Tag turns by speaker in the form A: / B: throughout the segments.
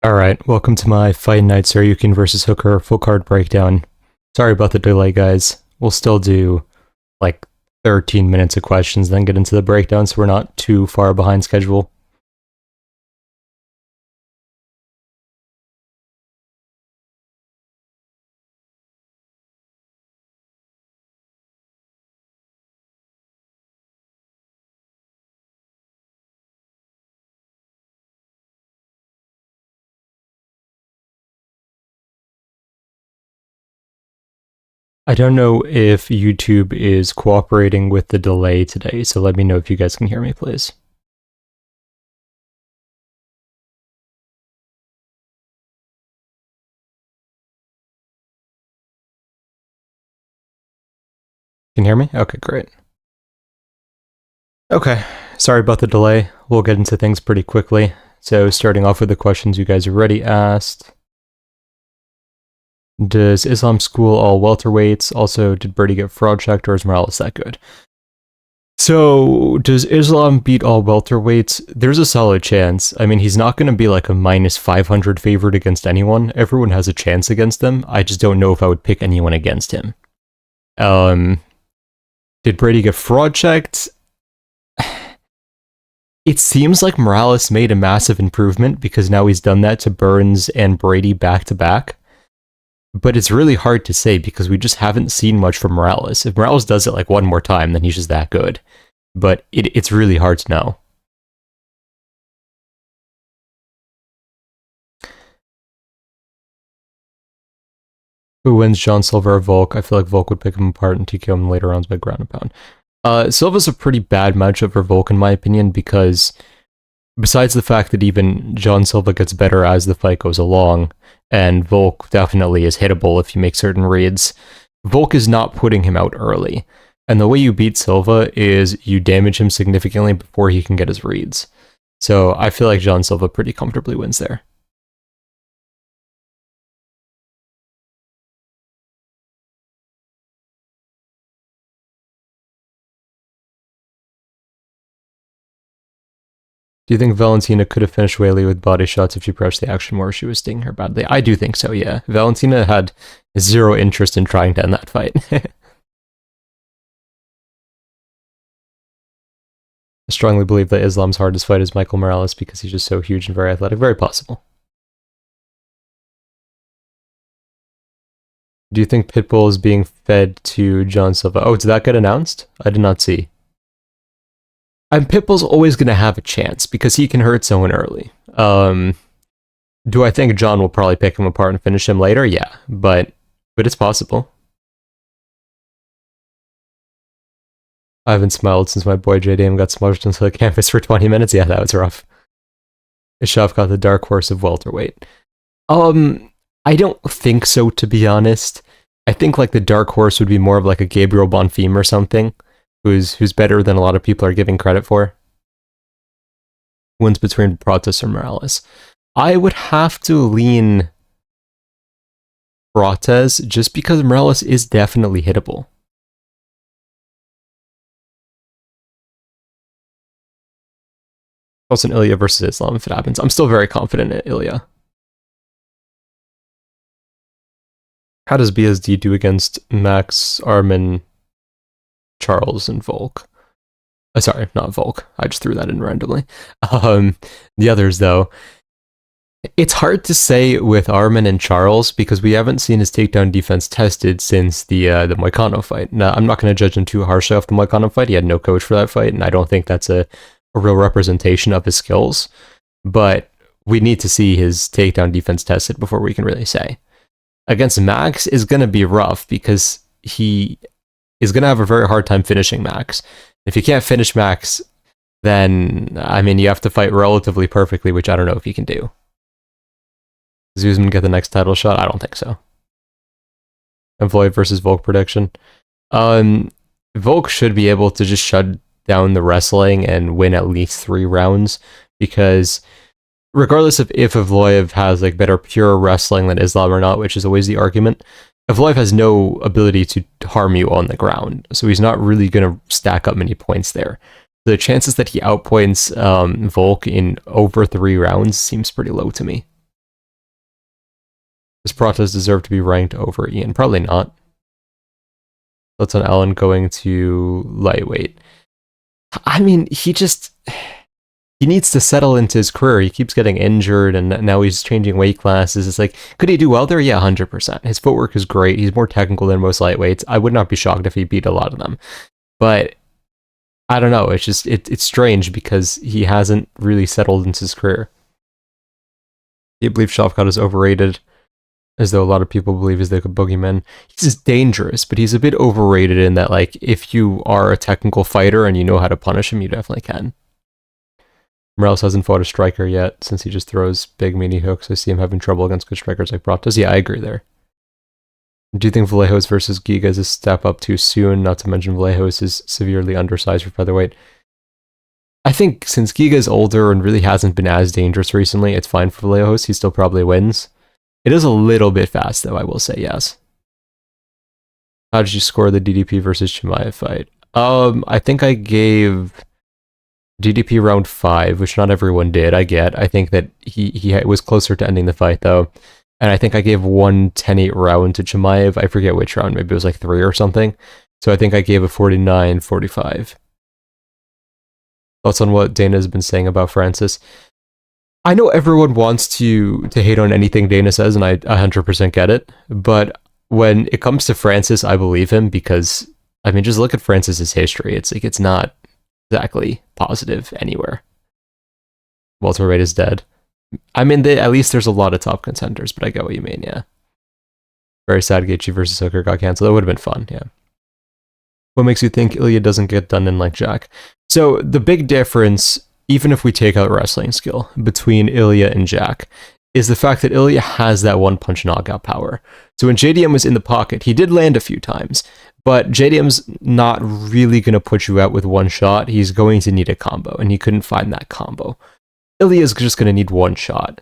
A: Alright, welcome to my Fight Night Tsarukyan versus Hooker full card breakdown. Sorry about the delay, guys. We'll still do, like, 13 minutes of questions, then get into the breakdown so we're not too far behind schedule. I don't know if YouTube is cooperating with the delay today, so let me know if you guys can hear me, please. Can you hear me? Okay, great. Okay, sorry about the delay. We'll get into things pretty quickly. So starting off with the questions you guys already asked. Does Islam school all welterweights? Also, did Brady get fraud checked, or is Morales that good? So, does Islam beat all welterweights? There's a solid chance. I mean, he's not going to be like a minus 500 favorite against anyone. Everyone has a chance against them. I just don't know if I would pick anyone against him. Did Brady get fraud checked? It seems like Morales made a massive improvement because now he's done that to Burns and Brady back to back. But it's really hard to say because we just haven't seen much from Morales. If Morales does it like one more time, then he's just that good. But it's really hard to know. Who wins, John Silva or Volk? I feel like Volk would pick him apart and TKO him later rounds by ground and pound. Silva's a pretty bad matchup for Volk in my opinion because besides the fact that even John Silva gets better as the fight goes along, and Volk definitely is hittable if you make certain reads, Volk is not putting him out early. And the way you beat Silva is you damage him significantly before he can get his reads. So I feel like John Silva pretty comfortably wins there. Do you think Valentina could have finished Weili with body shots if she pressed the action more? She was stinging her badly. I do think so, yeah. Valentina had zero interest in trying to end that fight. I strongly believe that Islam's hardest fight is Michael Morales because he's just so huge and very athletic. Very possible. Do you think Pitbull is being fed to John Silva? Oh, did that get announced? I did not see. And Pitbull's always going to have a chance because he can hurt someone early. Do I think John will probably pick him apart and finish him later? Yeah, but it's possible. I haven't smiled since my boy JDM got smudged into the canvas for 20 minutes. Yeah, that was rough. Ishav got the dark horse of welterweight. I don't think so, to be honest. I think like the dark horse would be more of like a Gabriel Bonfim or something. Who's better than a lot of people are giving credit for. Wins between Pratas or Morales. I would have to lean Pratas just because Morales is definitely hittable. Also, Ilya versus Islam if it happens. I'm still very confident in Ilya. How does BSD do against Max, Arman, Charles, and Volk? Sorry, not Volk. I just threw that in randomly. The others, though. It's hard to say with Arman and Charles because we haven't seen his takedown defense tested since the Moicano fight. Now, I'm not going to judge him too harshly off the Moicano fight. He had no coach for that fight, and I don't think that's a real representation of his skills. But we need to see his takedown defense tested before we can really say. Against Max is going to be rough because he is going to have a very hard time finishing Max. If you can't finish Max, then, I mean, you have to fight relatively perfectly, which I don't know if you can do. Does Usman get the next title shot? I don't think so. And Floyd versus Volk prediction. Volk should be able to just shut down the wrestling and win at least 3 rounds, because regardless of if Evloev has like better pure wrestling than Islam or not, which is always the argument, Evloev has no ability to harm you on the ground, so he's not really going to stack up many points there. The chances that he outpoints Volk in over 3 rounds seems pretty low to me. Does Pratas deserve to be ranked over Ian? Probably not. Thoughts on Allen going to lightweight? I mean, he needs to settle into his career. He keeps getting injured, and now he's changing weight classes. It's like, could he do well there? Yeah, 100%. His footwork is great. He's more technical than most lightweights. I would not be shocked if he beat a lot of them. But I don't know. It's just, it's strange because he hasn't really settled into his career. I believe Shavkat is overrated, as though a lot of people believe he's like a boogeyman. He's just dangerous, but he's a bit overrated in that, like, if you are a technical fighter and you know how to punish him, you definitely can. Morales hasn't fought a striker yet, since he just throws big meaty hooks. I see him having trouble against good strikers like Pratas. Yeah, I agree there. Do you think Vallejos versus Giga is a step up too soon? Not to mention Vallejos is severely undersized for featherweight. I think since Giga is older and really hasn't been as dangerous recently, it's fine for Vallejos. He still probably wins. It is a little bit fast, though, I will say, yes. How did you score the DDP versus Chimaev fight? I think I gave DDP round 5, which not everyone did, I get. I think that he was closer to ending the fight, though. And I think I gave 1 10-8 round to Chimaev. I forget which round, maybe it was like 3 or something. So I think I gave a 49-45. Thoughts on what Dana has been saying about Francis? I know everyone wants to hate on anything Dana says, and I 100% get it. But when it comes to Francis, I believe him because, I mean, just look at Francis's history. It's like, it's not exactly positive anywhere. Welterweight is dead. I mean, at least there's a lot of top contenders, but I get what you mean, yeah. Very sad Gaethje versus Hooker got canceled. That would have been fun, yeah. What makes you think Ilya doesn't get done in like Jack? So the big difference, even if we take out wrestling skill, between Ilya and Jack, is the fact that Ilya has that one-punch knockout power. So when JDM was in the pocket, he did land a few times, but JDM's not really going to put you out with one shot. He's going to need a combo, and he couldn't find that combo. Ilya's just going to need one shot.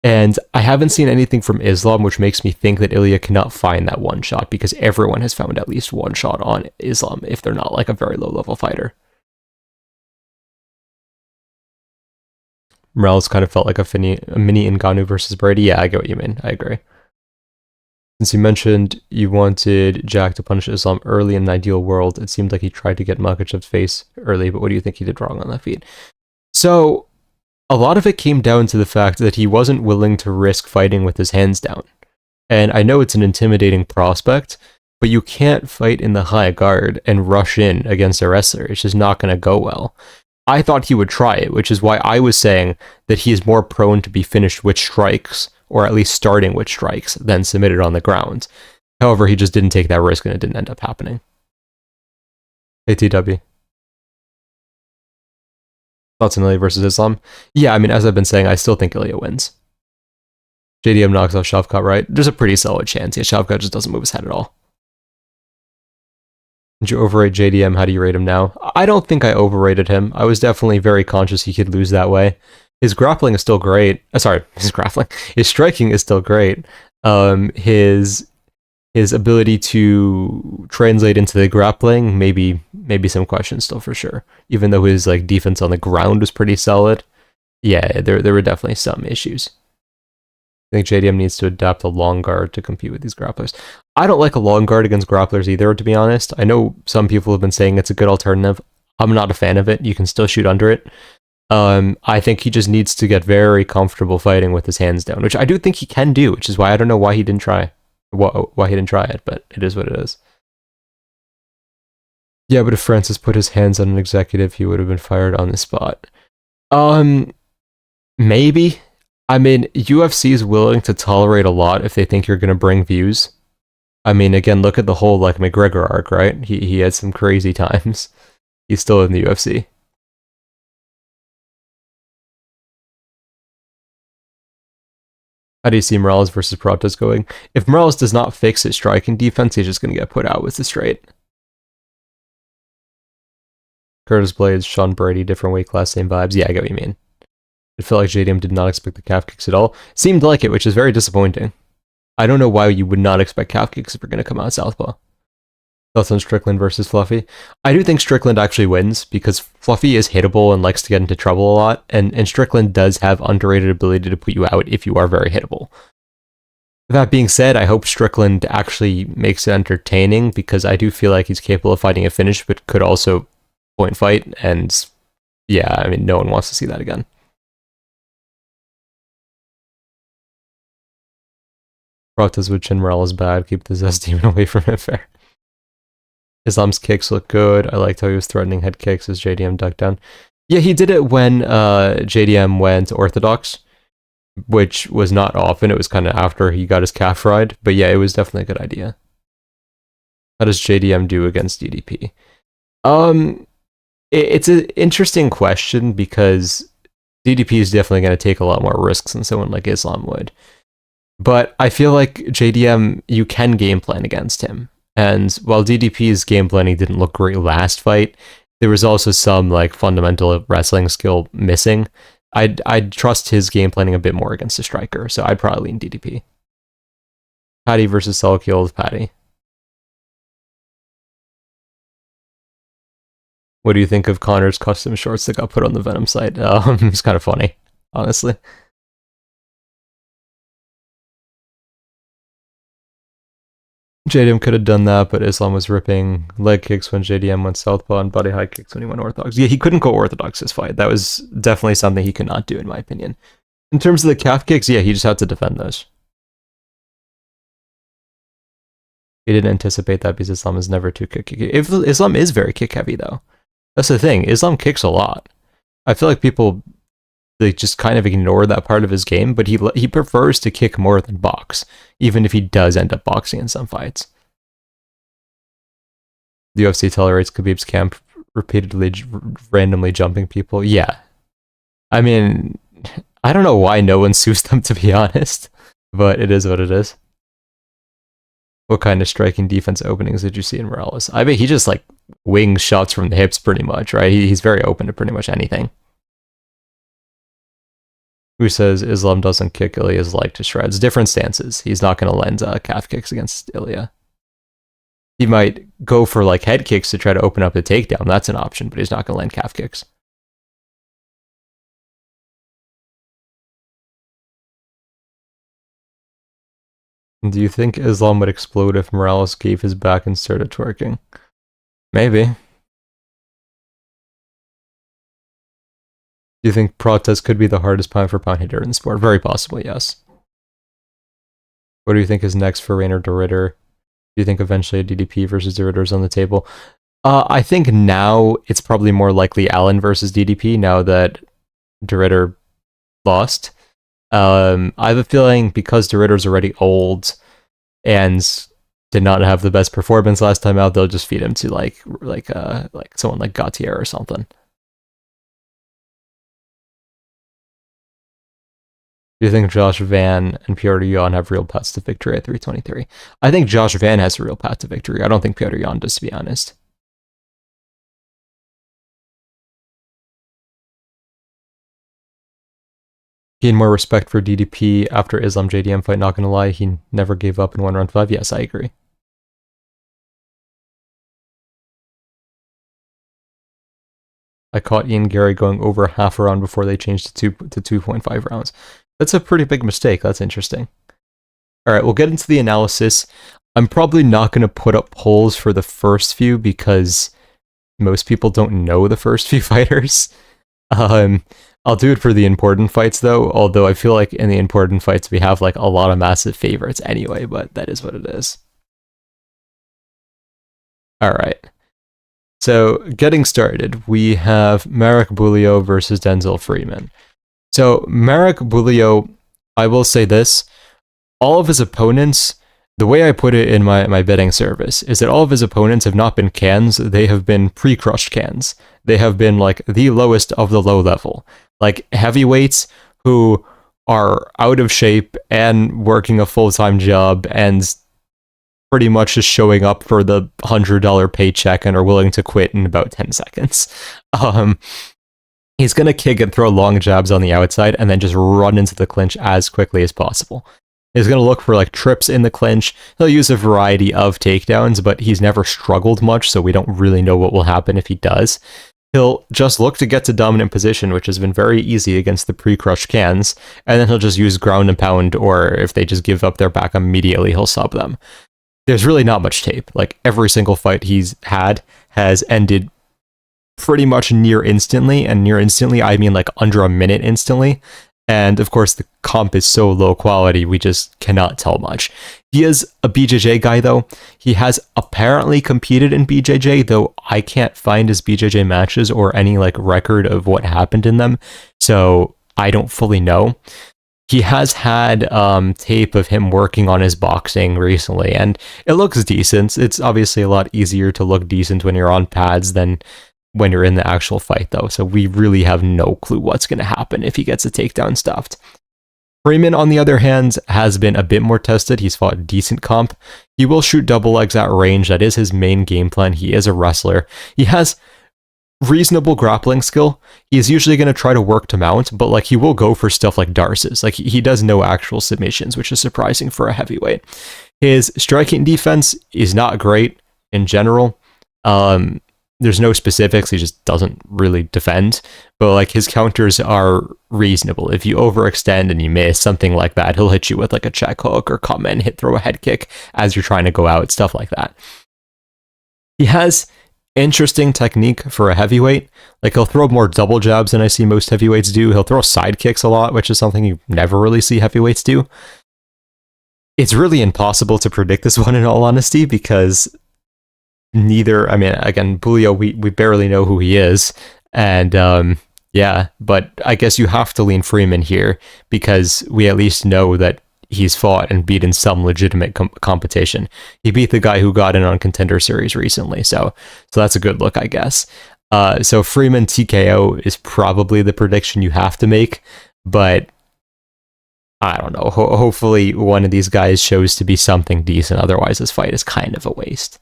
A: And I haven't seen anything from Islam which makes me think that Ilya cannot find that one shot, because everyone has found at least one shot on Islam if they're not like a very low-level fighter. Morales kind of felt like a mini Ngannou versus Brady. Yeah, I get what you mean. I agree. Since you mentioned you wanted Jack to punish Islam early in an ideal world, it seemed like he tried to get Makhachev's face early, but what do you think he did wrong on that feat? So, a lot of it came down to the fact that he wasn't willing to risk fighting with his hands down. And I know it's an intimidating prospect, but you can't fight in the high guard and rush in against a wrestler. It's just not going to go well. I thought he would try it, which is why I was saying that he is more prone to be finished with strikes, or at least starting with strikes, than submitted on the ground. However, he just didn't take that risk and it didn't end up happening. ATW. Thoughts on Ilya versus Islam? Yeah, I mean, as I've been saying, I still think Ilya wins. JDM knocks out Shavkat, right? There's a pretty solid chance. Yeah, Shavkat just doesn't move his head at all. Did you overrate JDM? How do you rate him now? I don't think I overrated him. I was definitely very conscious he could lose that way. His grappling is still great. His striking is still great. His ability to translate into the grappling, maybe some questions still for sure. Even though his like defense on the ground was pretty solid, yeah, there were definitely some issues. I think JDM needs to adapt a long guard to compete with these grapplers. I don't like a long guard against grapplers either, to be honest. I know some people have been saying it's a good alternative. I'm not a fan of it. You can still shoot under it. I think he just needs to get very comfortable fighting with his hands down, which I do think he can do, which is why I don't know why he didn't try. Why he didn't try it, but it is what it is. Yeah, but if Francis put his hands on an executive, he would have been fired on the spot. Maybe. I mean, UFC is willing to tolerate a lot if they think you're going to bring views. I mean, again, look at the whole like McGregor arc, right? He had some crazy times. He's still in the UFC. How do you see Morales versus Pratas going? If Morales does not fix his striking defense, he's just going to get put out with the straight. Curtis Blades, Sean Brady, different weight class, same vibes. Yeah, I get what you mean. It felt like JDM did not expect the calf kicks at all. Seemed like it, which is very disappointing. I don't know why you would not expect calf kicks if you're going to come out southpaw. Thoughts on Strickland versus Fluffy? I do think Strickland actually wins, because Fluffy is hittable and likes to get into trouble a lot, and Strickland does have underrated ability to put you out if you are very hittable. That being said, I hope Strickland actually makes it entertaining, because I do feel like he's capable of fighting a finish, but could also point fight, and yeah, I mean, no one wants to see that again. Protas with Chin Morel is bad. Keep the Zest Demon away from him. Fair. Islam's kicks look good. I liked how he was threatening head kicks as JDM ducked down. Yeah, he did it when JDM went orthodox, which was not often. It was kind of after he got his calf fried. But yeah, it was definitely a good idea. How does JDM do against DDP? It's an interesting question, because DDP is definitely going to take a lot more risks than someone like Islam would. But I feel like JDM, you can game plan against him. And while DDP's game planning didn't look great last fight, there was also some like fundamental wrestling skill missing. I'd trust his game planning a bit more against a striker, so I'd probably lean DDP. Patty versus Tsarukyan with Patty. What do you think of Connor's custom shorts that got put on the Venom site? It's kind of funny, honestly. JDM could have done that, but Islam was ripping leg kicks when JDM went southpaw and body high kicks when he went orthodox. Yeah, he couldn't go orthodox this fight. That was definitely something he could not do, in my opinion. In terms of the calf kicks, yeah, he just had to defend those. He didn't anticipate that, because Islam is never too kick. Islam is very kick heavy, though. That's the thing. Islam kicks a lot. I feel like people, they just kind of ignore that part of his game, but he prefers to kick more than box, even if he does end up boxing in some fights. The UFC tolerates Khabib's camp repeatedly randomly jumping people. Yeah. I mean, I don't know why no one sues them, to be honest, but it is what it is. What kind of striking defense openings did you see in Morales? I mean, he just like wings shots from the hips pretty much, right? He's very open to pretty much anything. Who says Islam doesn't kick Ilya's leg to shreds? Different stances. He's not going to lend calf kicks against Ilya. He might go for like head kicks to try to open up the takedown. That's an option, but he's not going to land calf kicks. Do you think Islam would explode if Morales gave his back and started twerking? Maybe. Do you think Protes could be the hardest pound-for-pound hitter in the sport? Very possibly, yes. What do you think is next for Rainer de Ridder? Do you think eventually a DDP versus de Ridder is on the table? I think now it's probably more likely Allen versus DDP, now that de Ridder lost. I have a feeling because de Ridder's already old and did not have the best performance last time out, they'll just feed him to like someone like Gautier or something. Do you think Josh Van and Piotr Jan have real paths to victory at 323? I think Josh Van has a real path to victory. I don't think Piotr Jan does, to be honest. Gain more respect for DDP after Islam JDM fight, not gonna lie, he never gave up in 1 round 5. Yes, I agree. I caught Ian Garry going over half a round before they changed to 2.5 rounds. That's a pretty big mistake. That's interesting. Alright, we'll get into the analysis. I'm probably not going to put up polls for the first few because most people don't know the first few fighters. I'll do it for the important fights though, although I feel like in the important fights we have like a lot of massive favorites anyway, but that is what it is. Alright. So, getting started, we have Marek Bulio versus Denzel Freeman. So, Marek Bulio, I will say this, all of his opponents, the way I put it in my betting service, is that all of his opponents have not been cans, they have been pre-crushed cans. They have been like the lowest of the low level. Like heavyweights who are out of shape and working a full-time job and pretty much just showing up for the $100 paycheck and are willing to quit in about 10 seconds. He's going to kick and throw long jabs on the outside and then just run into the clinch as quickly as possible. He's going to look for like trips in the clinch. He'll use a variety of takedowns, but he's never struggled much, so we don't really know what will happen if he does. he'll just look to get to dominant position, which has been very easy against the pre-crushed cans, and then he'll just use ground and pound, or if they just give up their back immediately, he'll sub them. There's really not much tape. Like, every single fight he's had has ended pretty much near instantly, and near instantly, I mean like under a minute instantly. And of course, the comp is so low quality, we just cannot tell much. He is a BJJ guy, though. He has apparently competed in BJJ, though I can't find his BJJ matches or any like record of what happened in them, so I don't fully know. He has had tape of him working on his boxing recently, and it looks decent. It's obviously a lot easier to look decent when you're on pads than when you're in the actual fight, though, so we really have no clue what's going to happen if he gets a takedown stuffed. Freeman, on the other hand, has been a bit more tested. He's fought decent comp. He will shoot double legs at range. That is his main game plan. He is a wrestler. He has reasonable grappling skill. He's usually going to try to work to mount, but like he will go for stuff like darces. Like he does no actual submissions, which is surprising for a heavyweight. His striking defense is not great in general. There's no specifics, he just doesn't really defend, but like his counters are reasonable. If you overextend and you miss something like that, he'll hit you with like a check hook or come in, throw a head kick as you're trying to go out, stuff like that. He has interesting technique for a heavyweight. Like he'll throw more double jabs than I see most heavyweights do. He'll throw side kicks a lot, which is something you never really see heavyweights do. It's really impossible to predict this one in all honesty, because neither, I mean, again, Bulio, we barely know who he is, and yeah, but I guess you have to lean Freeman here, because we at least know that he's fought and beaten some legitimate competition. He beat the guy who got in on Contender Series recently, so that's a good look, I guess. So Freeman TKO is probably the prediction you have to make, but I don't know, hopefully one of these guys shows to be something decent, otherwise this fight is kind of a waste.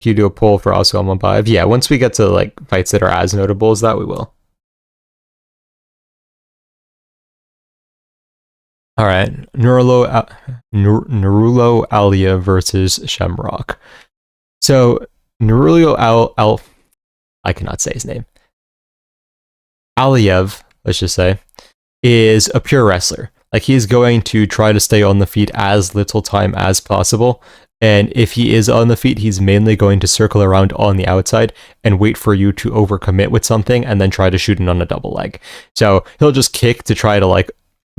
A: You do a poll for also Almabayev. Yeah, once we get to like fights that are as notable as that, we will. All right, Nurullo Alia versus Shamrock. So Nurullo I cannot say his name. Aliev, let's just say, is a pure wrestler. Like he's going to try to stay on the feet as little time as possible. And if he is on the feet, he's mainly going to circle around on the outside and wait for you to overcommit with something and then try to shoot in on a double leg. So he'll just kick to try to like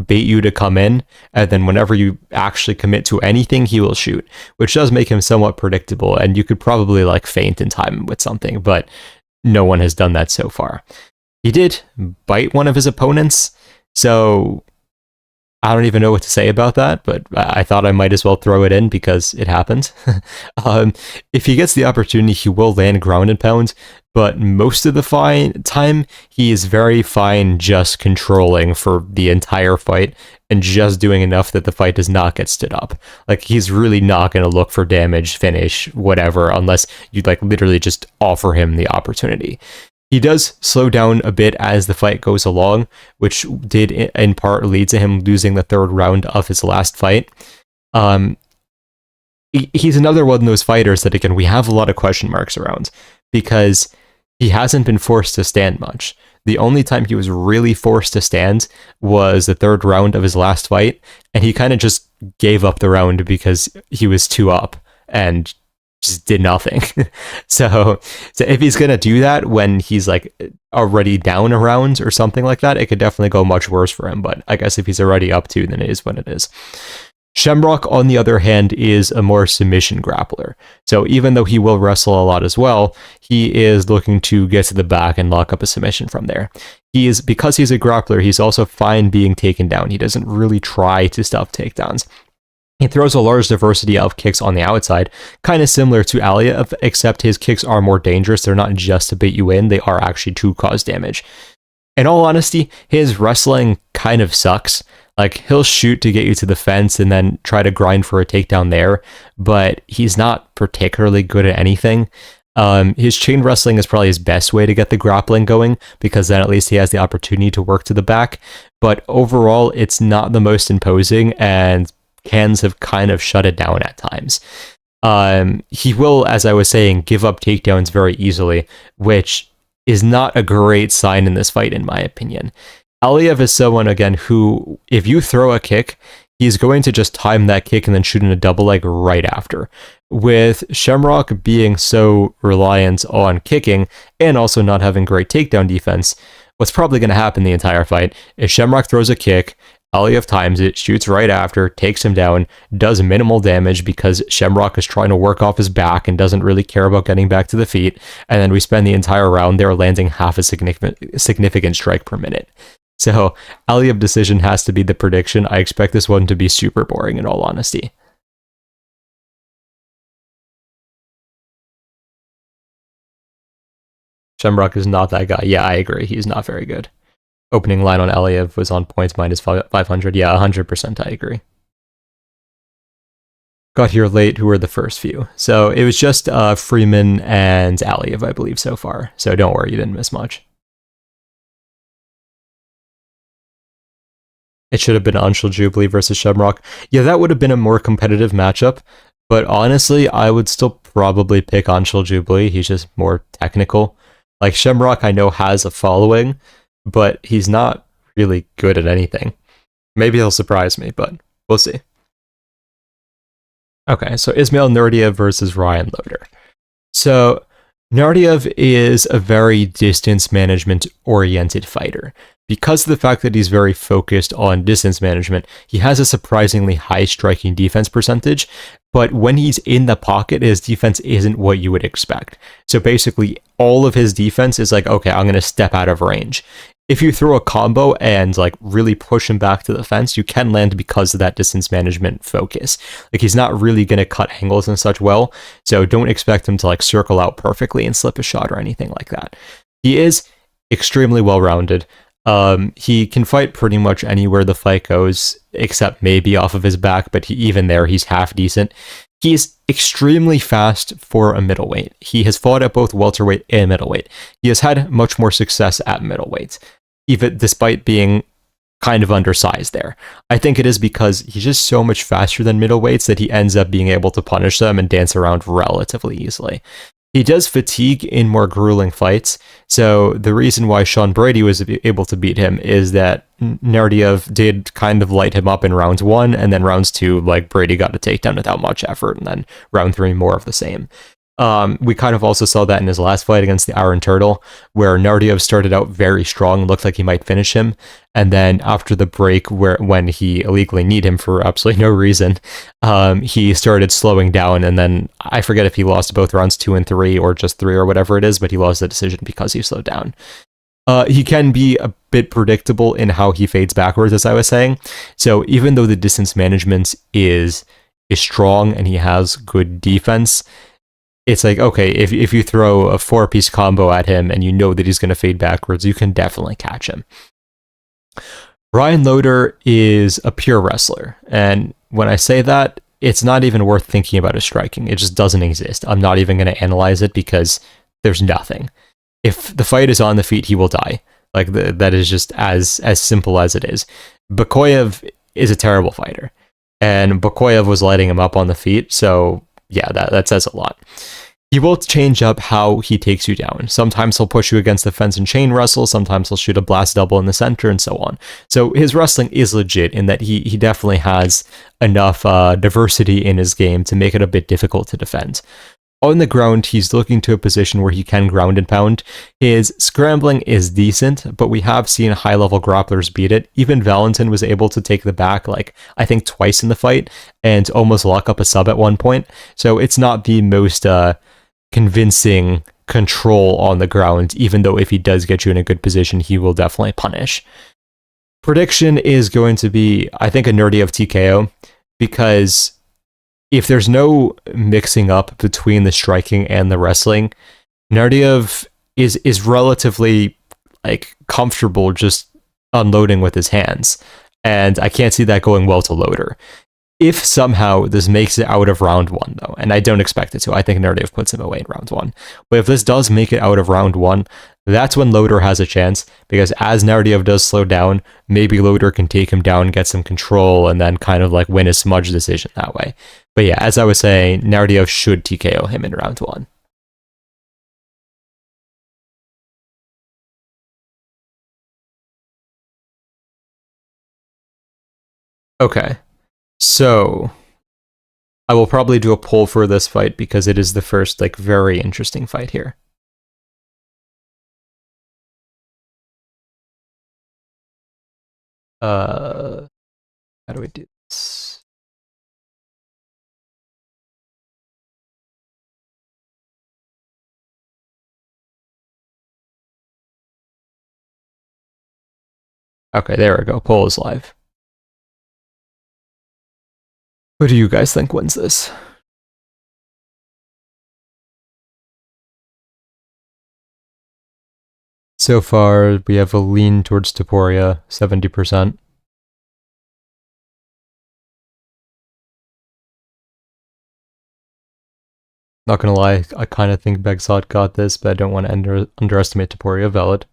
A: bait you to come in, and then whenever you actually commit to anything, he will shoot, which does make him somewhat predictable, and you could probably like feint and time him with something, but no one has done that so far. He did bite one of his opponents, so I don't even know what to say about that, but I thought I might as well throw it in because it happened. If he gets the opportunity, he will land ground and pound, but most of the time, he is very fine just controlling for the entire fight and just doing enough that the fight does not get stood up. Like, he's really not going to look for damage, finish, whatever, unless you like literally just offer him the opportunity. He does slow down a bit as the fight goes along, which did in part lead to him losing the third round of his last fight. He's another one of those fighters that, again, we have a lot of question marks around, because he hasn't been forced to stand much. The only time he was really forced to stand was the third round of his last fight, and he kind of just gave up the round because he was too up and just did nothing. so if he's gonna do that when he's like already down a round or something like that, it could definitely go much worse for him. But I guess if he's already up to, then it is what it is. Shamrock, on the other hand, is a more submission grappler. So even though he will wrestle a lot as well, he is looking to get to the back and lock up a submission from there. Because he's a grappler, he's also fine being taken down. He doesn't really try to stuff takedowns. He throws a large diversity of kicks on the outside, kind of similar to Aliev, except his kicks are more dangerous. They're not just to bait you in, they are actually to cause damage. In all honesty, his wrestling kind of sucks. Like, he'll shoot to get you to the fence and then try to grind for a takedown there, but he's not particularly good at anything. His chain wrestling is probably his best way to get the grappling going, because then at least he has the opportunity to work to the back. But overall, it's not the most imposing, and hands have kind of shut it down at times. He will, as I was saying, give up takedowns very easily, which is not a great sign in this fight, in my opinion. Aliev is someone, again, who, if you throw a kick, he's going to just time that kick and then shoot in a double leg right after. With Shamrock being so reliant on kicking and also not having great takedown defense, what's probably going to happen the entire fight is Shamrock throws a kick, Aliev times it, shoots right after, takes him down, does minimal damage because Shamrock is trying to work off his back and doesn't really care about getting back to the feet, and then we spend the entire round there landing half a significant strike per minute. So, Aliev decision has to be the prediction. I expect this one to be super boring, in all honesty. Shamrock is not that guy. Yeah, I agree. He's not very good. Opening line on Aliev was on points minus 500. Yeah, 100% I agree. Got here late, who were the first few. So, it was just Freeman and Aliev, I believe, so far. So, don't worry, you didn't miss much. It should have been Anshul Jubilee versus Shamrock. Yeah, that would have been a more competitive matchup, but honestly, I would still probably pick Anshul Jubilee. He's just more technical. Like, Shamrock, I know, has a following, but he's not really good at anything. Maybe he'll surprise me, but we'll see. Okay, so Ismail Naurdiev versus Ryan Loder. So, Naurdiev is a very distance management-oriented fighter. Because of the fact that he's very focused on distance management, he has a surprisingly high striking defense percentage, but when he's in the pocket, his defense isn't what you would expect. So basically, all of his defense is like, okay, I'm going to step out of range. If you throw a combo and like really push him back to the fence, you can land because of that distance management focus. Like, he's not really going to cut angles and such well, so don't expect him to like circle out perfectly and slip a shot or anything like that. He is extremely well-rounded. He can fight pretty much anywhere the fight goes, except maybe off of his back, but even there, he's half decent. He's extremely fast for a middleweight. He has fought at both welterweight and middleweight. He has had much more success at middleweight, even despite being kind of undersized there. I think it is because he's just so much faster than middleweights that he ends up being able to punish them and dance around relatively easily. He does fatigue in more grueling fights, so the reason why Sean Brady was able to beat him is that Naurdiev did kind of light him up in round 1, and then rounds 2, like, Brady got a takedown without much effort, and then round 3, more of the same. We kind of also saw that in his last fight against the Iron Turtle, where Naurdiev started out very strong, looked like he might finish him, and then after the break, when he illegally kneed him for absolutely no reason, he started slowing down, and then I forget if he lost both rounds 2 and 3, or just 3 or whatever it is, but he lost the decision because he slowed down. He can be a bit predictable in how he fades backwards, as I was saying, so even though the distance management is strong and he has good defense, it's like, okay, if you throw a 4-piece combo at him and you know that he's going to fade backwards, you can definitely catch him. Ryan Loder is a pure wrestler, and when I say that, it's not even worth thinking about his striking. It just doesn't exist. I'm not even going to analyze it because there's nothing. If the fight is on the feet, he will die. Like, that is just as simple as it is. Bakoyev is a terrible fighter, and Bakoyev was lighting him up on the feet, so yeah, that says a lot. He will change up how he takes you down. Sometimes he'll push you against the fence and chain wrestle, sometimes he'll shoot a blast double in the center, and so on. So his wrestling is legit in that he definitely has enough diversity in his game to make it a bit difficult to defend. On the ground, he's looking to a position where he can ground and pound. His scrambling is decent, but we have seen high-level grapplers beat it. Even Valentin was able to take the back, like, I think twice in the fight, and almost lock up a sub at one point. So it's not the most convincing control on the ground, even though if he does get you in a good position, he will definitely punish. Prediction is going to be, I think, a Naurdiev TKO, because if there's no mixing up between the striking and the wrestling, Naurdiev is relatively like comfortable just unloading with his hands, and I can't see that going well to Loder. If somehow this makes it out of round 1, though, and I don't expect it to, I think Naurdiev puts him away in round 1, but if this does make it out of round 1, that's when Loder has a chance, because as Naurdiev does slow down, maybe Loder can take him down, get some control, and then kind of like win a smudge decision that way. But yeah, as I was saying, Naurdiev should TKO him in round 1. Okay, so I will probably do a poll for this fight because it is the first like very interesting fight here. How do we do this? Okay, there we go. Poll is live. Who do you guys think wins this? So far, we have a lean towards Topuria, 70%. Not gonna lie, I kind of think Bekzat got this, but I don't want to underestimate Topuria. Valid.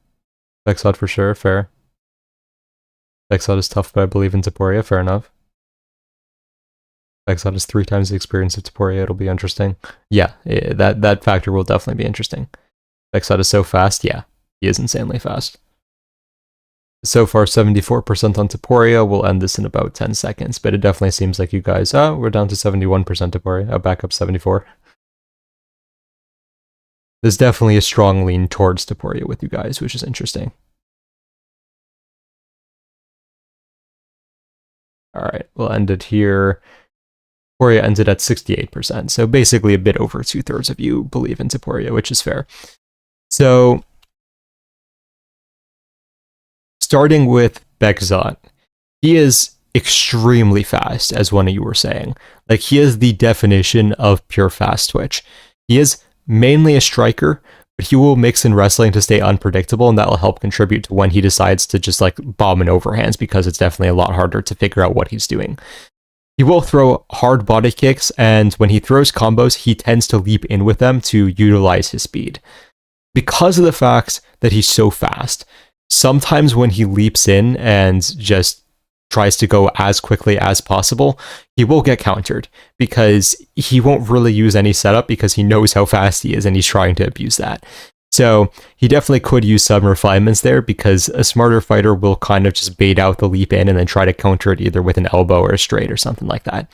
A: Bekzat for sure, fair. Bekzat is tough, but I believe in Topuria, fair enough. Bekzat is 3 times the experience of Topuria, it'll be interesting. Yeah, that factor will definitely be interesting. Bekzat is so fast, yeah, he is insanely fast. So far, 74% on Topuria. We'll end this in about 10 seconds, but it definitely seems like you guys, we're down to 71% Topuria. I'll back up 74. There's definitely a strong lean towards Topuria with you guys, which is interesting. Alright, we'll end it here. Topuria ended at 68%, so basically a bit over 2/3 of you believe in Topuria, which is fair. So, starting with Bekzat, he is extremely fast, as one of you were saying. Like, he is the definition of pure fast twitch. He is mainly a striker, but he will mix in wrestling to stay unpredictable, and that will help contribute to when he decides to just like bomb in overhands, because it's definitely a lot harder to figure out what he's doing. He will throw hard body kicks, and when he throws combos, he tends to leap in with them to utilize his speed. Because of the fact that he's so fast, sometimes when he leaps in and just tries to go as quickly as possible, he will get countered because he won't really use any setup because he knows how fast he is and he's trying to abuse that. So he definitely could use some refinements there, because a smarter fighter will kind of just bait out the leap in and then try to counter it either with an elbow or a straight or something like that.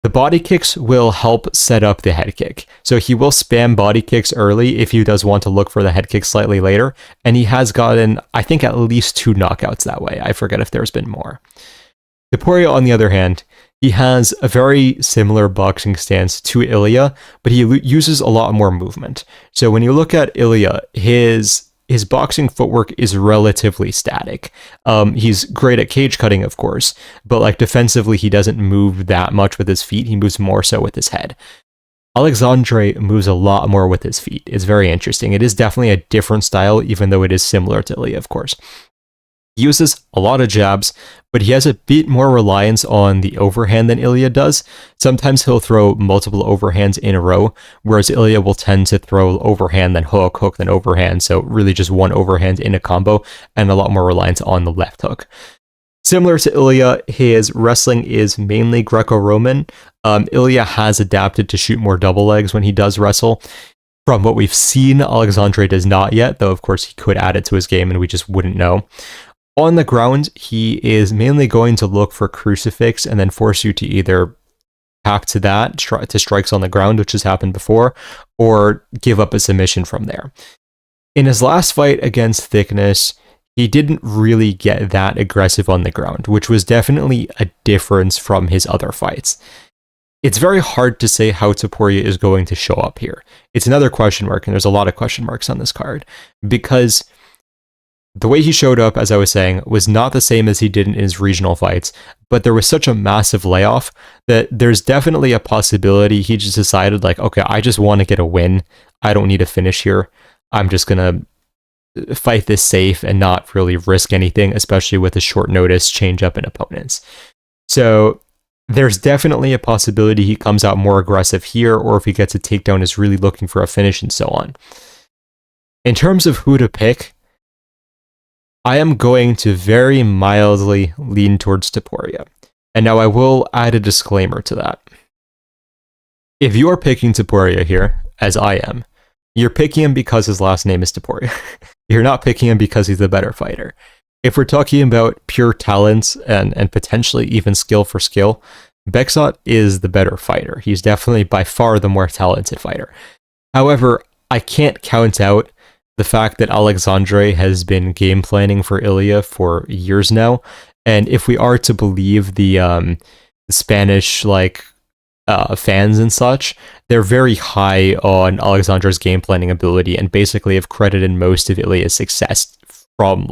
A: The body kicks will help set up the head kick. So he will spam body kicks early if he does want to look for the head kick slightly later. And he has gotten, I think, at least 2 knockouts that way. I forget if there's been more. Topuria, on the other hand, he has a very similar boxing stance to Ilya, but he uses a lot more movement. So when you look at Ilya, his boxing footwork is relatively static. He's great at cage cutting, of course, but like defensively, he doesn't move that much with his feet. He moves more so with his head. Alexandre moves a lot more with his feet. It's very interesting. It is definitely a different style, even though it is similar to Ilya, of course. He uses a lot of jabs, but he has a bit more reliance on the overhand than Ilya does. Sometimes he'll throw multiple overhands in a row, whereas Ilya will tend to throw overhand then hook, hook then overhand, so really just one overhand in a combo, and a lot more reliance on the left hook. Similar to Ilya, his wrestling is mainly Greco-Roman. Ilya has adapted to shoot more double legs when he does wrestle. From what we've seen, Alexandre does not yet, though of course he could add it to his game and we just wouldn't know. On the ground, he is mainly going to look for crucifix and then force you to either tap to that, to strikes on the ground, which has happened before, or give up a submission from there. In his last fight against Thickness, he didn't really get that aggressive on the ground, which was definitely a difference from his other fights. It's very hard to say how Topuria is going to show up here. It's another question mark, and there's a lot of question marks on this card, because the way he showed up, as I was saying, was not the same as he did in his regional fights, but there was such a massive layoff that there's definitely a possibility he just decided, like, okay, I just want to get a win. I don't need a finish here. I'm just going to fight this safe and not really risk anything, especially with a short notice change up in opponents. So there's definitely a possibility he comes out more aggressive here, or if he gets a takedown, is really looking for a finish and so on. In terms of who to pick, I am going to very mildly lean towards Topuria. And now I will add a disclaimer to that. If you are picking Topuria here, as I am, you're picking him because his last name is Topuria. You're not picking him because he's the better fighter. If we're talking about pure talent and potentially even skill for skill, Bekzat is the better fighter. He's definitely by far the more talented fighter. However, I can't count out the fact that Alexandre has been game planning for Ilya for years now, and if we are to believe the Spanish fans and such, they're very high on Alexandre's game planning ability and basically have credited most of Ilya's success from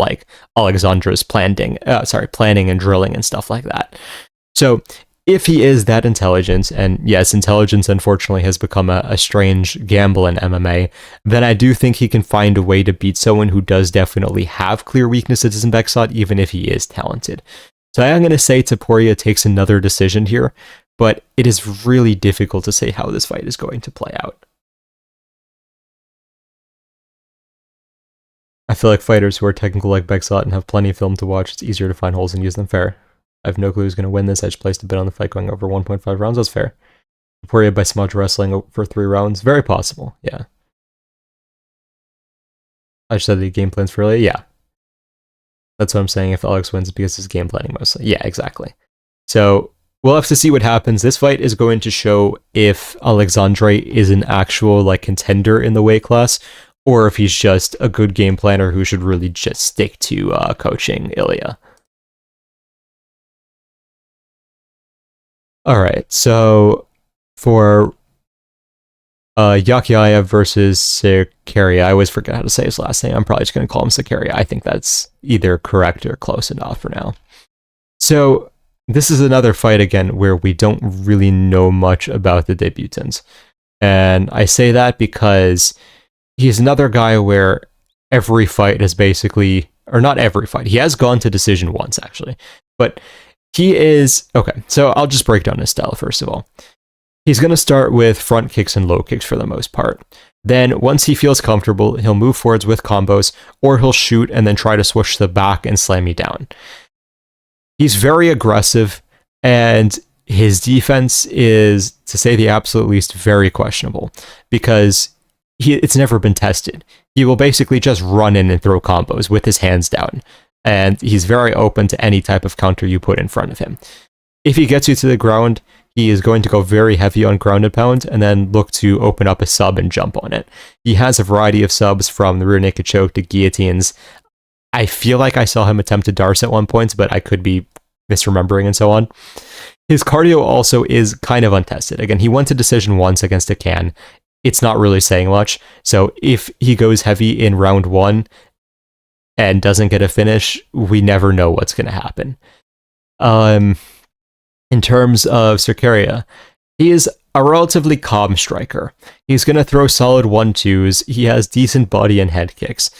A: Alexandre's planning and drilling and stuff like that. So if he is that intelligent, and yes, intelligence unfortunately has become a strange gamble in MMA, then I do think he can find a way to beat someone who does definitely have clear weaknesses in Bekzat, even if he is talented. So I am going to say Topuria takes another decision here, but it is really difficult to say how this fight is going to play out. I feel like fighters who are technical like Bekzat and have plenty of film to watch, it's easier to find holes and use them fair. I have no clue who's going to win this. I just placed a bet on the fight going over 1.5 rounds. That's fair. Topuria by smudge wrestling for 3 rounds. Very possible, yeah. I just said the game plans for Ilya. Yeah. That's what I'm saying. If Alex wins, it's because he's game planning mostly. Yeah, exactly. So we'll have to see what happens. This fight is going to show if Alexandre is an actual contender in the weight class, or if he's just a good game planner who should really just stick to coaching Ilya. Alright, so for Yakhyaev versus Cerqueira, I always forget how to say his last name. I'm probably just going to call him Cerqueira. I think that's either correct or close enough for now. So this is another fight again where we don't really know much about the debutant. And I say that because he's another guy where every fight is basically, or not every fight, he has gone to decision once actually, but he is, okay, so I'll just break down his style first of all. He's going to start with front kicks and low kicks for the most part. Then once he feels comfortable, he'll move forwards with combos, or he'll shoot and then try to switch to the back and slam you down. He's very aggressive, and his defense is, to say the absolute least, very questionable, because it's never been tested. He will basically just run in and throw combos with his hands down, and he's very open to any type of counter you put in front of him. If he gets you to the ground, he is going to go very heavy on ground and pound, and then look to open up a sub and jump on it. He has a variety of subs from the rear naked choke to guillotines. I feel like I saw him attempt to Darce at one point, but I could be misremembering and so on. His cardio also is kind of untested. Again, he went to decision once against a can. It's not really saying much. So if he goes heavy in round 1 and doesn't get a finish, we never know what's going to happen. In terms of Cerqueira, he is a relatively calm striker. He's going to throw solid 1-2s. He has decent body and head kicks.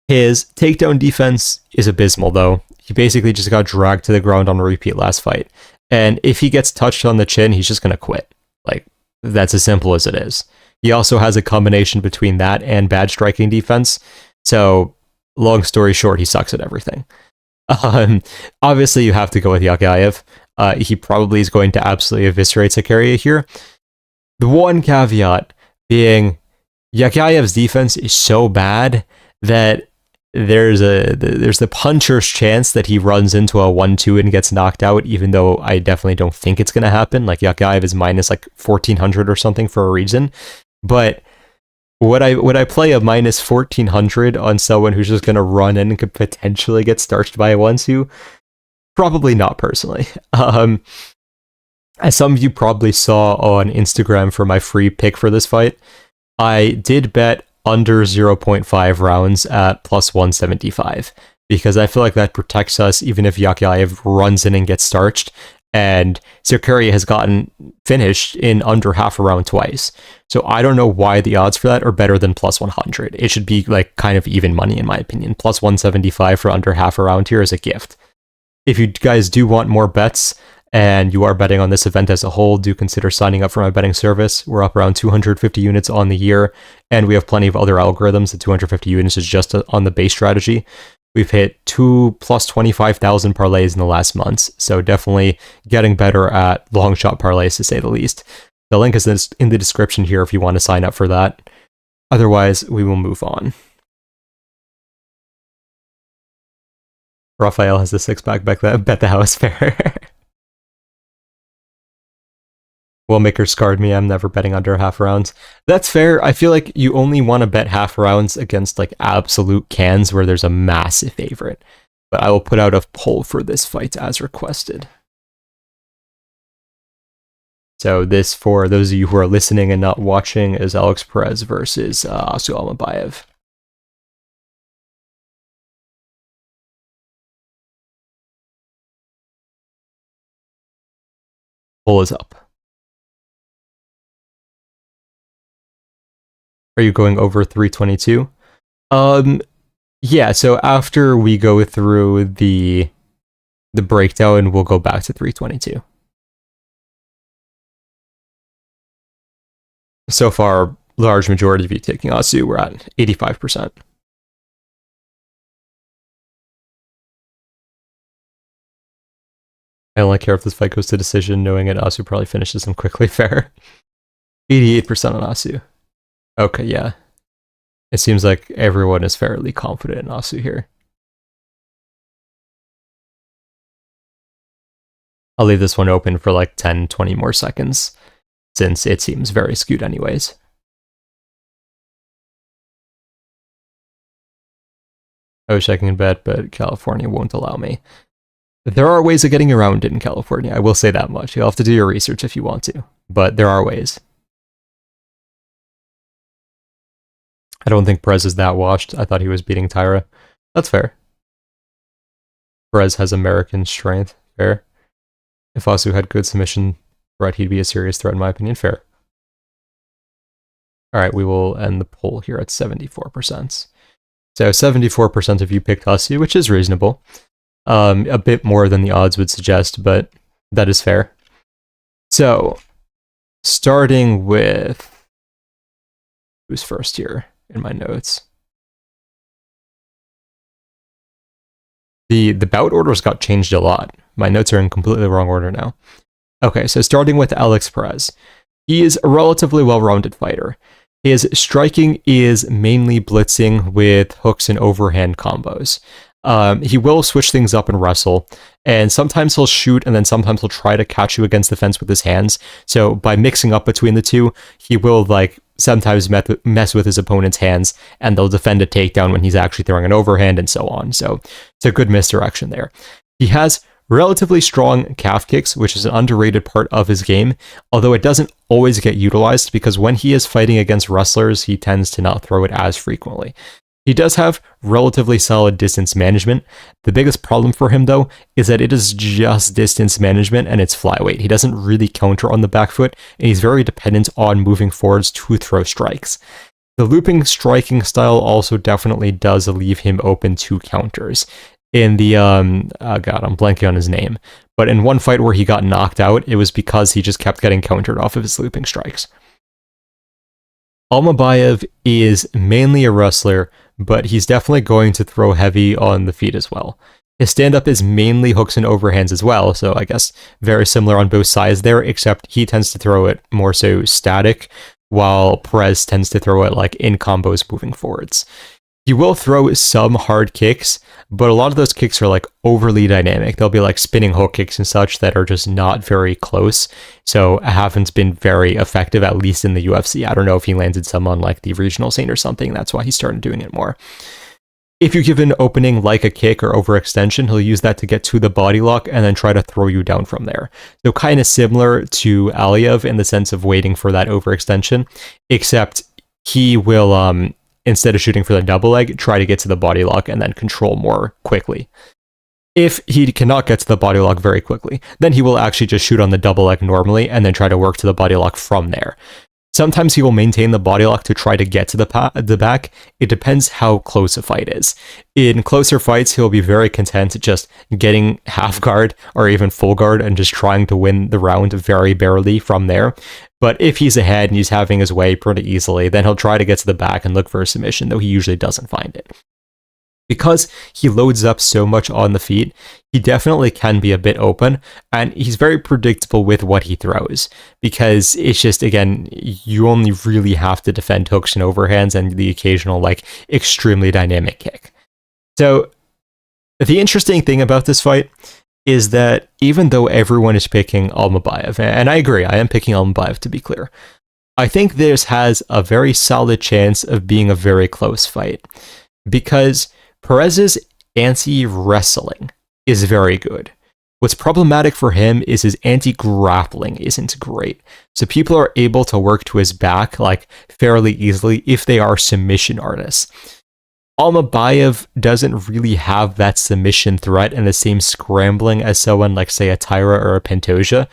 A: His takedown defense is abysmal, though. He basically just got dragged to the ground on a repeat last fight. And if he gets touched on the chin, he's just going to quit. That's as simple as it is. He also has a combination between that and bad striking defense. So, long story short, he sucks at everything. Obviously, you have to go with Yakhyaev. He probably is going to absolutely eviscerate Cerqueira here. The one caveat being, Yakhyaev's defense is so bad that there's the puncher's chance that he runs into a 1-2 and gets knocked out, even though I definitely don't think it's going to happen. Yakhyaev is minus 1400 or something for a reason. But would I play a minus 1400 on someone who's just going to run in and could potentially get starched by a 1-2? Probably not, personally. As some of you probably saw on Instagram for my free pick for this fight, I did bet under 0.5 rounds at plus 175, because I feel like that protects us even if Yakhyaev runs in and gets starched, and Cerqueira has gotten finished in under half a round twice. So I don't know why the odds for that are better than plus 100. It should be kind of even money in my opinion. Plus 175 for under half a round here is a gift. If you guys do want more bets and you are betting on this event as a whole, do consider signing up for my betting service. We're up around 250 units on the year, and we have plenty of other algorithms. The 250 units is just on the base strategy. We've hit 2 plus 25,000 parlays in the last months, so definitely getting better at long shot parlays, to say the least. The link is in the description here if you want to sign up for that. Otherwise, we will move on. Raphael has a six-pack bet the house fair. Wellmaker scarred me. I'm never betting under half rounds. That's fair. I feel like you only want to bet half rounds against like absolute cans where there's a massive favorite. But I will put out a poll for this fight as requested. So this, for those of you who are listening and not watching, is Alex Perez versus Asu Almabayev. Poll is up. Are you going over 322? Yeah, so after we go through the breakdown, we'll go back to 322. So far, large majority of you taking Asu, we're at 85%. I only care if this fight goes to decision, knowing it Asu probably finishes him quickly. Fair. 88% on Asu. Okay, yeah. It seems like everyone is fairly confident in Asu here. I'll leave this one open for like 10, 20 more seconds, since it seems very skewed anyways. I wish I can bet, but California won't allow me. There are ways of getting around it in California, I will say that much. You'll have to do your research if you want to, but there are ways. I don't think Perez is that washed. I thought he was beating Tyra. That's fair. Perez has American strength. Fair. If Asu had good submission threat, he'd be a serious threat in my opinion. Fair. Alright, we will end the poll here at 74%. So 74% of you picked Asu, which is reasonable. A bit more than the odds would suggest, but that is fair. So, starting with... who's first here in my notes? The bout orders got changed a lot. My notes are in completely wrong order now. Okay, so starting with Alex Perez. He is a relatively well-rounded fighter. His striking is mainly blitzing with hooks and overhand combos. He will switch things up and wrestle, and sometimes he'll shoot, and then sometimes he'll try to catch you against the fence with his hands. So by mixing up between the two, he will like sometimes mess with his opponent's hands, and they'll defend a takedown when he's actually throwing an overhand, and so on. So it's a good misdirection there. He has relatively strong calf kicks, which is an underrated part of his game, although it doesn't always get utilized because when he is fighting against wrestlers, he tends to not throw it as frequently. He does have relatively solid distance management. The biggest problem for him, though, is that it is just distance management and it's flyweight. He doesn't really counter on the back foot, and he's very dependent on moving forwards to throw strikes. The looping striking style also definitely does leave him open to counters. In the, God, I'm blanking on his name, but in one fight where he got knocked out, it was because he just kept getting countered off of his looping strikes. Almabayev is mainly a wrestler, but he's definitely going to throw heavy on the feet as well. His stand-up is mainly hooks and overhands as well, so I guess very similar on both sides there, except he tends to throw it more so static, while Perez tends to throw it like in combos moving forwards. He will throw some hard kicks, but a lot of those kicks are like overly dynamic. They'll be like spinning hook kicks and such that are just not very close, so haven't been very effective, at least in the UFC. I don't know if he landed some on like the regional scene or something. That's why he started doing it more. If you give an opening like a kick or overextension, he'll use that to get to the body lock and then try to throw you down from there. So kind of similar to Yakhyaev in the sense of waiting for that overextension, except he will instead of shooting for the double leg, try to get to the body lock and then control more quickly. If he cannot get to the body lock very quickly, then he will actually just shoot on the double leg normally and then try to work to the body lock from there. Sometimes he will maintain the body lock to try to get to the back. It depends how close a fight is. In closer fights, he'll be very content just getting half guard or even full guard and just trying to win the round very barely from there. But if he's ahead and he's having his way pretty easily, then he'll try to get to the back and look for a submission, though he usually doesn't find it. Because he loads up so much on the feet, he definitely can be a bit open, and he's very predictable with what he throws, because it's just, again, you only really have to defend hooks and overhands and the occasional, like, extremely dynamic kick. So, the interesting thing about this fight is that even though everyone is picking Almabayev, and I agree, I am picking Almabayev to be clear, I think this has a very solid chance of being a very close fight, because Perez's anti-wrestling is very good. What's problematic for him is his anti-grappling isn't great. So people are able to work to his back like fairly easily if they are submission artists. Almabayev doesn't really have that submission threat and the same scrambling as someone like, say, a Tyra or a Pantoja.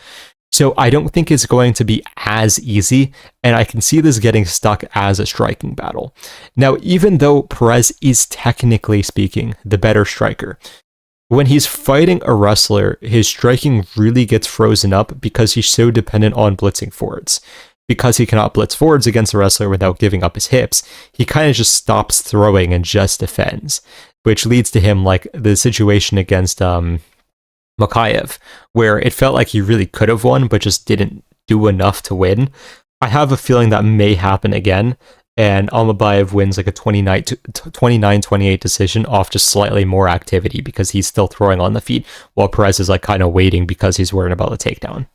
A: So I don't think it's going to be as easy, and I can see this getting stuck as a striking battle. Now, even though Perez is technically speaking the better striker, when he's fighting a wrestler, his striking really gets frozen up because he's so dependent on blitzing forwards. Because he cannot blitz forwards against a wrestler without giving up his hips, he kind of just stops throwing and just defends, which leads to him, like the situation against Yakhyaev, where it felt like he really could have won, but just didn't do enough to win. I have a feeling that may happen again, and Almabayev wins like a 29-28 decision off just slightly more activity because he's still throwing on the feet, while Perez is like kind of waiting because he's worried about the takedown.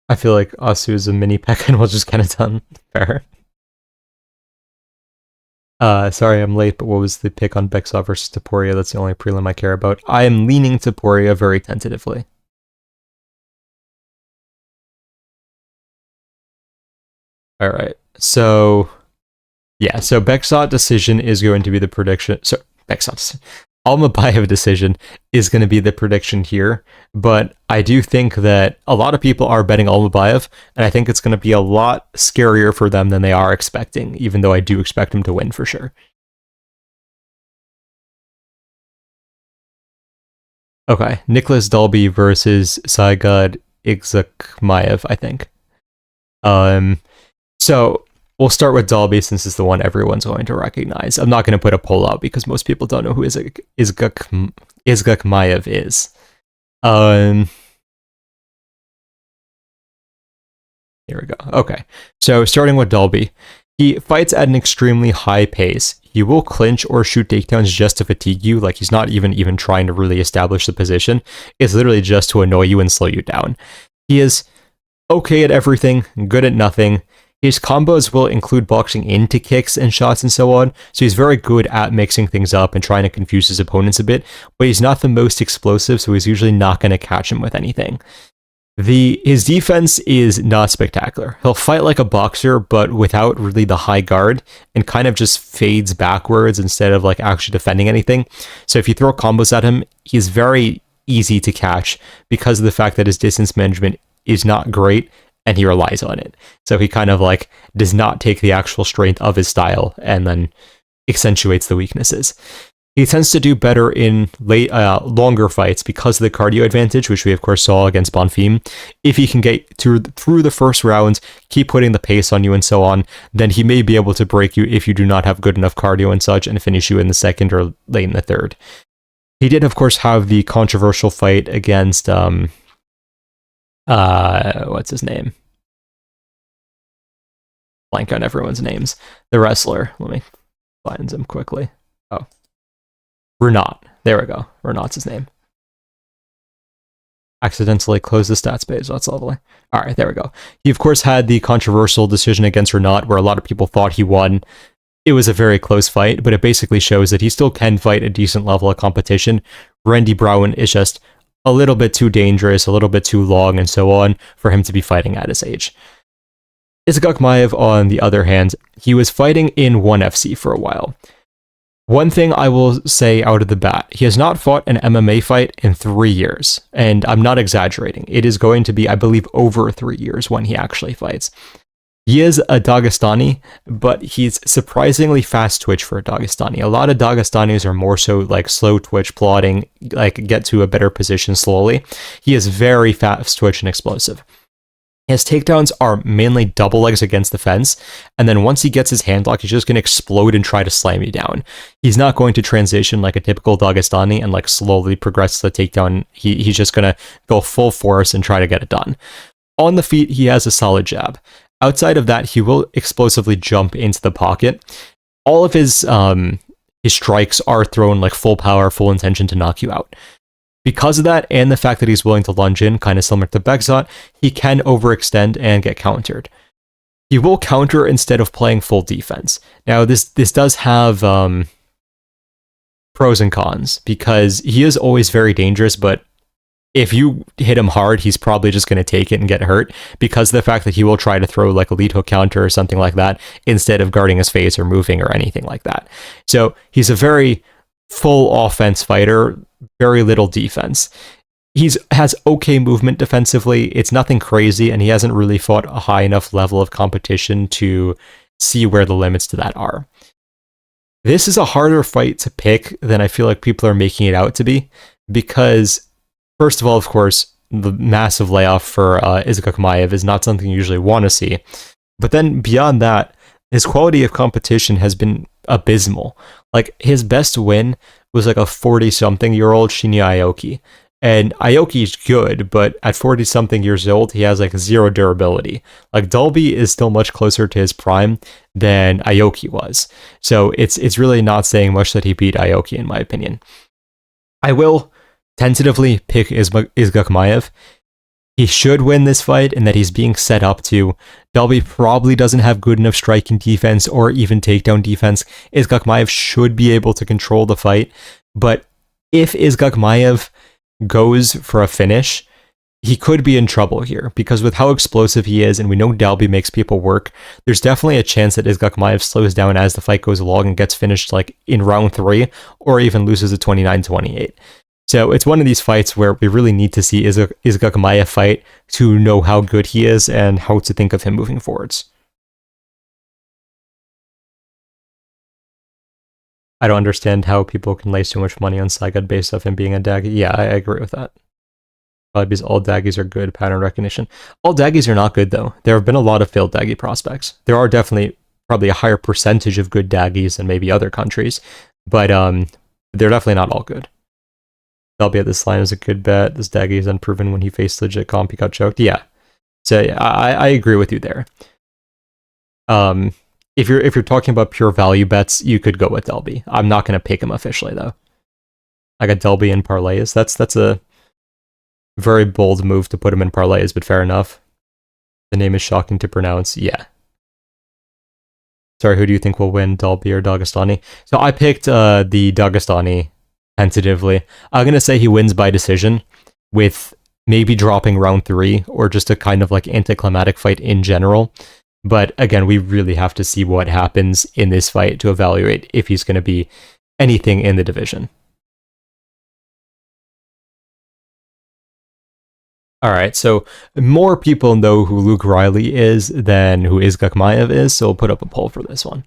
A: I feel like Asu is a mini peck and we'll just kind of done. Fair. Sorry I'm late, but what was the pick on Bekzat versus Topuria? That's the only prelim I care about. I am leaning Topuria very tentatively. Alright, so... yeah, so Bekzat decision is going to be the prediction... So, Bekzat... Almabayev decision is going to be the prediction here, but I do think that a lot of people are betting Almabayev, and I think it's going to be a lot scarier for them than they are expecting, even though I do expect him to win for sure. Okay, Nicholas Dalby versus Saigad Yakhyaev, I think. So we'll start with Dalby since it's the one everyone's going to recognize. I'm not going to put a poll out because most people don't know who Yakhyaev is. Here we go. Okay, so starting with Dalby, he fights at an extremely high pace. He will clinch or shoot takedowns just to fatigue you. Like, he's not even trying to really establish the position. It's literally just to annoy you and slow you down. He is okay at everything, good at nothing. His combos will include boxing into kicks and shots and so on, so he's very good at mixing things up and trying to confuse his opponents a bit, but he's not the most explosive, so he's usually not going to catch him with anything. His defense is not spectacular. He'll fight like a boxer, but without really the high guard, and kind of just fades backwards instead of like actually defending anything. So if you throw combos at him, he's very easy to catch because of the fact that his distance management is not great, and he relies on it. So he kind of like does not take the actual strength of his style and then accentuates the weaknesses. He tends to do better in longer fights because of the cardio advantage, which we of course saw against Bonfim. If he can get through the first rounds, keep putting the pace on you and so on, then he may be able to break you if you do not have good enough cardio and such and finish you in the second or late in the third. He did of course have the controversial fight against what's his name? Blank on everyone's names. The wrestler. Let me find him quickly. Oh. Renat. There we go. Renat's his name. Accidentally closed the stats page. That's lovely. Alright, there we go. He of course had the controversial decision against Renat where a lot of people thought he won. It was a very close fight, but it basically shows that he still can fight a decent level of competition. Randy Brown is just a little bit too dangerous, a little bit too long, and so on, for him to be fighting at his age. Yakhyaev, on the other hand, he was fighting in ONE FC for a while. One thing I will say out of the bat, he has not fought an MMA fight in 3 years. And I'm not exaggerating. It is going to be, I believe, over 3 years when he actually fights. He is a Dagestani, but he's surprisingly fast twitch for a Dagestani. A lot of Dagestanis are more so like slow twitch, plodding, like get to a better position slowly. He is very fast twitch and explosive. His takedowns are mainly double legs against the fence, and then once he gets his hand lock, he's just going to explode and try to slam you down. He's not going to transition like a typical Dagestani and like slowly progress to the takedown. He's just going to go full force and try to get it done. On the feet, he has a solid jab. Outside of that, he will explosively jump into the pocket. All of his strikes are thrown like full power, full intention to knock you out. Because of that, and the fact that he's willing to lunge in, kind of similar to Bekzat, he can overextend and get countered. He will counter instead of playing full defense. Now, this does have pros and cons, because he is always very dangerous, but if you hit him hard, he's probably just going to take it and get hurt, because of the fact that he will try to throw like a lead hook counter or something like that instead of guarding his face or moving or anything like that. So he's a very full offense fighter, very little defense. Has okay movement defensively. It's nothing crazy, and he hasn't really fought a high enough level of competition to see where the limits to that are. This is a harder fight to pick than I feel like people are making it out to be, because first of all, of course, the massive layoff for Yakhyaev is not something you usually want to see. But then beyond that, his quality of competition has been abysmal. Like, his best win was like a 40-something-year-old Shinya Aoki. And Aoki's good, but at 40-something years old, he has like zero durability. Like, Dalby is still much closer to his prime than Aoki was. So it's really not saying much that he beat Aoki, in my opinion. I will tentatively pick Yakhyaev. He should win this fight, and that he's being set up to. Dalby probably doesn't have good enough striking defense or even takedown defense. Yakhyaev should be able to control the fight, but if Yakhyaev goes for a finish, he could be in trouble here, because with how explosive he is, and we know Dalby makes people work, there's definitely a chance that Yakhyaev slows down as the fight goes along and gets finished like in round 3, or even loses a 29-28. So it's one of these fights where we really need to see Yakhyaev fight to know how good he is and how to think of him moving forwards. I don't understand how people can lay so much money on Saigad based off him being a Daggy. Yeah, I agree with that. Probably because all Daggies are good pattern recognition. All Daggies are not good, though. There have been a lot of failed Daggy prospects. There are definitely probably a higher percentage of good Daggies than maybe other countries, but they're definitely not all good. Dalby at this line is a good bet. This Daggy is unproven. When he faced legit comp, he got choked. Yeah. So yeah, I agree with you there. If you're talking about pure value bets, you could go with Dalby. I'm not going to pick him officially though. I got Dalby in parlays. That's a very bold move to put him in parlays, but fair enough. The name is shocking to pronounce. Yeah. Sorry, who do you think will win, Dalby or Dagestani? So I picked the Dagestani tentatively. I'm going to say he wins by decision, with maybe dropping round 3, or just a kind of like anticlimactic fight in general. But again, we really have to see what happens in this fight to evaluate if he's going to be anything in the division. Alright, so more people know who Luke Riley is than who Yakhyaev is, so we'll put up a poll for this one.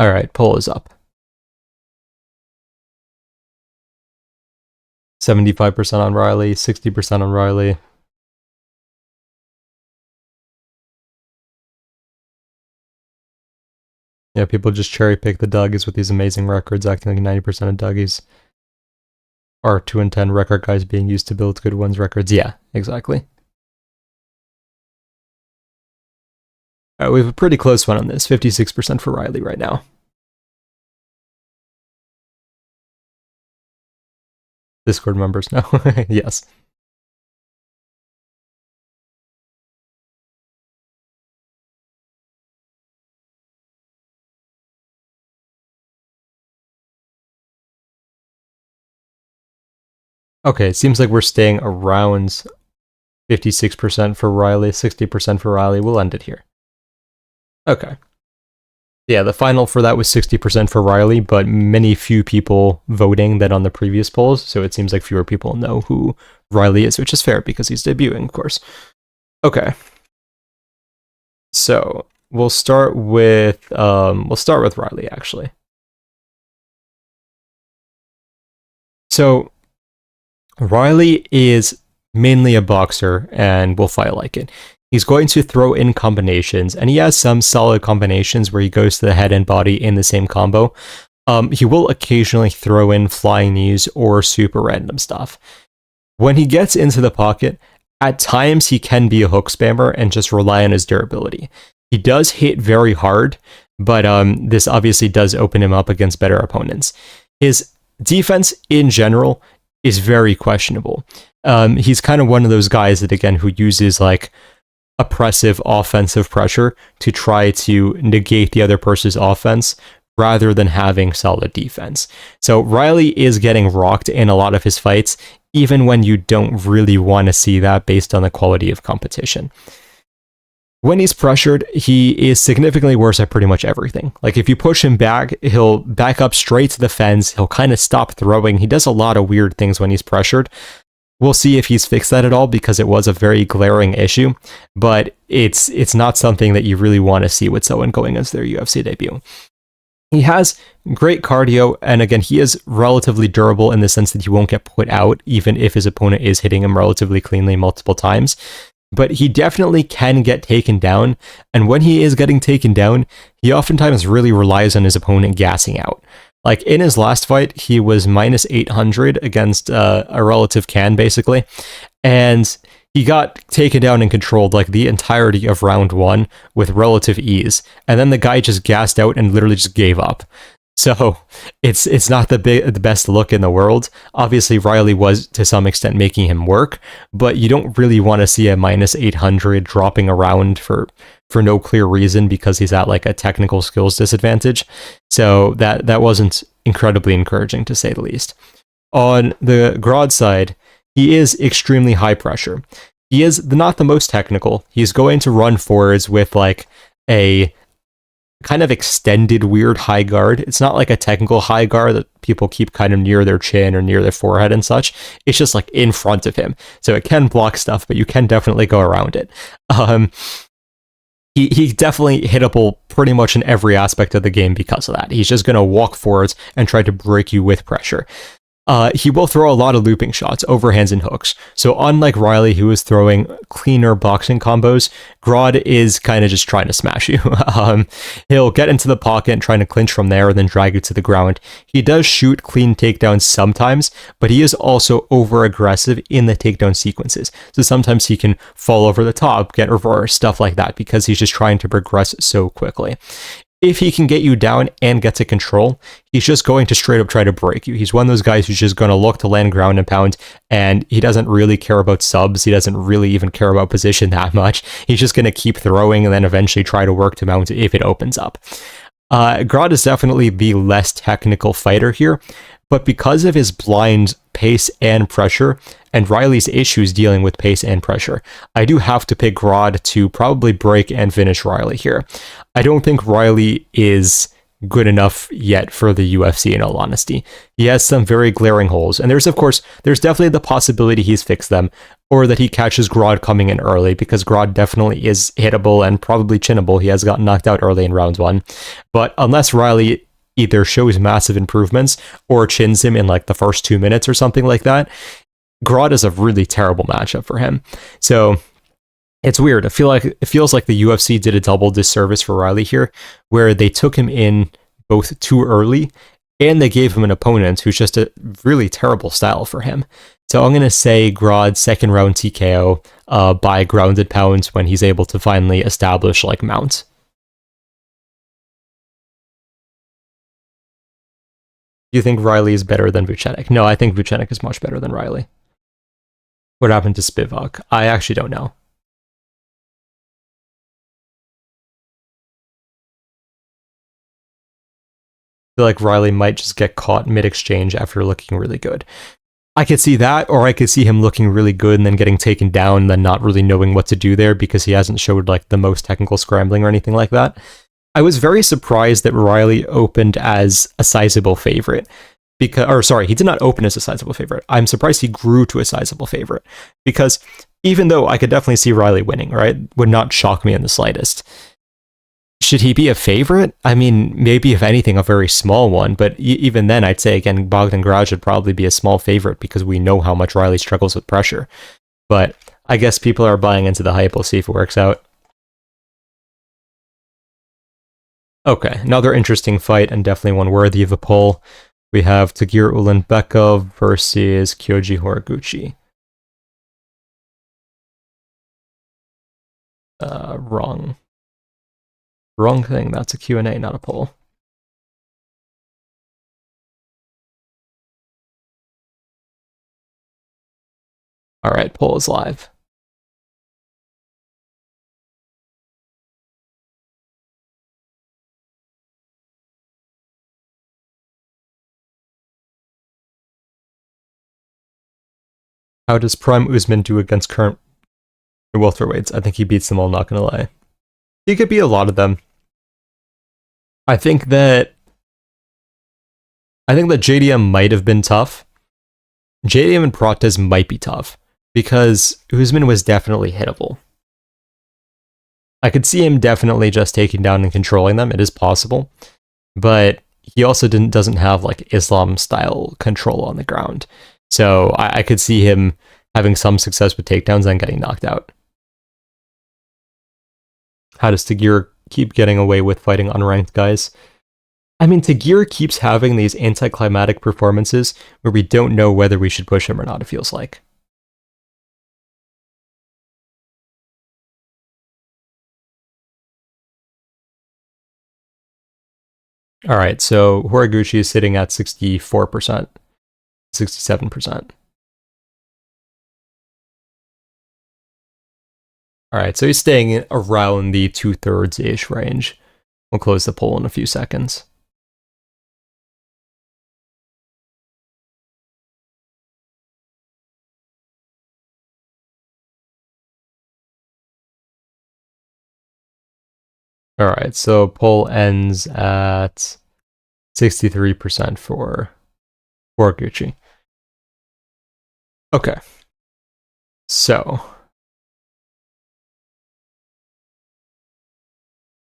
A: Alright, poll is up. 75% on Riley, 60% on Riley. Yeah, people just cherry pick the Dougies with these amazing records, acting like 90% of Dougies are 2-10 record guys being used to build good ones records. Yeah, exactly. Alright, we have a pretty close one on this. 56% for Riley right now. Discord members, no. Yes. Okay, it seems like we're staying around 56% for Riley, 60% for Riley. We'll end it here. Okay. Yeah, the final for that was 60% for Riley, but few people voting than on the previous polls, so it seems like fewer people know who Riley is, which is fair because he's debuting, of course. Okay. So we'll start with Riley, actually. So Riley is mainly a boxer and will fight like it. He's going to throw in combinations, and he has some solid combinations where he goes to the head and body in the same combo. He will occasionally throw in flying knees or super random stuff. When he gets into the pocket, at times he can be a hook spammer and just rely on his durability. He does hit very hard, but this obviously does open him up against better opponents. His defense in general is very questionable. He's kind of one of those guys that, again, who uses like oppressive offensive pressure to try to negate the other person's offense rather than having solid defense. So Riley is getting rocked in a lot of his fights, even when you don't really want to see that based on the quality of competition. When he's pressured, he is significantly worse at pretty much everything. Like, if you push him back, he'll back up straight to the fence, he'll kind of stop throwing. He does a lot of weird things when he's pressured. We'll see if he's fixed that at all, because it was a very glaring issue, but it's not something that you really want to see with someone going into their UFC debut. He has great cardio, and again, he is relatively durable in the sense that he won't get put out, even if his opponent is hitting him relatively cleanly multiple times. But he definitely can get taken down, and when he is getting taken down, he oftentimes really relies on his opponent gassing out. Like, in his last fight, he was minus 800 against a relative can, basically, and he got taken down and controlled like the entirety of round one with relative ease, and then the guy just gassed out and literally just gave up. So it's not the best look in the world. Obviously, Riley was to some extent making him work, but you don't really want to see a minus 800 dropping around for no clear reason because he's at like a technical skills disadvantage. So that wasn't incredibly encouraging, to say the least. On the Grad side, he is extremely high pressure. He is not the most technical. He's going to run forwards with like a kind of extended weird high guard. It's not like a technical high guard that people keep kind of near their chin or near their forehead and such. It's just like in front of him. So it can block stuff, but you can definitely go around it. He's definitely hittable pretty much in every aspect of the game because of that. He's just going to walk forwards and try to break you with pressure. He will throw a lot of looping shots, overhands and hooks. So unlike Riley, who is throwing cleaner boxing combos, Grad is kind of just trying to smash you. He'll get into the pocket and trying to clinch from there and then drag you to the ground. He does shoot clean takedowns sometimes, but he is also over-aggressive in the takedown sequences. So sometimes he can fall over the top, get reversed, stuff like that, because he's just trying to progress so quickly. If he can get you down and get to control, he's just going to straight up try to break you. He's one of those guys who's just going to look to land ground and pound, and he doesn't really care about subs. He doesn't really even care about position that much. He's just going to keep throwing and then eventually try to work to mount if it opens up. Grad is definitely the less technical fighter here, but because of his blind pace and pressure, and Riley's issues dealing with pace and pressure, I do have to pick Grad to probably break and finish Riley here. I don't think Riley is good enough yet for the UFC, in all honesty. He has some very glaring holes, and there's definitely the possibility he's fixed them, or that he catches Grad coming in early, because Grad definitely is hittable and probably chinnable. He has gotten knocked out early in round one, but unless Riley either shows massive improvements or chins him in like the first 2 minutes or something like that, Grad is a really terrible matchup for him. So it's weird. It feels like the UFC did a double disservice for Riley here, where they took him in both too early and they gave him an opponent who's just a really terrible style for him. So I'm going to say Grad second round TKO by grounded pounds when he's able to finally establish like mount. Do you think Riley is better than Vucenic? No, I think Vucenic is much better than Riley. What happened to Spivak? I actually don't know. I feel like Riley might just get caught mid-exchange after looking really good. I could see that, or I could see him looking really good and then getting taken down and then not really knowing what to do there because he hasn't showed like the most technical scrambling or anything like that. I was very surprised that Riley opened as a sizable favorite. He did not open as a sizable favorite. I'm surprised he grew to a sizable favorite because even though I could definitely see Riley winning, right, would not shock me in the slightest. Should he be a favorite? I mean, maybe if anything, a very small one, but even then, I'd say, again, Bogdan Grad should probably be a small favorite because we know how much Riley struggles with pressure. But I guess people are buying into the hype. We'll see if it works out. Okay, another interesting fight and definitely one worthy of a poll. We have Tagir Ulanbekov versus Kyoji Horiguchi. Wrong thing. That's a Q&A, not a poll. All right, poll is live. How does Prime Usman do against current welterweights? I think he beats them all, not gonna lie. He could beat a lot of them. I think that JDM might have been tough. JDM and Protez might be tough because Usman was definitely hittable. I could see him definitely just taking down and controlling them. It is possible, but he also doesn't have like Islam style control on the ground. So I could see him having some success with takedowns and getting knocked out. How does Tagir keep getting away with fighting unranked guys? I mean, Tagir keeps having these anticlimactic performances where we don't know whether we should push him or not, it feels like. Alright, so Horiguchi is sitting at 64%, 67%. Alright, so he's staying around the 2/3-ish range. We'll close the poll in a few seconds. Alright, so poll ends at 63% for Horiguchi. Okay. So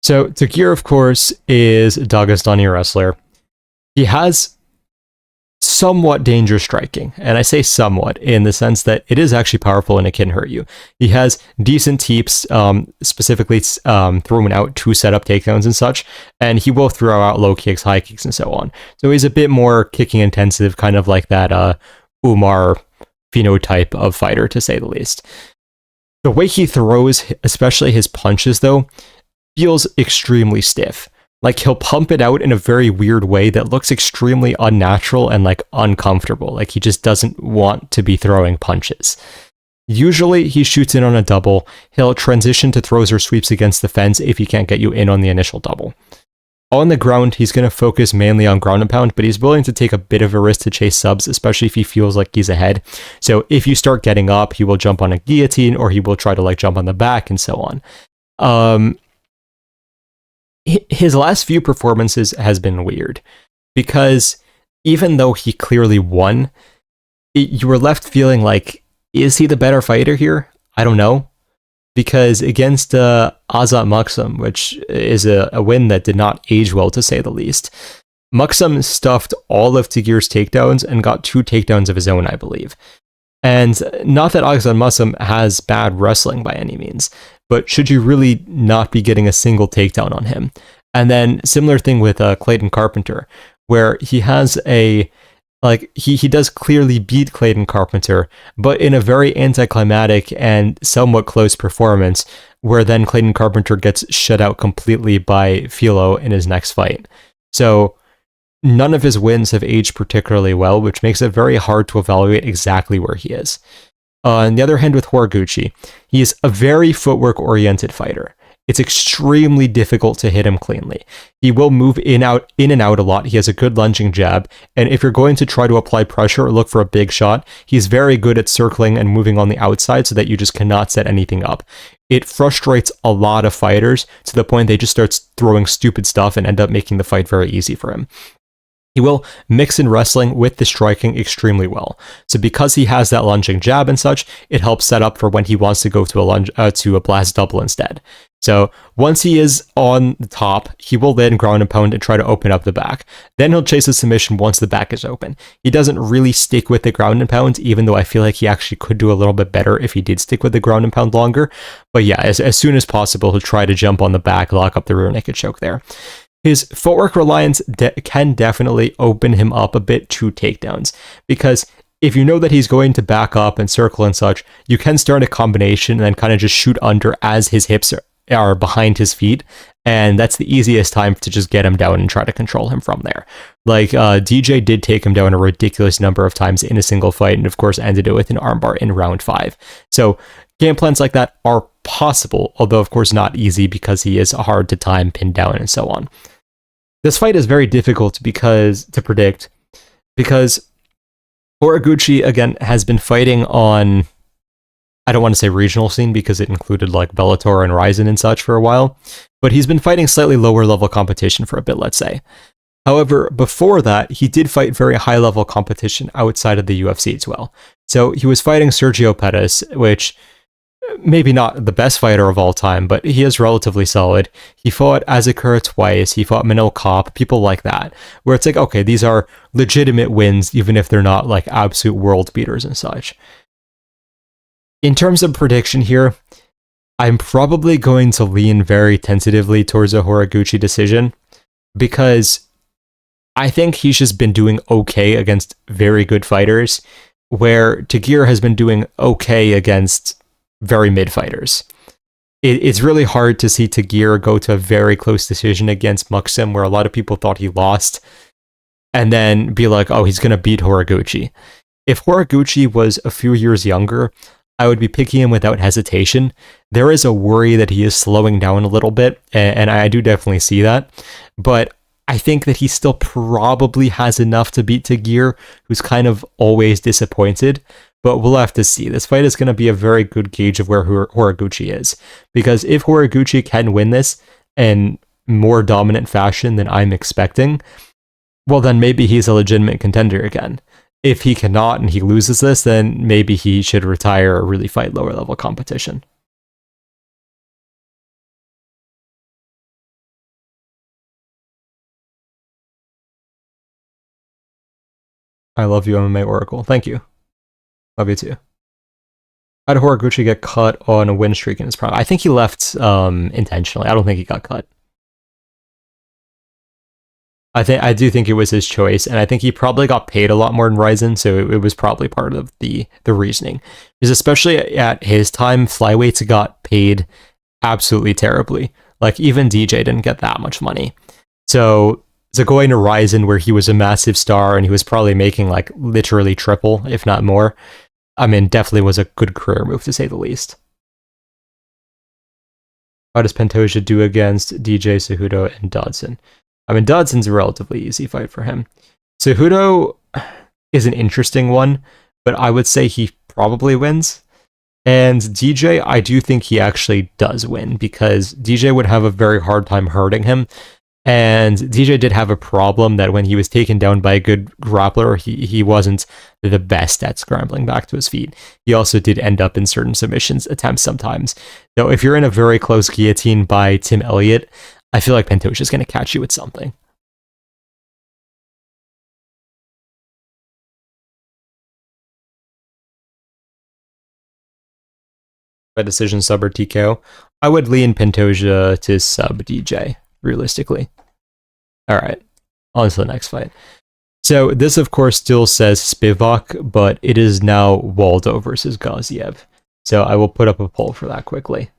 A: Tagir, of course, is a Dagestani wrestler. He has somewhat dangerous striking, and I say somewhat in the sense that it is actually powerful and it can hurt you. He has decent teeps, specifically throwing out to set up takedowns and such, and he will throw out low kicks, high kicks, and so on. So he's a bit more kicking intensive, kind of like that Umar phenotype of fighter, to say the least. The way he throws, especially his punches, though, feels extremely stiff. Like, he'll pump it out in a very weird way that looks extremely unnatural and, like, uncomfortable. Like, he just doesn't want to be throwing punches. Usually, he shoots in on a double. He'll transition to throws or sweeps against the fence if he can't get you in on the initial double. On the ground, he's going to focus mainly on ground and pound, but he's willing to take a bit of a risk to chase subs, especially if he feels like he's ahead. So if you start getting up, he will jump on a guillotine, or he will try to, like, jump on the back, and so on. His last few performances has been weird because even though he clearly won, you were left feeling like, is he the better fighter here? I don't know. Because against Azat Maksum, which is a win that did not age well, to say the least, Maksum stuffed all of Tagir's takedowns and got 2 takedowns of his own, I believe. And not that Azat Maksum has bad wrestling by any means, but should you really not be getting a single takedown on him? And then similar thing with Clayton Carpenter, where he has he does clearly beat Clayton Carpenter, but in a very anticlimactic and somewhat close performance, where then Clayton Carpenter gets shut out completely by Filo in his next fight. So none of his wins have aged particularly well, which makes it very hard to evaluate exactly where he is. On the other hand, with Horiguchi, he is a very footwork-oriented fighter. it's extremely difficult to hit him cleanly. He will move in and out a lot. He has a good lunging jab, and if you're going to try to apply pressure or look for a big shot, he's very good at circling and moving on the outside so that you just cannot set anything up. It frustrates a lot of fighters to the point they just start throwing stupid stuff and end up making the fight very easy for him. He will mix in wrestling with the striking extremely well. So because he has that lunging jab and such, it helps set up for when he wants to go to a blast double instead. So once he is on the top, he will then ground and pound and try to open up the back. Then he'll chase a submission once the back is open. He doesn't really stick with the ground and pound, even though I feel like he actually could do a little bit better if he did stick with the ground and pound longer. But yeah, as soon as possible, he'll try to jump on the back, lock up the rear naked choke there. His footwork reliance can definitely open him up a bit to takedowns, because if you know that he's going to back up and circle and such, you can start a combination and then kind of just shoot under as his hips are behind his feet, and that's the easiest time to just get him down and try to control him from there. Like, DJ did take him down a ridiculous number of times in a single fight, and of course ended it with an armbar in round 5. So game plans like that are possible, although of course not easy because he is hard to time, pin down, and so on. This fight is very difficult to predict because Horiguchi, again, has been fighting on, I don't want to say regional scene because it included like Bellator and Ryzen and such for a while, but he's been fighting slightly lower level competition for a bit, let's say. However, before that, he did fight very high level competition outside of the UFC as well. So he was fighting Sergio Perez, which maybe not the best fighter of all time, but he is relatively solid. He fought Azekura twice, he fought Manil Kopp, people like that, where it's like, okay, these are legitimate wins, even if they're not like absolute world beaters and such. In terms of prediction here, I'm probably going to lean very tentatively towards a Horiguchi decision, because I think he's just been doing okay against very good fighters, where Tagir has been doing okay against very mid fighters. It's really hard to see Tagir go to a very close decision against Muxim, where a lot of people thought he lost, and then be like, oh, he's going to beat Horiguchi. If Horiguchi was a few years younger, I would be picking him without hesitation. There is a worry that he is slowing down a little bit, and I do definitely see that, but I think that he still probably has enough to beat Tagir, who's kind of always disappointed. But we'll have to see. This fight is going to be a very good gauge of where Horiguchi is. Because if Horiguchi can win this in more dominant fashion than I'm expecting, well, then maybe he's a legitimate contender again. If he cannot and he loses this, then maybe he should retire or really fight lower level competition. I love you, MMA Oracle. Thank you. Love you too. How did Horiguchi get cut on a win streak in his prime? I think he left intentionally. I don't think he got cut. I do think it was his choice, and I think he probably got paid a lot more than Ryzen, so it was probably part of the reasoning. Because especially at his time, flyweights got paid absolutely terribly. Like, even DJ didn't get that much money. So going to Ryzen, where he was a massive star and he was probably making like literally triple, if not more, I mean, definitely was a good career move to say the least. How does Pantoja do against DJ, Cejudo, and Dodson? I mean, Dodson's a relatively easy fight for him. Cejudo is an interesting one, but I would say he probably wins. And DJ, I do think he actually does win, because DJ would have a very hard time hurting him. And DJ did have a problem that when he was taken down by a good grappler, he wasn't the best at scrambling back to his feet. He also did end up in certain submissions attempts sometimes. Though if you're in a very close guillotine by Tim Elliott, I feel like Pantoja is going to catch you with something. By decision, sub, or TKO, I would lean Pantoja to sub DJ, realistically. Alright, on to the next fight. So this, of course, still says Spivak, but it is now Waldo versus Gaziev. So I will put up a poll for that quickly.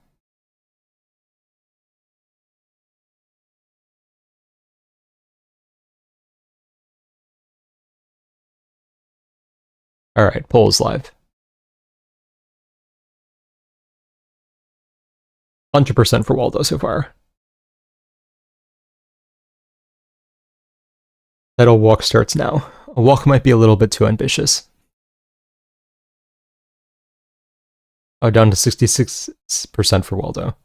A: Alright, poll is live. 100% for Waldo so far. Title walk starts now. A walk might be a little bit too ambitious. Oh, down to 66% for Waldo.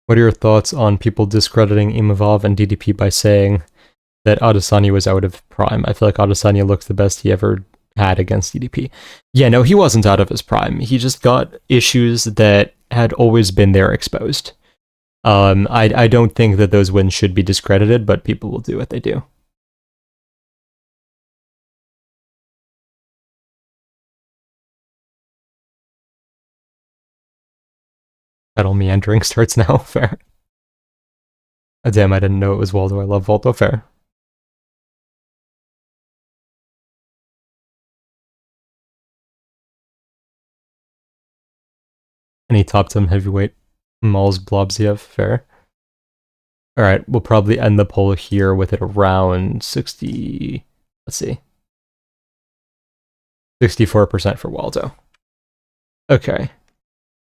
A: What are your thoughts on people discrediting Imavov and DDP by saying that Adesanya was out of prime? I feel like Adesanya looks the best he ever had against DDP. Yeah, no, he wasn't out of his prime. He just got issues that had always been there exposed. I don't think that those wins should be discredited, but people will do what they do. Title meandering starts now. Fair. Oh, damn, I didn't know it was Waldo. I love Waldo. Fair. Any top 10 heavyweight mauls Blobziev. Fair. Alright, we'll probably end the poll here with it around 60... Let's see. 64% for Waldo. Okay.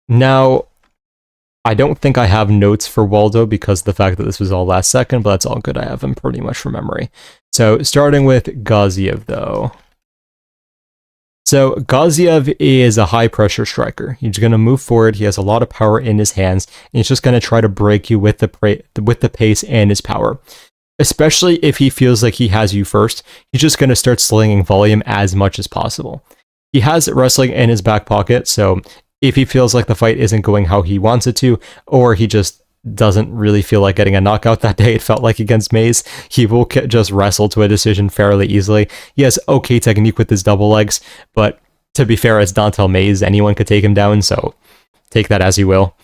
A: Now, I don't think I have notes for Waldo because of the fact that this was all last second, but that's all good. I have them pretty much from memory. So, starting with Gaziev, though. So, Gaziev is a high-pressure striker. He's going to move forward. He has a lot of power in his hands, and he's just going to try to break you with the pace and his power. Especially if he feels like he has you first, he's just going to start slinging volume as much as possible. He has wrestling in his back pocket, so if he feels like the fight isn't going how he wants it to, or he just doesn't really feel like getting a knockout that day, it felt like against Mays, he will just wrestle to a decision fairly easily. He has okay technique with his double legs, but to be fair, it's Dontel Mays, anyone could take him down, so take that as you will.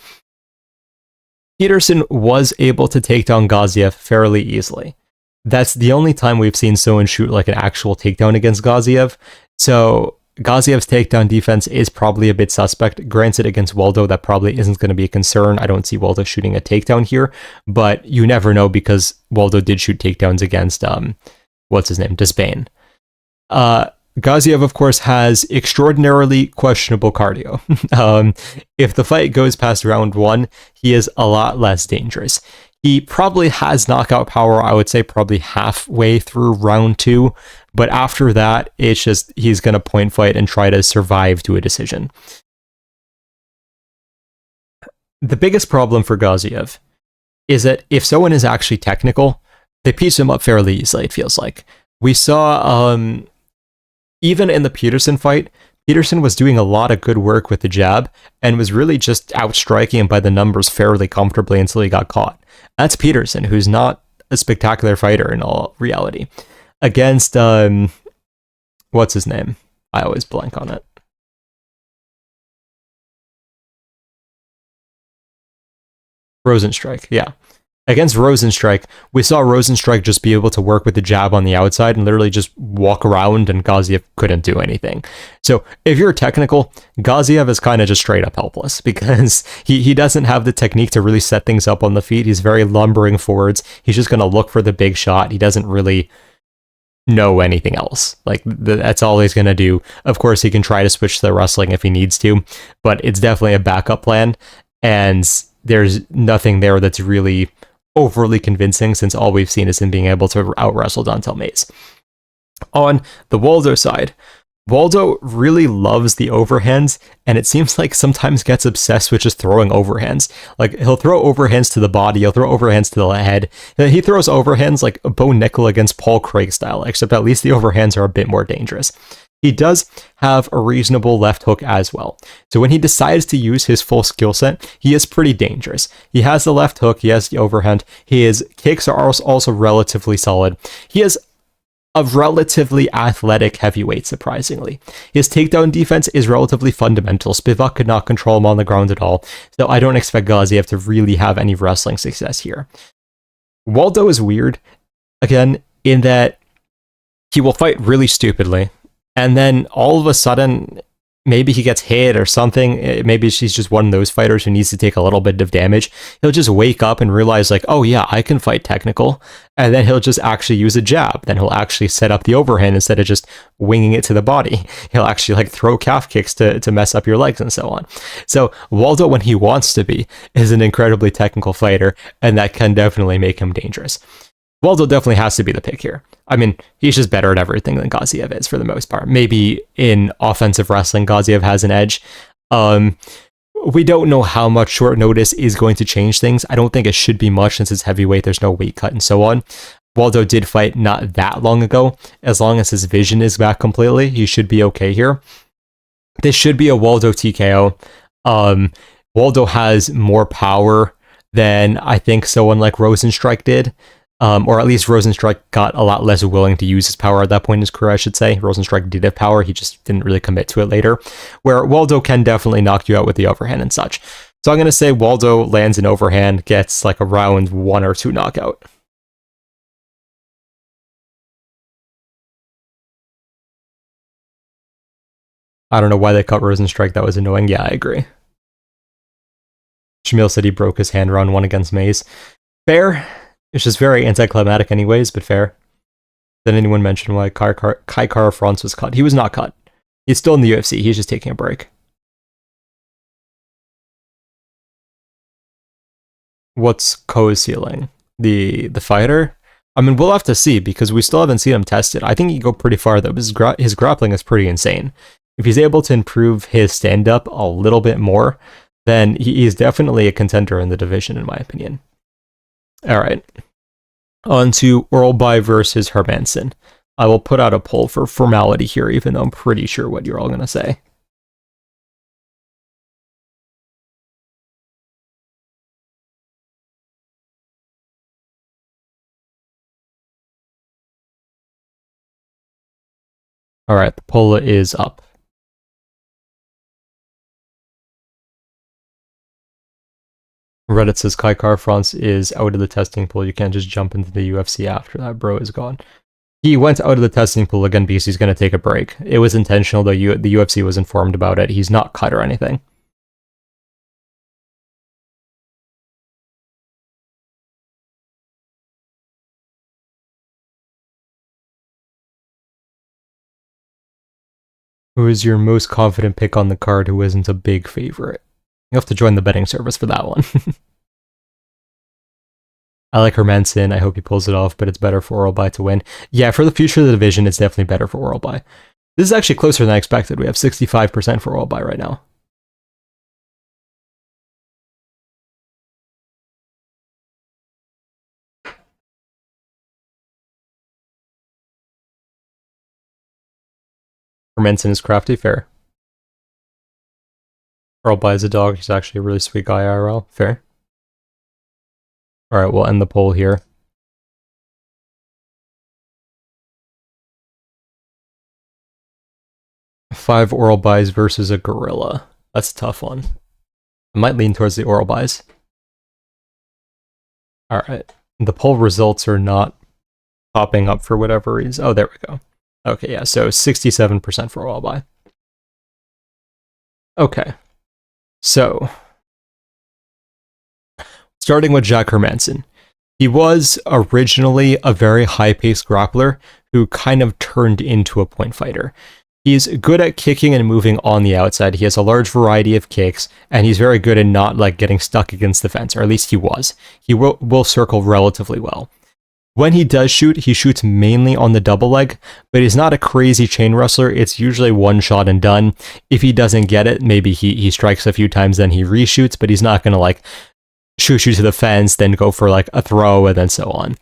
A: Peterson was able to take down Gaziev fairly easily. That's the only time we've seen someone shoot like an actual takedown against Gaziev, so Gaziev's takedown defense is probably a bit suspect. Granted, against Waldo, that probably isn't going to be a concern. I don't see Waldo shooting a takedown here, but you never know because Waldo did shoot takedowns against, what's his name? Despain. Gaziev, of course, has extraordinarily questionable cardio. If the fight goes past round 1, he is a lot less dangerous. He probably has knockout power, I would say probably halfway through round 2, but after that, it's just he's going to point fight and try to survive to a decision. The biggest problem for Gaziev is that if someone is actually technical, they piece him up fairly easily, it feels like. We saw, even in the Peterson fight, Peterson was doing a lot of good work with the jab and was really just outstriking him by the numbers fairly comfortably until he got caught. That's Peterson, who's not a spectacular fighter in all reality. Against, what's his name? I always blank on it. Rosenstrike, yeah. Against Rosenstrike, we saw Rosenstrike just be able to work with the jab on the outside and literally just walk around, and Gaziev couldn't do anything. So if you're technical, Gaziev is kind of just straight up helpless because he doesn't have the technique to really set things up on the feet. He's very lumbering forwards. He's just going to look for the big shot. He doesn't really know anything else. Like, that's all he's going to do. Of course, he can try to switch to the wrestling if he needs to, but it's definitely a backup plan, and there's nothing there that's really overly convincing, since all we've seen is him being able to out-wrestle Dontel Mays. On the Waldo side, Waldo really loves the overhands, and it seems like sometimes gets obsessed with just throwing overhands. Like, he'll throw overhands to the body, he'll throw overhands to the head. He throws overhands like Bo Nickel against Paul Craig style, except at least the overhands are a bit more dangerous. He does have a reasonable left hook as well. So when he decides to use his full skill set, he is pretty dangerous. He has the left hook, he has the overhand, his kicks are also relatively solid. He is a relatively athletic heavyweight, surprisingly. His takedown defense is relatively fundamental. Spivak could not control him on the ground at all, so I don't expect Gaziev to really have any wrestling success here. Waldo is weird, again, in that he will fight really stupidly, and then all of a sudden, maybe he gets hit or something. Maybe she's just one of those fighters who needs to take a little bit of damage. He'll just wake up and realize like, oh yeah, I can fight technical. And then he'll just actually use a jab. Then he'll actually set up the overhand instead of just winging it to the body. He'll actually like throw calf kicks to mess up your legs and so on. So Waldo, when he wants to be, is an incredibly technical fighter, and that can definitely make him dangerous. Waldo definitely has to be the pick here. I mean, he's just better at everything than Gaziev is for the most part. Maybe in offensive wrestling, Gaziev has an edge. We don't know how much short notice is going to change things. I don't think it should be much since it's heavyweight, there's no weight cut and so on. Waldo did fight not that long ago. As long as his vision is back completely, he should be okay here. This should be a Waldo TKO. Waldo has more power than I think someone like Rosenstrike did. Or at least Rosenstrike got a lot less willing to use his power at that point in his career, I should say. Rosenstrike did have power, he just didn't really commit to it later. Where Waldo can definitely knock you out with the overhand and such. So I'm going to say Waldo lands an overhand, gets like a round 1 or 2 knockout. I don't know why they cut Rosenstrike, that was annoying. Yeah, I agree. Shamil said he broke his hand round 1 against Mays. Fair. It's just very anticlimactic anyways, but fair. Did anyone mention why Kai Kara-France was cut? He was not cut. He's still in the UFC, he's just taking a break. What's Ko's ceiling? The fighter? I mean, we'll have to see, because we still haven't seen him tested. I think he can go pretty far, though. His grappling is pretty insane. If he's able to improve his stand-up a little bit more, then he is definitely a contender in the division, in my opinion. Alright, on to Orolbai versus Hermansson. I will put out a poll for formality here, even though I'm pretty sure what you're all going to say. Alright, the poll is up. Reddit says Kai Kara-France is out of the testing pool. You can't just jump into the UFC after that. Bro is gone. He went out of the testing pool again because he's going to take a break. It was intentional, though. The UFC was informed about it. He's not cut or anything. Who is your most confident pick on the card who isn't a big favorite? You have to join the betting service for that one. I like Hermansson. I hope he pulls it off, but it's better for Orolbai to win. Yeah, for the future of the division, it's definitely better for Orolbai. This is actually closer than I expected. We have 65% for Orolbai right now. Hermansson is crafty, fair. Orolbai is a dog. He's actually a really sweet guy, IRL. Fair. Alright, we'll end the poll here. Five Orolbais versus a gorilla. That's a tough one. I might lean towards the Orolbais. Alright. The poll results are not popping up for whatever reason. Oh, there we go. Okay, yeah, so 67% for Orolbai. Okay. So, starting with Jack Hermansson. He was originally a very high-paced grappler who kind of turned into a point fighter. He's good at kicking and moving on the outside. He has a large variety of kicks, and he's very good at not like getting stuck against the fence, or at least he was. He will circle relatively well. When he does shoot, he shoots mainly on the double leg, but he's not a crazy chain wrestler. It's usually one shot and done. If he doesn't get it, maybe he strikes a few times, then he reshoots, but he's not going to like shoot you to the fence, then go for like a throw, and then so on.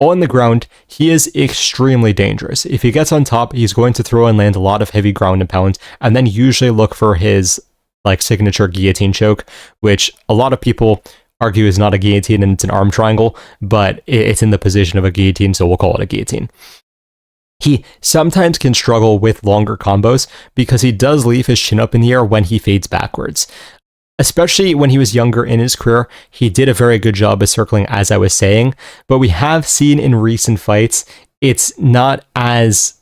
A: On the ground, he is extremely dangerous. If he gets on top, he's going to throw and land a lot of heavy ground and pound, and then usually look for his like signature guillotine choke, which a lot of people argue is not a guillotine and it's an arm triangle, but it's in the position of a guillotine, so we'll call it a guillotine. He sometimes can struggle with longer combos because he does leave his chin up in the air when he fades backwards. Especially when he was younger in his career, he did a very good job of circling, as I was saying, but we have seen in recent fights, he's not as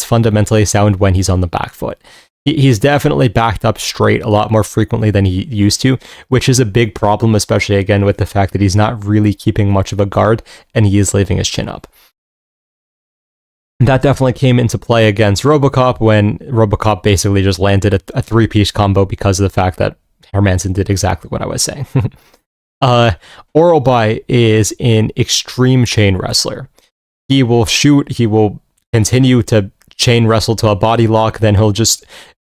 A: fundamentally sound when he's on the back foot. He's definitely backed up straight a lot more frequently than he used to, which is a big problem, especially again with the fact that he's not really keeping much of a guard and he is leaving his chin up. That definitely came into play against Robocop when Robocop basically just landed a three-piece combo because of the fact that Hermansson did exactly what I was saying. Orolbai is an extreme chain wrestler. He will shoot, he will continue to chain wrestle to a body lock, then he'll just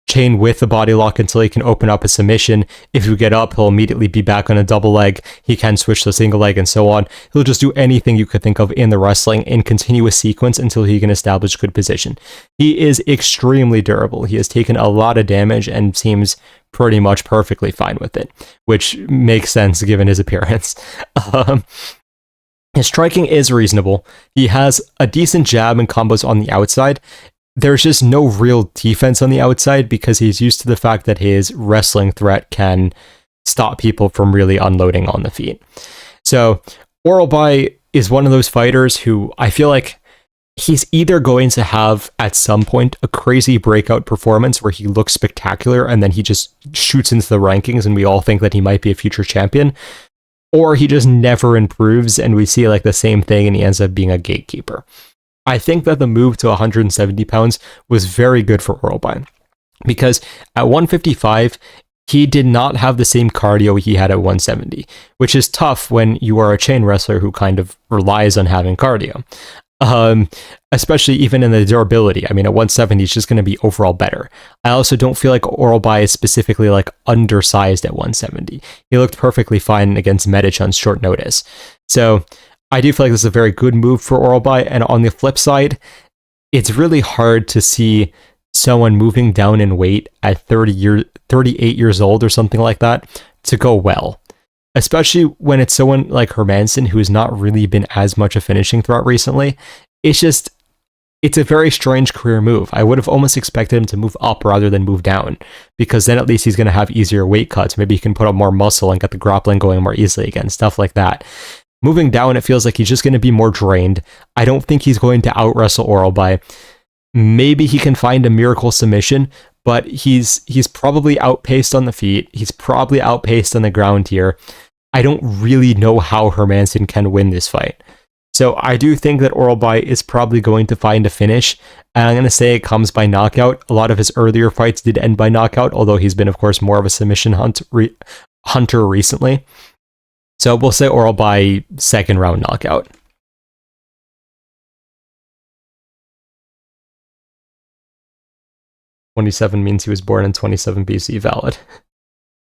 A: chain with the body lock until he can open up a submission. If you get up, he'll immediately be back on a double leg. He can switch to a single leg and so on. He'll just do anything you could think of in the wrestling in continuous sequence until he can establish good position. He is extremely durable. He has taken a lot of damage and seems pretty much perfectly fine with it, which makes sense given his appearance. His striking is reasonable. He has a decent jab and combos on the outside. There's just no real defense on the outside because he's used to the fact that his wrestling threat can stop people from really unloading on the feet. So Orolbai is one of those fighters who I feel like he's either going to have at some point a crazy breakout performance where he looks spectacular and then he just shoots into the rankings and we all think that he might be a future champion, or he just never improves and we see like the same thing and he ends up being a gatekeeper. I think that the move to 170 pounds was very good for Orolbai because at 155, he did not have the same cardio he had at 170, which is tough when you are a chain wrestler who kind of relies on having cardio. Especially even in the durability. I mean, at 170, it's just going to be overall better. I also don't feel like Orolbai is specifically like undersized at 170. He looked perfectly fine against Medic on short notice. So I do feel like this is a very good move for Orolbai. And on the flip side, it's really hard to see someone moving down in weight at 38 years old or something like that to go well. Especially when it's someone like Hermansson who has not really been as much a finishing threat recently. It's a very strange career move. I would have almost expected him to move up rather than move down, because then at least he's going to have easier weight cuts. Maybe he can put up more muscle and get the grappling going more easily again, stuff like that. Moving down, it feels like he's just going to be more drained. I don't think he's going to out-wrestle Orolbai. Maybe he can find a miracle submission, but he's probably outpaced on the feet. He's probably outpaced on the ground here. I don't really know how Hermansson can win this fight. So I do think that Orolbai is probably going to find a finish, and I'm going to say it comes by knockout. A lot of his earlier fights did end by knockout, although he's been, of course, more of a submission hunter recently. So we'll say Orolbai second round knockout. 27 means he was born in 27 BC, valid.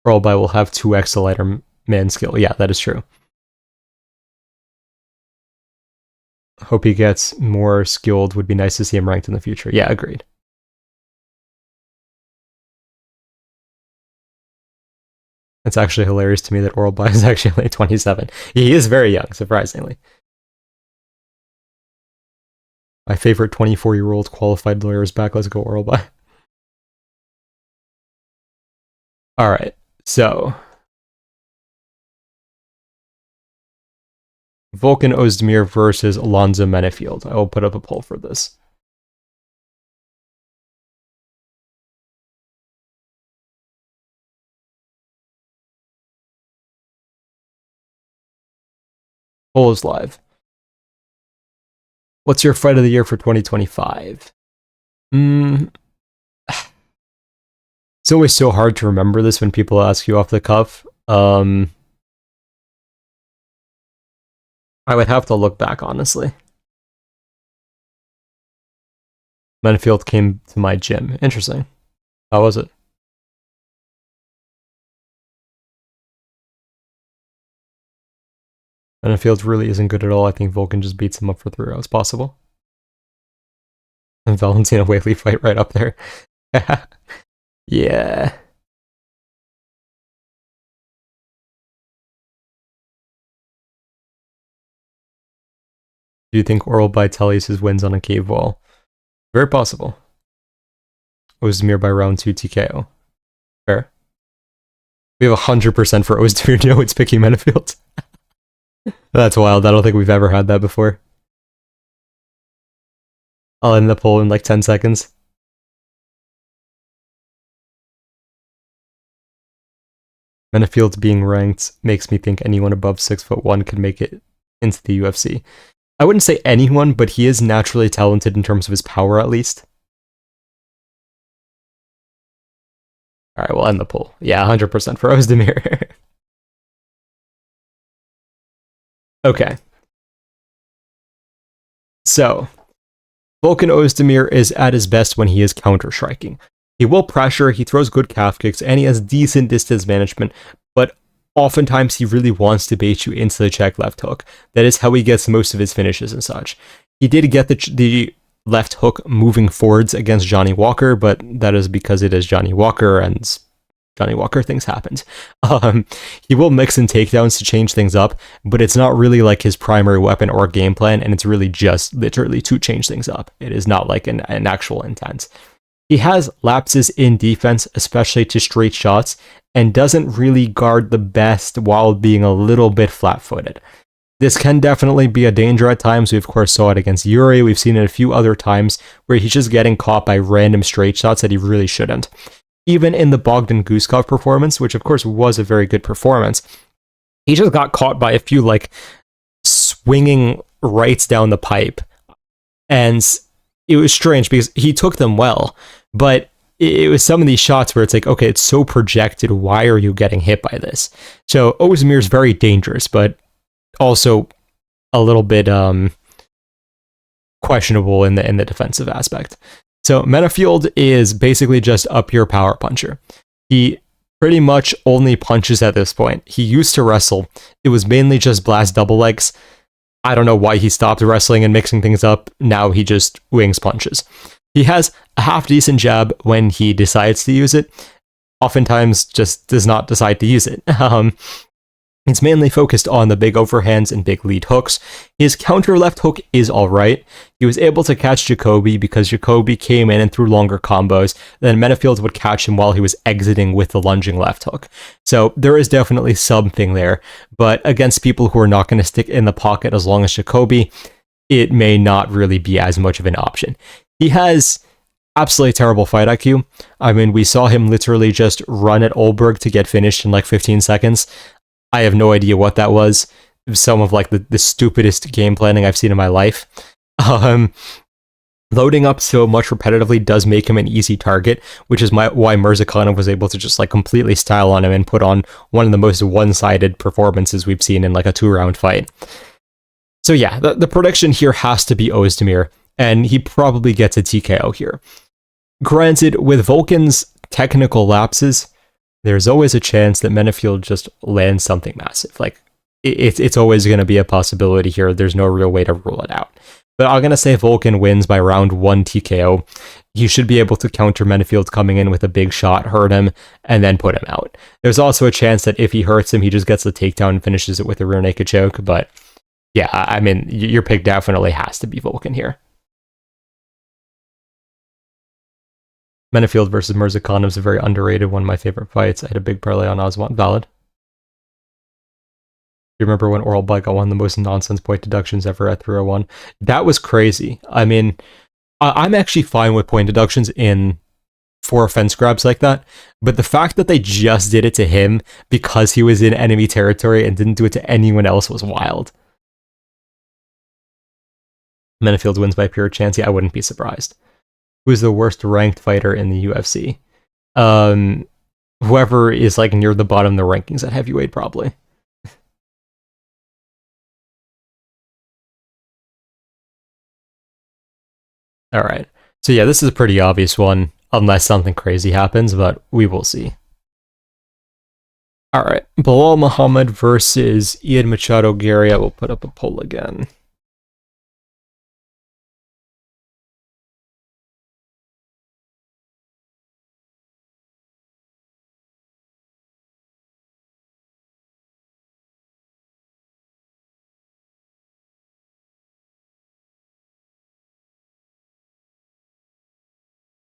A: Orolbai will have 2x the lighter man skill. Yeah, that is true. Hope he gets more skilled. Would be nice to see him ranked in the future. Yeah, agreed. It's actually hilarious to me that Orolbai is actually only 27. He is very young, surprisingly. My favorite 24-year-old qualified lawyer is back. Let's go, Orolbai. Alright, so Volkan Oezdemir versus Alonzo Menifield. I will put up a poll for this. Poll is live. What's your fight of the year for 2025? It's always so hard to remember this when people ask you off the cuff. I would have to look back, honestly. Menifield came to my gym. Interesting. How was it? Menifield really isn't good at all. I think Volkan just beats him up for 3 rounds. Possible. And Valentina Whaley fight right up there. Yeah. Do you think Orolbai tallies his wins on a cave wall? Very possible. Oezdemir by round 2 TKO. Fair. We have 100% for Oezdemir. No, it's picking Menifield. That's wild. I don't think we've ever had that before. I'll end the poll in like 10 seconds. Menifield being ranked makes me think anyone above 6'1" can make it into the UFC. I wouldn't say anyone, but he is naturally talented in terms of his power, at least. All right, we'll end the poll. Yeah, 100% for Oezdemir. Okay. So, Volkan Oezdemir is at his best when he is counter-striking. He will pressure, he throws good calf kicks, and he has decent distance management, but oftentimes he really wants to bait you into the check left hook. That is how he gets most of his finishes and such. He did get the left hook moving forwards against Johnny Walker, but that is because it is Johnny Walker, and Johnny Walker things happened. He will mix in takedowns to change things up, but it's not really like his primary weapon or game plan, and it's really just literally to change things up. It is not like an actual intent. He has lapses in defense, especially to straight shots, and doesn't really guard the best while being a little bit flat-footed. This can definitely be a danger at times. We of course saw it against Yuri. We've seen it a few other times where he's just getting caught by random straight shots that he really shouldn't. Even in the Bogdan Guskov performance, which of course was a very good performance, he just got caught by a few like swinging rights down the pipe. And it was strange because he took them well, but it was some of these shots where it's like, okay, it's so projected. Why are you getting hit by this? So Oezdemir is very dangerous, but also a little bit questionable in the defensive aspect. So Menifield is basically just a pure power puncher. He pretty much only punches at this point. He used to wrestle. It was mainly just blast double legs. I don't know why he stopped wrestling and mixing things up. Now he just wings punches. He has a half-decent jab when he decides to use it. Oftentimes just does not decide to use it. It's mainly focused on the big overhands and big lead hooks. His counter left hook is alright. He was able to catch Jacoby because Jacoby came in and threw longer combos. Then Menifield would catch him while he was exiting with the lunging left hook. So there is definitely something there. But against people who are not going to stick in the pocket as long as Jacoby, it may not really be as much of an option. He has absolutely terrible fight IQ. I mean, we saw him literally just run at Olberg to get finished in like 15 seconds. I have no idea what that was. It was some of like the stupidest game planning I've seen in my life. Loading up so much repetitively does make him an easy target, which is why Mirzakhanov was able to just like completely style on him and put on one of the most one-sided performances we've seen in like a 2-round fight. So yeah, the prediction here has to be Oezdemir, and he probably gets a TKO here. Granted, with Volkan's technical lapses, there's always a chance that Menifield just lands something massive. Like, it's always going to be a possibility here. There's no real way to rule it out. But I'm going to say Volkan wins by round 1 TKO. He should be able to counter Menifield coming in with a big shot, hurt him, and then put him out. There's also a chance that if he hurts him, he just gets the takedown and finishes it with a rear naked choke. But yeah, I mean, your pick definitely has to be Volkan here. Menifield versus Mirzakhanov is a very underrated one of my favorite fights. I had a big parlay on Oswan. Valid. You remember when Orolbai got one of the most nonsense point deductions ever at 301? That was crazy. I mean, I'm actually fine with point deductions in 4 fence grabs like that, but the fact that they just did it to him because he was in enemy territory and didn't do it to anyone else was wild. Menifield wins by pure chance. Yeah, I wouldn't be surprised. Who's the worst ranked fighter in the UFC? Whoever is like near the bottom of the rankings at heavyweight, probably. All right. So yeah, this is a pretty obvious one, unless something crazy happens, but we will see. All right. Belal Muhammad versus Ian Machado Garry. I will put up a poll again.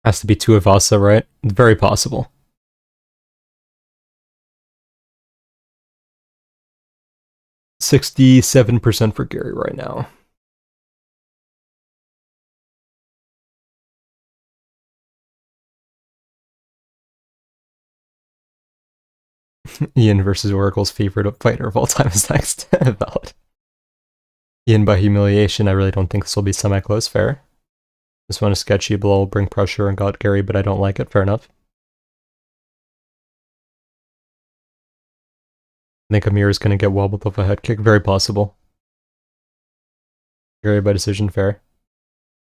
A: Has to be Tuivasa, right? Very possible. 67% for Garry right now. Ian versus Oracle's favorite fighter of all time is next. Valid. Ian by humiliation. I really don't think this will be semi-close. Fair. This one is sketchy. Belal will bring pressure and got Garry, but I don't like it. Fair enough. I think Amir is going to get wobbled off a head kick. Very possible. Garry by decision. Fair.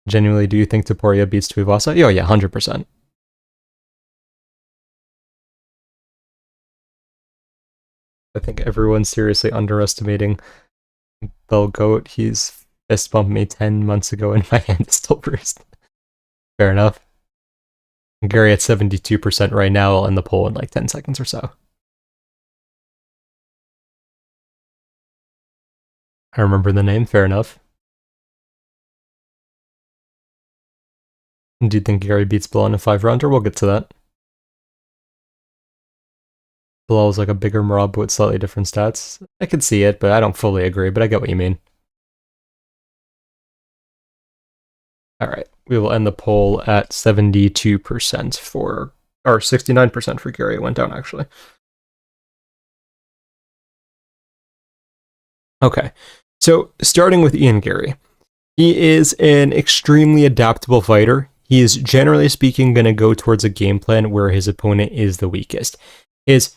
A: Genuinely, do you think Topuria beats Tuivasa? Oh yeah, 100%. I think everyone's seriously underestimating Belgoat. He's fist bumped me 10 months ago and my hand is still bruised. Fair enough. Garry at 72% right now. I'll end the poll in like 10 seconds or so. I remember the name. Fair enough. Do you think Garry beats Belal in a 5-rounder? We'll get to that. Belal is like a bigger Marab with slightly different stats. I could see it, but I don't fully agree, but I get what you mean. Alright, we will end the poll at 72% for, or 69% for Garry. It went down, actually. Okay, so starting with Ian Garry. He is an extremely adaptable fighter. He is, generally speaking, going to go towards a game plan where his opponent is the weakest. His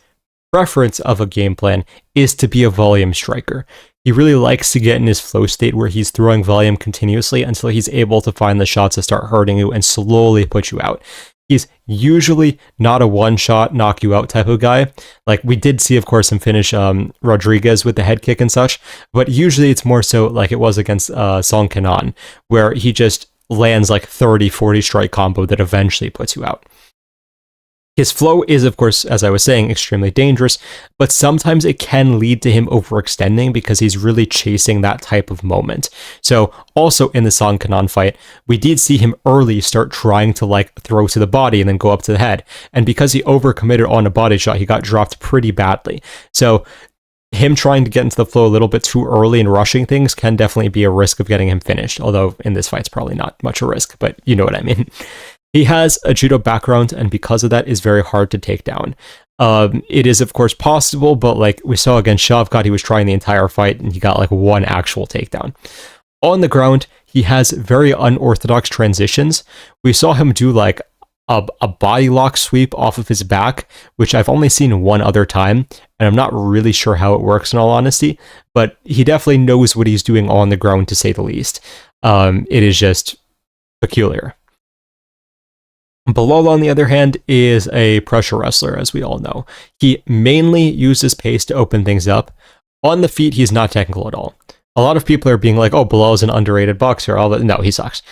A: preference of a game plan is to be a volume striker. He really likes to get in his flow state where he's throwing volume continuously until he's able to find the shots that start hurting you and slowly put you out. He's usually not a one-shot, knock-you-out type of guy. Like, we did see, of course, him finish Rodriguez with the head kick and such, but usually it's more so like it was against Song Kenan, where he just lands like 30-40 strike combo that eventually puts you out. His flow is, of course, as I was saying, extremely dangerous, but sometimes it can lead to him overextending because he's really chasing that type of moment. So, also in the Song Kenan fight, we did see him early start trying to like throw to the body and then go up to the head. And because he overcommitted on a body shot, he got dropped pretty badly. So, him trying to get into the flow a little bit too early and rushing things can definitely be a risk of getting him finished. Although in this fight, it's probably not much a risk, but you know what I mean. He has a judo background, and because of that, is very hard to take down. It is, of course, possible, but like we saw against Shavkat, he was trying the entire fight, and he got like one actual takedown. On the ground, he has very unorthodox transitions. We saw him do like a body lock sweep off of his back, which I've only seen one other time, and I'm not really sure how it works in all honesty, but he definitely knows what he's doing on the ground, to say the least. It is just peculiar. Belal, on the other hand, is a pressure wrestler, as we all know. He mainly uses pace to open things up. On the feet, he's not technical at all. A lot of people are being like, oh, Belal is an underrated boxer. All that. No, he sucks.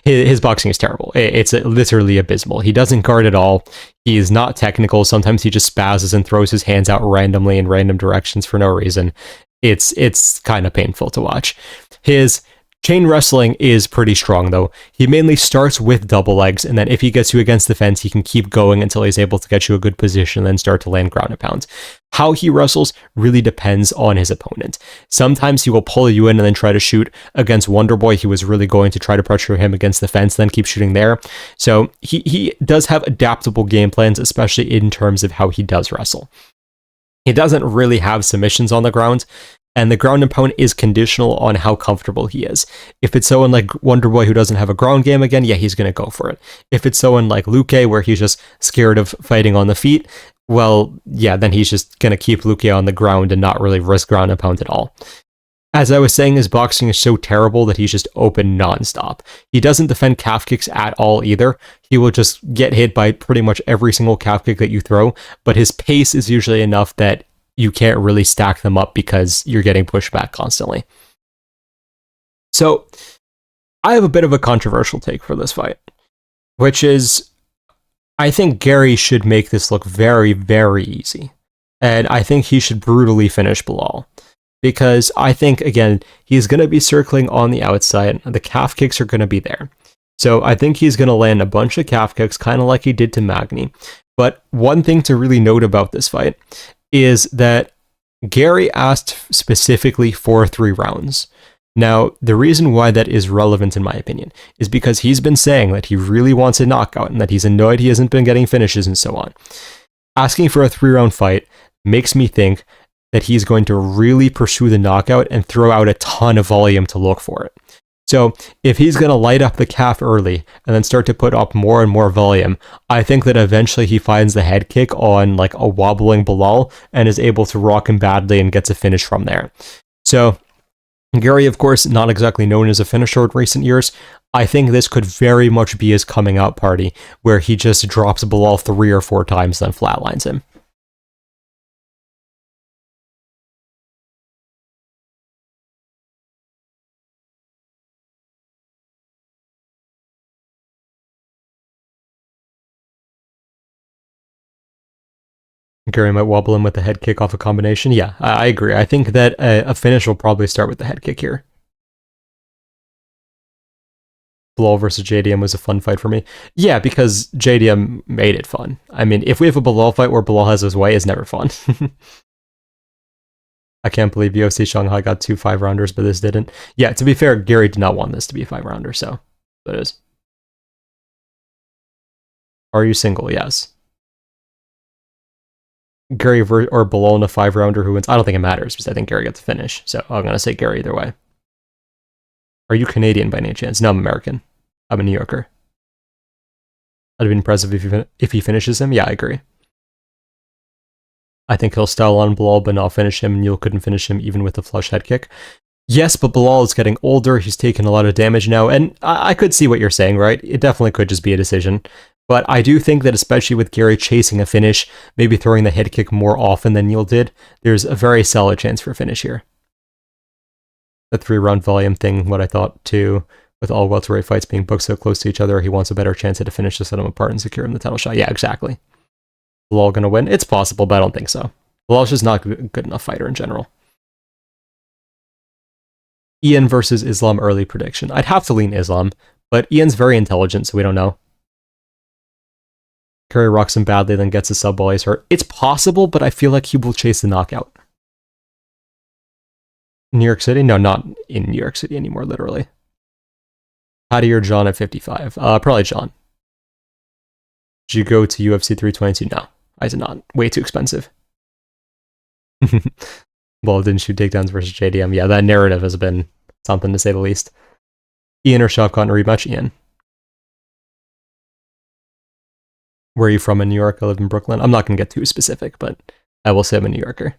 A: His boxing is terrible. It's literally abysmal. He doesn't guard at all. He is not technical. Sometimes he just spazzes and throws his hands out randomly in random directions for no reason. It's kind of painful to watch. His chain wrestling is pretty strong, though. He mainly starts with double legs, and then if he gets you against the fence, he can keep going until he's able to get you a good position and then start to land ground and pound. How he wrestles really depends on his opponent. Sometimes he will pull you in and then try to shoot. Against Wonderboy, he was really going to try to pressure him against the fence, then keep shooting there. So he does have adaptable game plans, especially in terms of how he does wrestle. He doesn't really have submissions on the ground, and the ground and pound is conditional on how comfortable he is. If it's someone like Wonderboy who doesn't have a ground game again, yeah, he's going to go for it. If it's someone like Luke, where he's just scared of fighting on the feet, well, yeah, then he's just going to keep Luke on the ground and not really risk ground and pound at all. As I was saying, his boxing is so terrible that he's just open nonstop. He doesn't defend calf kicks at all either. He will just get hit by pretty much every single calf kick that you throw, but his pace is usually enough that you can't really stack them up because you're getting pushed back constantly. So, I have a bit of a controversial take for this fight, which is, I think Garry should make this look very, very easy. And I think he should brutally finish Belal. Because I think, again, he's going to be circling on the outside. The calf kicks are going to be there. So I think he's going to land a bunch of calf kicks, kind of like he did to Magny. But one thing to really note about this fight is that Garry asked specifically for 3 rounds. Now, the reason why that is relevant, in my opinion, is because he's been saying that he really wants a knockout and that he's annoyed he hasn't been getting finishes and so on. asking for a 3-round fight makes me think that he's going to really pursue the knockout and throw out a ton of volume to look for it. So if he's going to light up the calf early and then start to put up more and more volume, I think that eventually he finds the head kick on like a wobbling Belal and is able to rock him badly and gets a finish from there. So Garry, of course, not exactly known as a finisher in recent years. I think this could very much be his coming out party, where he just drops Belal 3 or 4 times, then flatlines him. Garry might wobble him with a head kick off a combination. Yeah, I agree. I think that a finish will probably start with the head kick here. Belal versus JDM was a fun fight for me. Yeah, because JDM made it fun. I mean, if we have a Belal fight where Belal has his way, it's never fun. I can't believe UFC Shanghai got 2 5-rounders, but this didn't. Yeah, to be fair, Garry did not want this to be a 5-rounder, so it is. Are you single? Yes. Garry or Belal in a 5-rounder who wins? I don't think it matters because I think Garry gets the finish. So I'm going to say Garry either way. Are you Canadian by any chance? No, I'm American. I'm a New Yorker. That'd be impressive if he finishes him. Yeah, I agree. I think he'll style on Belal but not finish him, and Neil couldn't finish him even with a flush head kick. Yes, but Belal is getting older. He's taking a lot of damage now, and I could see what you're saying, right? It definitely could just be a decision. But I do think that especially with Garry chasing a finish, maybe throwing the head kick more often than Neil did, there's a very solid chance for a finish here. The 3-round volume thing, what I thought too, with all welterweight fights being booked so close to each other, he wants a better chance at a finish to set him apart and secure him the title shot. Yeah, exactly. Belal gonna win? It's possible, but I don't think so. Belal's just not a good enough fighter in general. Ian versus Islam early prediction. I'd have to lean Islam, but Ian's very intelligent, so we don't know. Garry rocks him badly, then gets a sub while he's hurt. It's possible, but I feel like he will chase the knockout. New York City? No, not in New York City anymore, literally. Patty or John at 55? Probably John. Did you go to UFC 322? No, I did not. Way too expensive. Well, didn't shoot takedowns versus JDM. Yeah, that narrative has been something to say the least. Ian or Shavkat in a rematch? Ian. Where are you from in New York? I live in Brooklyn. I'm not going to get too specific, but I will say I'm a New Yorker.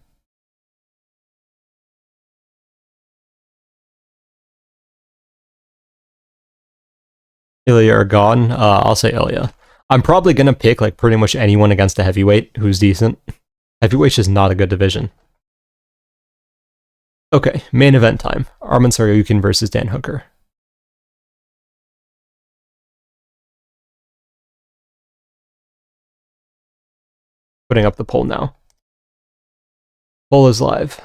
A: Ilya or Gon? I'll say Ilya. I'm probably going to pick like pretty much anyone against a heavyweight who's decent. Heavyweight's just not a good division. Okay, main event time. Arman Tsarukyan versus Dan Hooker. Putting up the poll now. Poll is live.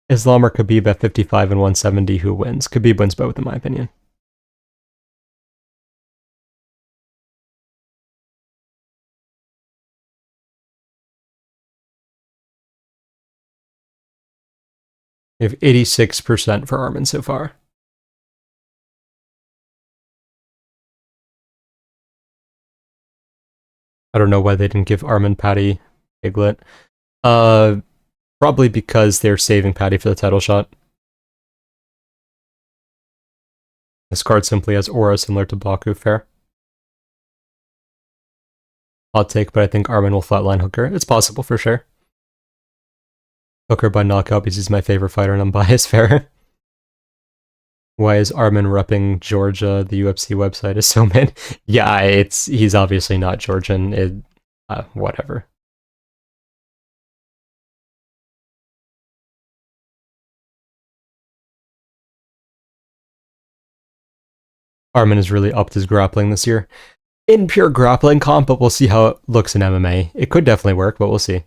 A: Islam or Khabib at 55 and 170, who wins? Khabib wins both, in my opinion. We have 86% for Arman so far. I don't know why they didn't give Arman Patty Piglet. Probably because they're saving Patty for the title shot. This card simply has aura similar to Baku. Fair. Hot take, but I think Arman will flatline Hooker. It's possible for sure. Hooker by knockout because he's my favorite fighter and I'm biased. Fair. Why is Arman repping Georgia? The UFC website is so mad. Yeah, he's obviously not Georgian. Whatever. Arman has really upped his grappling this year. In pure grappling comp, but we'll see how it looks in MMA. It could definitely work, but we'll see.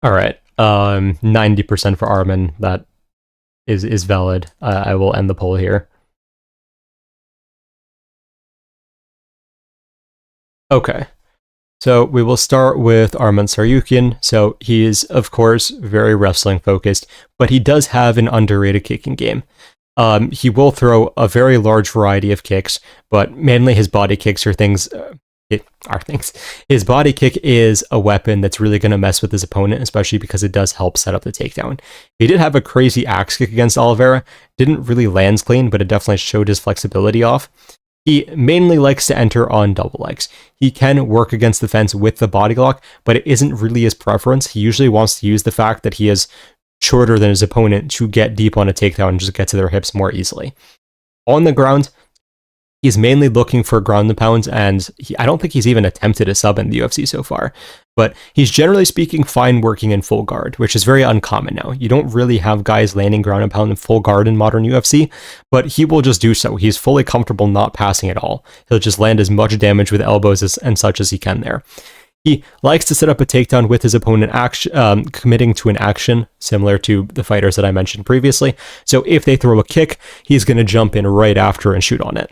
A: Alright, 90% for Arman. That is valid. I will end the poll here. Okay. So we will start with Arman Tsarukyan. So he is, of course, very wrestling focused, but he does have an underrated kicking game. He will throw a very large variety of kicks, but mainly his body kicks are things. His body kick is a weapon that's really going to mess with his opponent, especially because it does help set up the takedown. He did have a crazy axe kick against Oliveira. Didn't really land clean, but it definitely showed his flexibility off. He mainly likes to enter on double legs. He can work against the fence with the body lock, but it isn't really his preference. He usually wants to use the fact that he is shorter than his opponent to get deep on a takedown and just get to their hips more easily. On the ground, he's mainly looking for ground and pounds, and I don't think he's even attempted a sub in the UFC so far. But he's generally speaking fine working in full guard, which is very uncommon now. You don't really have guys landing ground and pound in full guard in modern UFC, but he will just do so. He's fully comfortable not passing at all. He'll just land as much damage with elbows and such as he can there. He likes to set up a takedown with his opponent committing to an action, similar to the fighters that I mentioned previously. So if they throw a kick, he's going to jump in right after and shoot on it.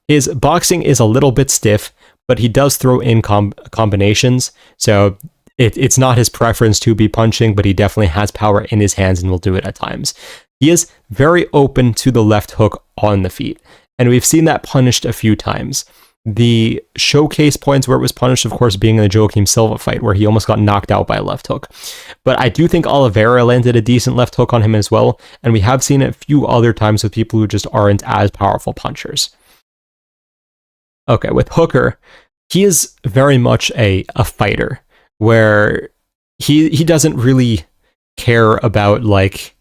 A: His boxing is a little bit stiff, but he does throw in combinations. So it's not his preference to be punching, but he definitely has power in his hands and will do it at times. He is very open to the left hook on the feet, and we've seen that punished a few times. The showcase points where it was punished, of course, being in the Joaquim Silva fight, where he almost got knocked out by a left hook. But I do think Oliveira landed a decent left hook on him as well, and we have seen it a few other times with people who just aren't as powerful punchers. Okay, with Hooker, he is very much a fighter, where he doesn't really care about, like,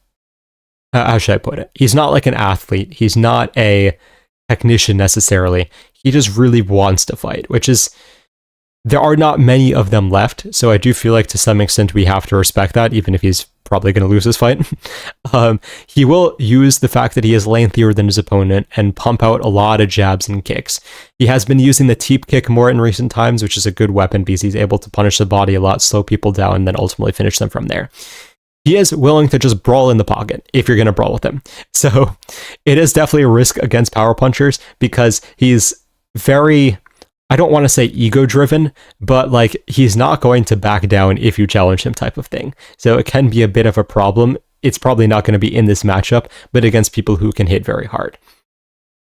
A: how should I put it? He's not like an athlete. He's not a technician necessarily. He just really wants to fight, which is, there are not many of them left, so I do feel like to some extent we have to respect that, even if he's probably going to lose this fight. He will use the fact that he is lengthier than his opponent and pump out a lot of jabs and kicks. He has been using the teep kick more in recent times, which is a good weapon because he's able to punish the body a lot, slow people down, and then ultimately finish them from there. He is willing to just brawl in the pocket if you're going to brawl with him. So it is definitely a risk against power punchers because he's very, I don't want to say ego-driven, but like he's not going to back down if you challenge him type of thing. So it can be a bit of a problem. It's probably not going to be in this matchup, but against people who can hit very hard.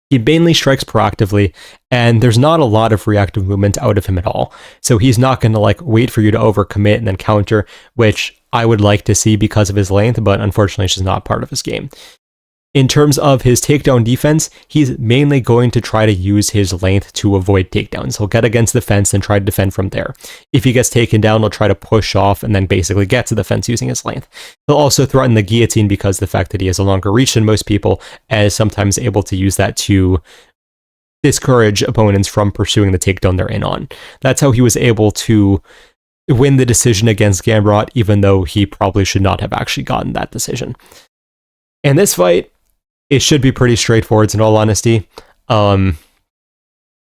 A: He mainly strikes proactively, and there's not a lot of reactive movement out of him at all. So he's not going to like wait for you to overcommit and then counter, which I would like to see because of his length, but unfortunately it's just not part of his game. In terms of his takedown defense, he's mainly going to try to use his length to avoid takedowns. He'll get against the fence and try to defend from there. If he gets taken down, he'll try to push off and then basically get to the fence using his length. He'll also threaten the guillotine because the fact that he has a longer reach than most people and is sometimes able to use that to discourage opponents from pursuing the takedown they're in on. That's how he was able to win the decision against Gamrot, even though he probably should not have actually gotten that decision. In this fight, it should be pretty straightforward, in all honesty. I'm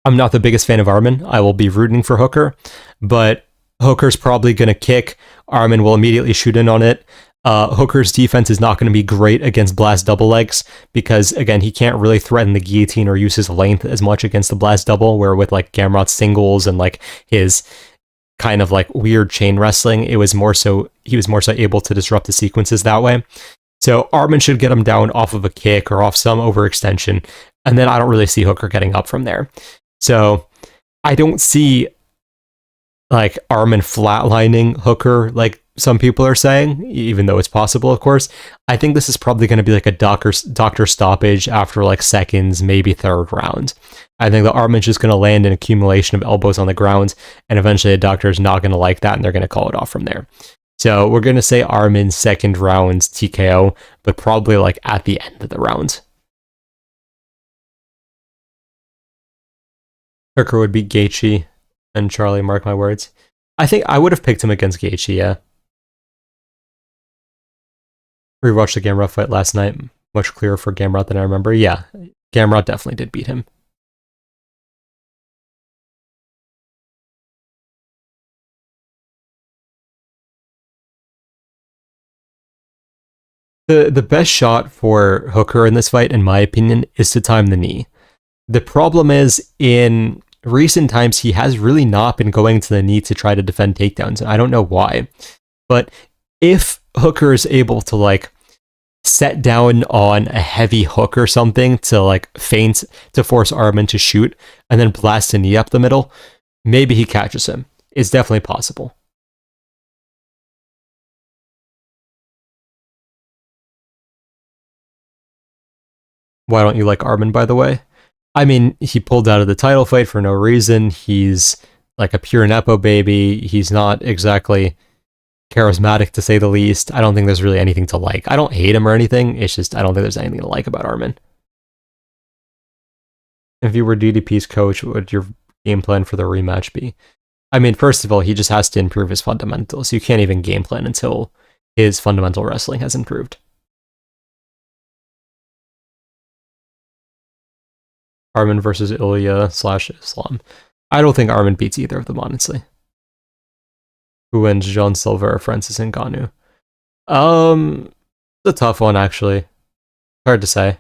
A: not the biggest fan of Arman. I will be rooting for Hooker, but Hooker's probably going to kick. Arman will immediately shoot in on it. Hooker's defense is not going to be great against blast double legs because, again, he can't really threaten the guillotine or use his length as much against the blast double, where with like Gamrot's singles and like his kind of like weird chain wrestling, he was more so able to disrupt the sequences that way. So Arman should get him down off of a kick or off some overextension, and then I don't really see Hooker getting up from there. So I don't see like Arman flatlining Hooker like some people are saying, even though it's possible, of course. I think this is probably going to be like a doctor stoppage after like seconds, maybe third round. I think the Arman's just going to land an accumulation of elbows on the ground, and eventually the doctor is not going to like that, and they're going to call it off from there. So we're going to say Arman's second round TKO, but probably like at the end of the round. Hooker would beat Gaethje and Charlie, mark my words. I think I would have picked him against Gaethje, yeah. Rewatched the Gamrot fight last night. Much clearer for Gamrot than I remember. Yeah, Gamrot definitely did beat him. The best shot for Hooker in this fight, in my opinion, is to time the knee. The problem is in recent times he has really not been going to the knee to try to defend takedowns, and I don't know why. But if Hooker is able to like set down on a heavy hook or something to like feint to force Arman to shoot and then blast a knee up the middle, maybe he catches him. It's definitely possible. Why don't you like Arman, by the way? I mean, he pulled out of the title fight for no reason. He's like a pure Nepo baby. He's not exactly charismatic, to say the least. I don't think there's really anything to like. I don't hate him or anything. It's just, I don't think there's anything to like about Arman. If you were DDP's coach, what would your game plan for the rematch be? I mean, first of all, he just has to improve his fundamentals. You can't even game plan until his fundamental wrestling has improved. Arman versus Ilya/Islam. I don't think Arman beats either of them, honestly. Who wins, John Silva or Francis Ngannou? It's a tough one, actually. Hard to say.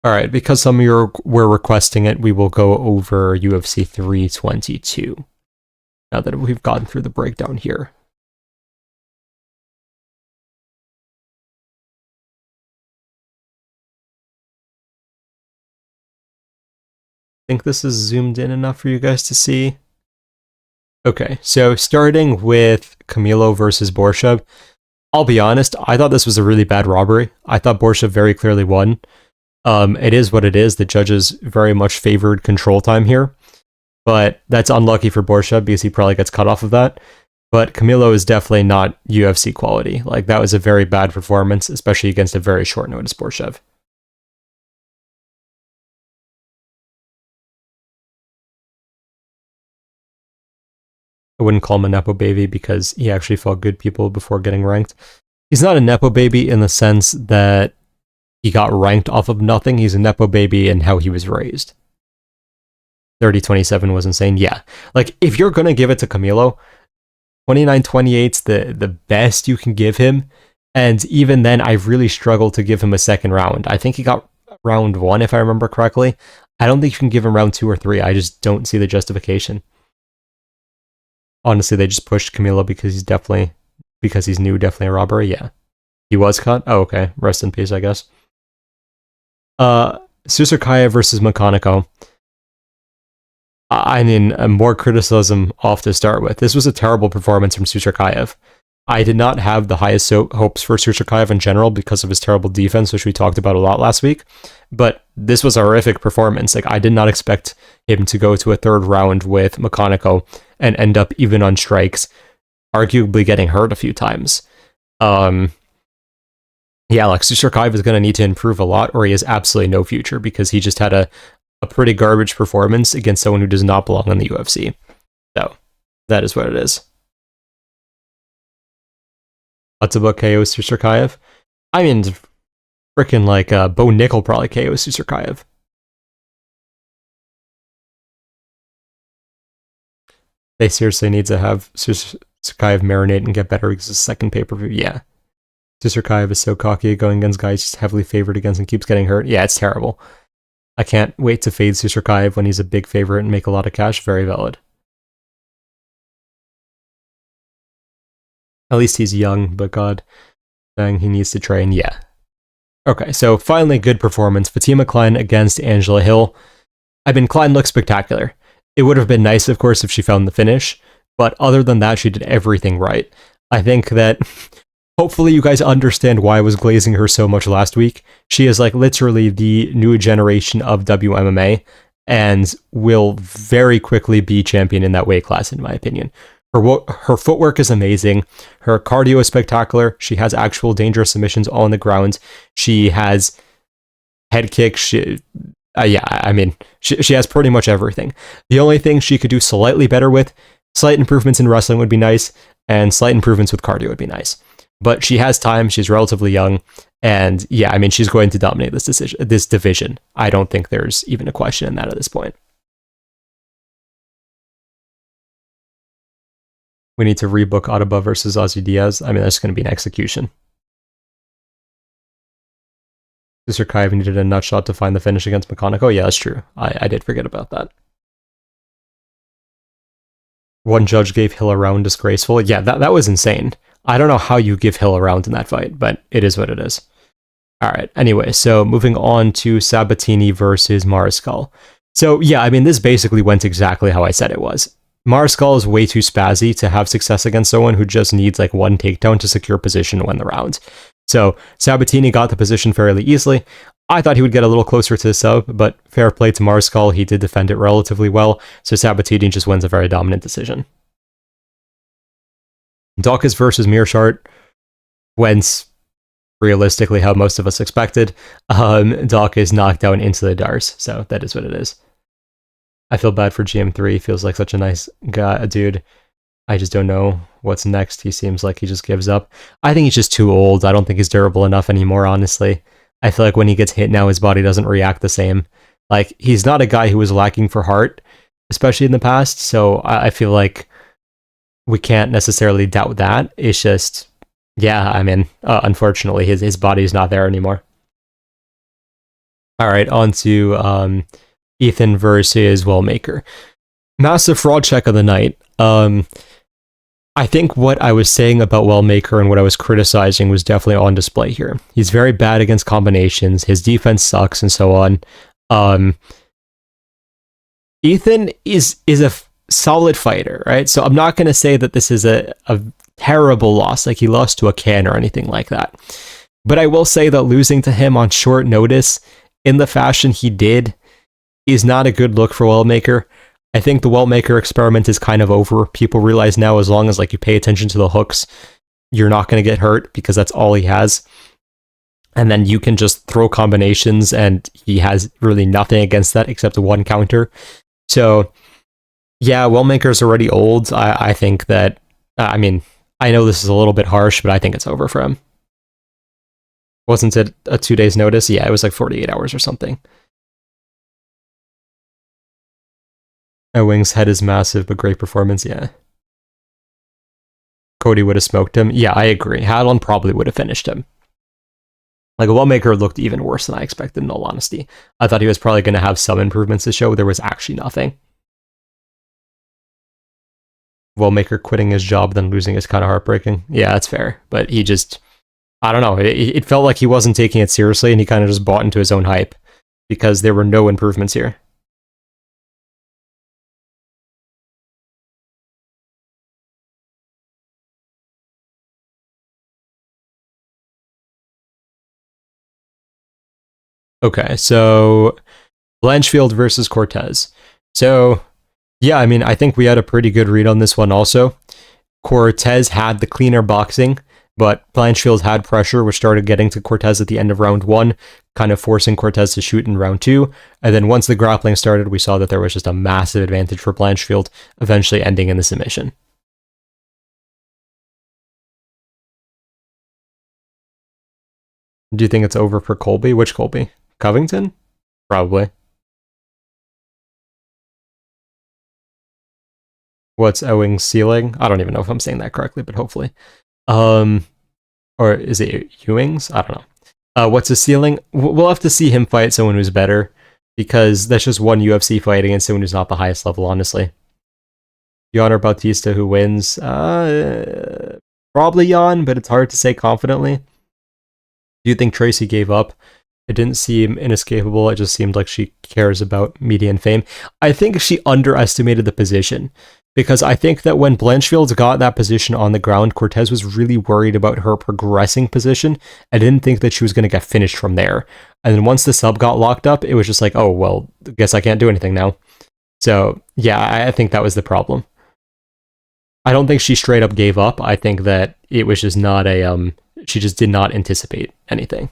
A: Alright, because some of you were requesting it, we will go over UFC 322. Now that we've gotten through the breakdown here. Think this is zoomed in enough for you guys to see? Okay, so starting with Camilo versus Borshev, I'll be honest, I thought this was a really bad robbery. I thought Borshev very clearly won. It is what it is. The judges very much favored control time here, but that's unlucky for Borshev because he probably gets cut off of that. But Camilo is definitely not UFC quality. Like, that was a very bad performance, especially against a very short notice Borshev. I wouldn't call him a Nepo baby because he actually fought good people before getting ranked. He's not a Nepo baby in the sense that he got ranked off of nothing. He's a Nepo baby in how he was raised. 30-27 was insane. Yeah. Like, if you're going to give it to Camilo, 29-28's the best you can give him. And even then, I really struggled to give him a second round. I think he got round 1, if I remember correctly. I don't think you can give him round 2 or 3. I just don't see the justification. Honestly, they just pushed Camilo because he's new, definitely a robbery. Yeah. He was cut? Oh, okay. Rest in peace, I guess. Tsarukyan versus Mechanico. I mean, more criticism off to start with. This was a terrible performance from Tsarukyan. I did not have the highest hopes for Tsarukyan in general because of his terrible defense, which we talked about a lot last week. But this was a horrific performance. Like, I did not expect him to go to a third round with Mechanico and end up even on strikes, arguably getting hurt a few times. Yeah, like, Tsarukyan is going to need to improve a lot, or he has absolutely no future because he just had a pretty garbage performance against someone who does not belong in the UFC. So, that is what it is. Attiyah KOs Tsarukyan. I mean, freaking like Bo Nickel probably KOs Tsarukyan. They seriously need to have Tsarukyan marinate and get better because it's the second pay-per-view. Yeah. Tsarukyan is so cocky going against guys he's heavily favored against and keeps getting hurt. Yeah, it's terrible. I can't wait to fade Tsarukyan when he's a big favorite and make a lot of cash. Very valid. At least he's young, but god dang, he needs to train. Yeah. Okay, so finally good performance. Fatima Klein against Angela Hill. I mean, Klein looks spectacular. It would have been nice, of course, if she found the finish, but other than that, she did everything right. I think that hopefully you guys understand why I was glazing her so much last week. She is like literally the new generation of WMMA and will very quickly be champion in that weight class, in my opinion. Her footwork is amazing. Her cardio is spectacular. She has actual dangerous submissions all on the ground. She has head kicks. She has pretty much everything. The only thing she could do slightly better with, slight improvements in wrestling would be nice, and slight improvements with cardio would be nice. But she has time. She's relatively young, and yeah, I mean, she's going to dominate this division. I don't think there's even a question in that at this point. We need to rebook Orolbai versus Ozzy Diaz. I mean, that's going to be an execution. Cerqueira needed a nut shot to find the finish against Mechanico. Yeah, that's true. I did forget about that. One judge gave Hill a round disgraceful. Yeah, that was insane. I don't know how you give Hill a round in that fight, but it is what it is. All right. Anyway, so moving on to Sabatini versus Mariscal. So yeah, I mean, this basically went exactly how I said it was. Mariscal is way too spazzy to have success against someone who just needs like one takedown to secure position when the round. So Sabatini got the position fairly easily. I thought he would get a little closer to the sub, but fair play to Mariscal, he did defend it relatively well, so Sabatini just wins a very dominant decision. Daukaus versus Meerschaert went realistically how most of us expected. Daukaus knocked down into the Dars, so that is what it is. I feel bad for GM3, feels like such a nice guy, dude. I just don't know what's next. He seems like he just gives up. I think he's just too old. I don't think he's durable enough anymore, honestly. I feel like when he gets hit now, his body doesn't react the same. Like, he's not a guy who was lacking for heart, especially in the past, so I feel like we can't necessarily doubt that. It's just, yeah, I mean, unfortunately, his body's not there anymore. All right, on to Ethan versus Wellmaker. Massive fraud check of the night. I think what I was saying about Wellmaker and what I was criticizing was definitely on display here. He's very bad against combinations. His defense sucks and so on. Ethan is a solid fighter, right? So I'm not going to say that this is a terrible loss, like he lost to a can or anything like that. But I will say that losing to him on short notice in the fashion he did is not a good look for Wellmaker. I think the Wellmaker experiment is kind of over. People realize now as long as like you pay attention to the hooks, you're not going to get hurt because that's all he has. And then you can just throw combinations and he has really nothing against that except one counter. So yeah, Wellmaker's already old. I think that, I mean, I know this is a little bit harsh, but I think it's over for him. Wasn't it a 2 days notice? Yeah, it was like 48 hours or something. Wing's head is massive, but great performance, yeah. Cody would have smoked him. Yeah, I agree. Hadlon probably would have finished him. Like, Wellmaker looked even worse than I expected, in all honesty. I thought he was probably going to have some improvements to show. There was actually nothing. Wellmaker quitting his job, then losing is kind of heartbreaking. Yeah, that's fair. But he just, I don't know. It felt like he wasn't taking it seriously, and he kind of just bought into his own hype because there were no improvements here. Okay, so Blanchfield versus Cortez. So, yeah, I mean, I think we had a pretty good read on this one also. Cortez had the cleaner boxing, but Blanchfield had pressure, which started getting to Cortez at the end of round 1, kind of forcing Cortez to shoot in round 2. And then once the grappling started, we saw that there was just a massive advantage for Blanchfield, eventually ending in the submission. Do you think it's over for Colby? Which Colby? Covington? Probably. What's Ewing's ceiling? I don't even know if I'm saying that correctly, but hopefully. Or is it Ewing's? I don't know. What's his ceiling? We'll have to see him fight someone who's better, because that's just one UFC fight against someone who's not the highest level, honestly. Jan or Bautista, who wins? Probably Jan, but it's hard to say confidently. Do you think Tracy gave up? It didn't seem inescapable. It just seemed like she cares about media and fame. I think she underestimated the position, because I think that when Blanchfield got that position on the ground, Cortez was really worried about her progressing position. I didn't think that she was going to get finished from there. And then once the sub got locked up, it was just like, oh, well, I guess I can't do anything now. So, yeah, I think that was the problem. I don't think she straight up gave up. I think that it was just not a, she just did not anticipate anything.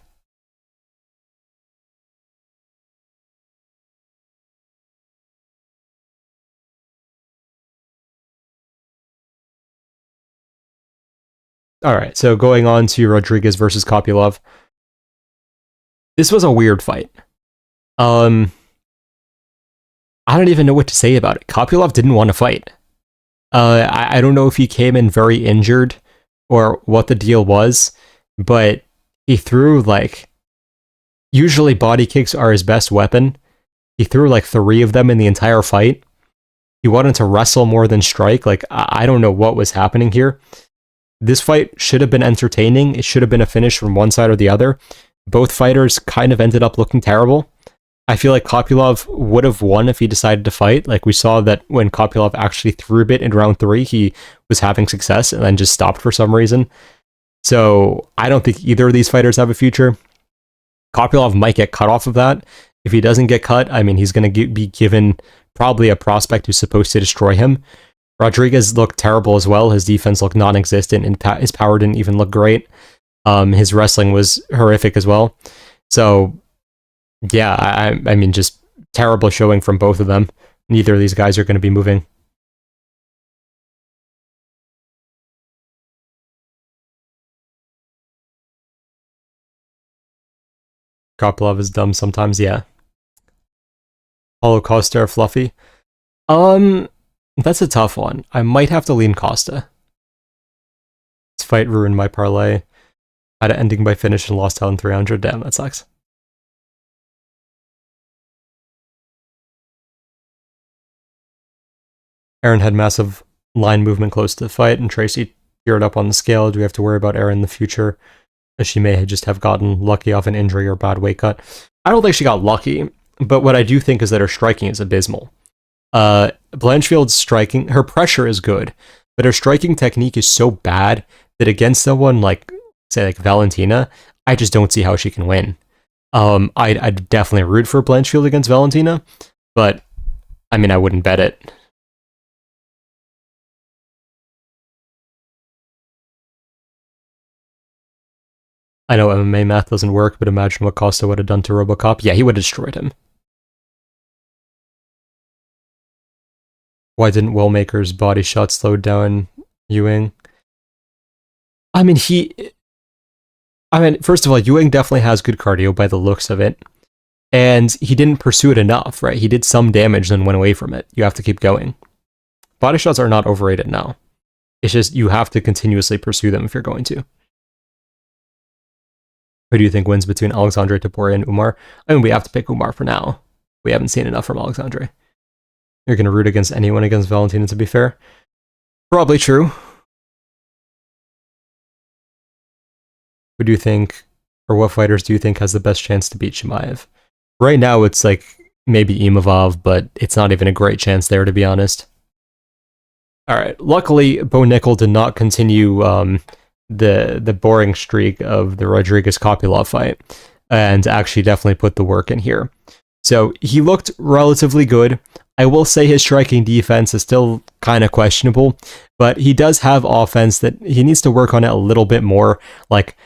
A: All right, so going on to Rodriguez versus Kopylov. This was a weird fight. I don't even know what to say about it. Kopylov didn't want to fight. I don't know if he came in very injured or what the deal was, but he threw like Usually body kicks are his best weapon. He threw like 3 of them in the entire fight. He wanted to wrestle more than strike. Like, I don't know what was happening here. This fight should have been entertaining. It should have been a finish from one side or the other. Both fighters kind of ended up looking terrible. I feel like Kopylov would have won if he decided to fight. Like, we saw that when Kopylov actually threw a bit in round 3, he was having success and then just stopped for some reason. So I don't think either of these fighters have a future. Kopylov might get cut off of that. If he doesn't get cut, I mean, he's going to be given probably a prospect who's supposed to destroy him. Rodriguez looked terrible as well. His defense looked non-existent, and his power didn't even look great. His wrestling was horrific as well. So, yeah, I mean, just terrible showing from both of them. Neither of these guys are going to be moving. Kopylov is dumb sometimes, yeah. Paulo Costa or Fluffy? That's a tough one. I might have to lean Costa. This fight ruined my parlay. Had an ending by finish and lost out on 300. Damn, that sucks. Aaron had massive line movement close to the fight, and Tracy geared up on the scale. Do we have to worry about Aaron in the future? As she may just have gotten lucky off an injury or bad weight cut. I don't think she got lucky, but what I do think is that her striking is abysmal. Blanchfield's striking, her pressure is good, but her striking technique is so bad that against someone like, say, like Valentina, I just don't see how she can win. I'd definitely root for Blanchfield against Valentina, but I mean, I wouldn't bet it. I know MMA math doesn't work, but imagine what Costa would have done to Robocop. Yeah, he would have destroyed him. Why didn't Wellmaker's body shot slow down Ewing? I mean, first of all, Ewing definitely has good cardio by the looks of it. And he didn't pursue it enough, right? He did some damage, then went away from it. You have to keep going. Body shots are not overrated now. It's just you have to continuously pursue them if you're going to. Who do you think wins between Alexandre Topuria and Umar? I mean, we have to pick Umar for now. We haven't seen enough from Alexandre. You're going to root against anyone against Valentina, to be fair. Probably true. Who do you think, or what fighters do you think has the best chance to beat Chimaev? Right now, it's like maybe Imavov, but it's not even a great chance there, to be honest. Alright, luckily, Bo Nickel did not continue the boring streak of the Rodriguez-Kopylov fight, and actually definitely put the work in here. So he looked relatively good. I will say his striking defense is still kind of questionable, but he does have offense that he needs to work on it a little bit more. Like,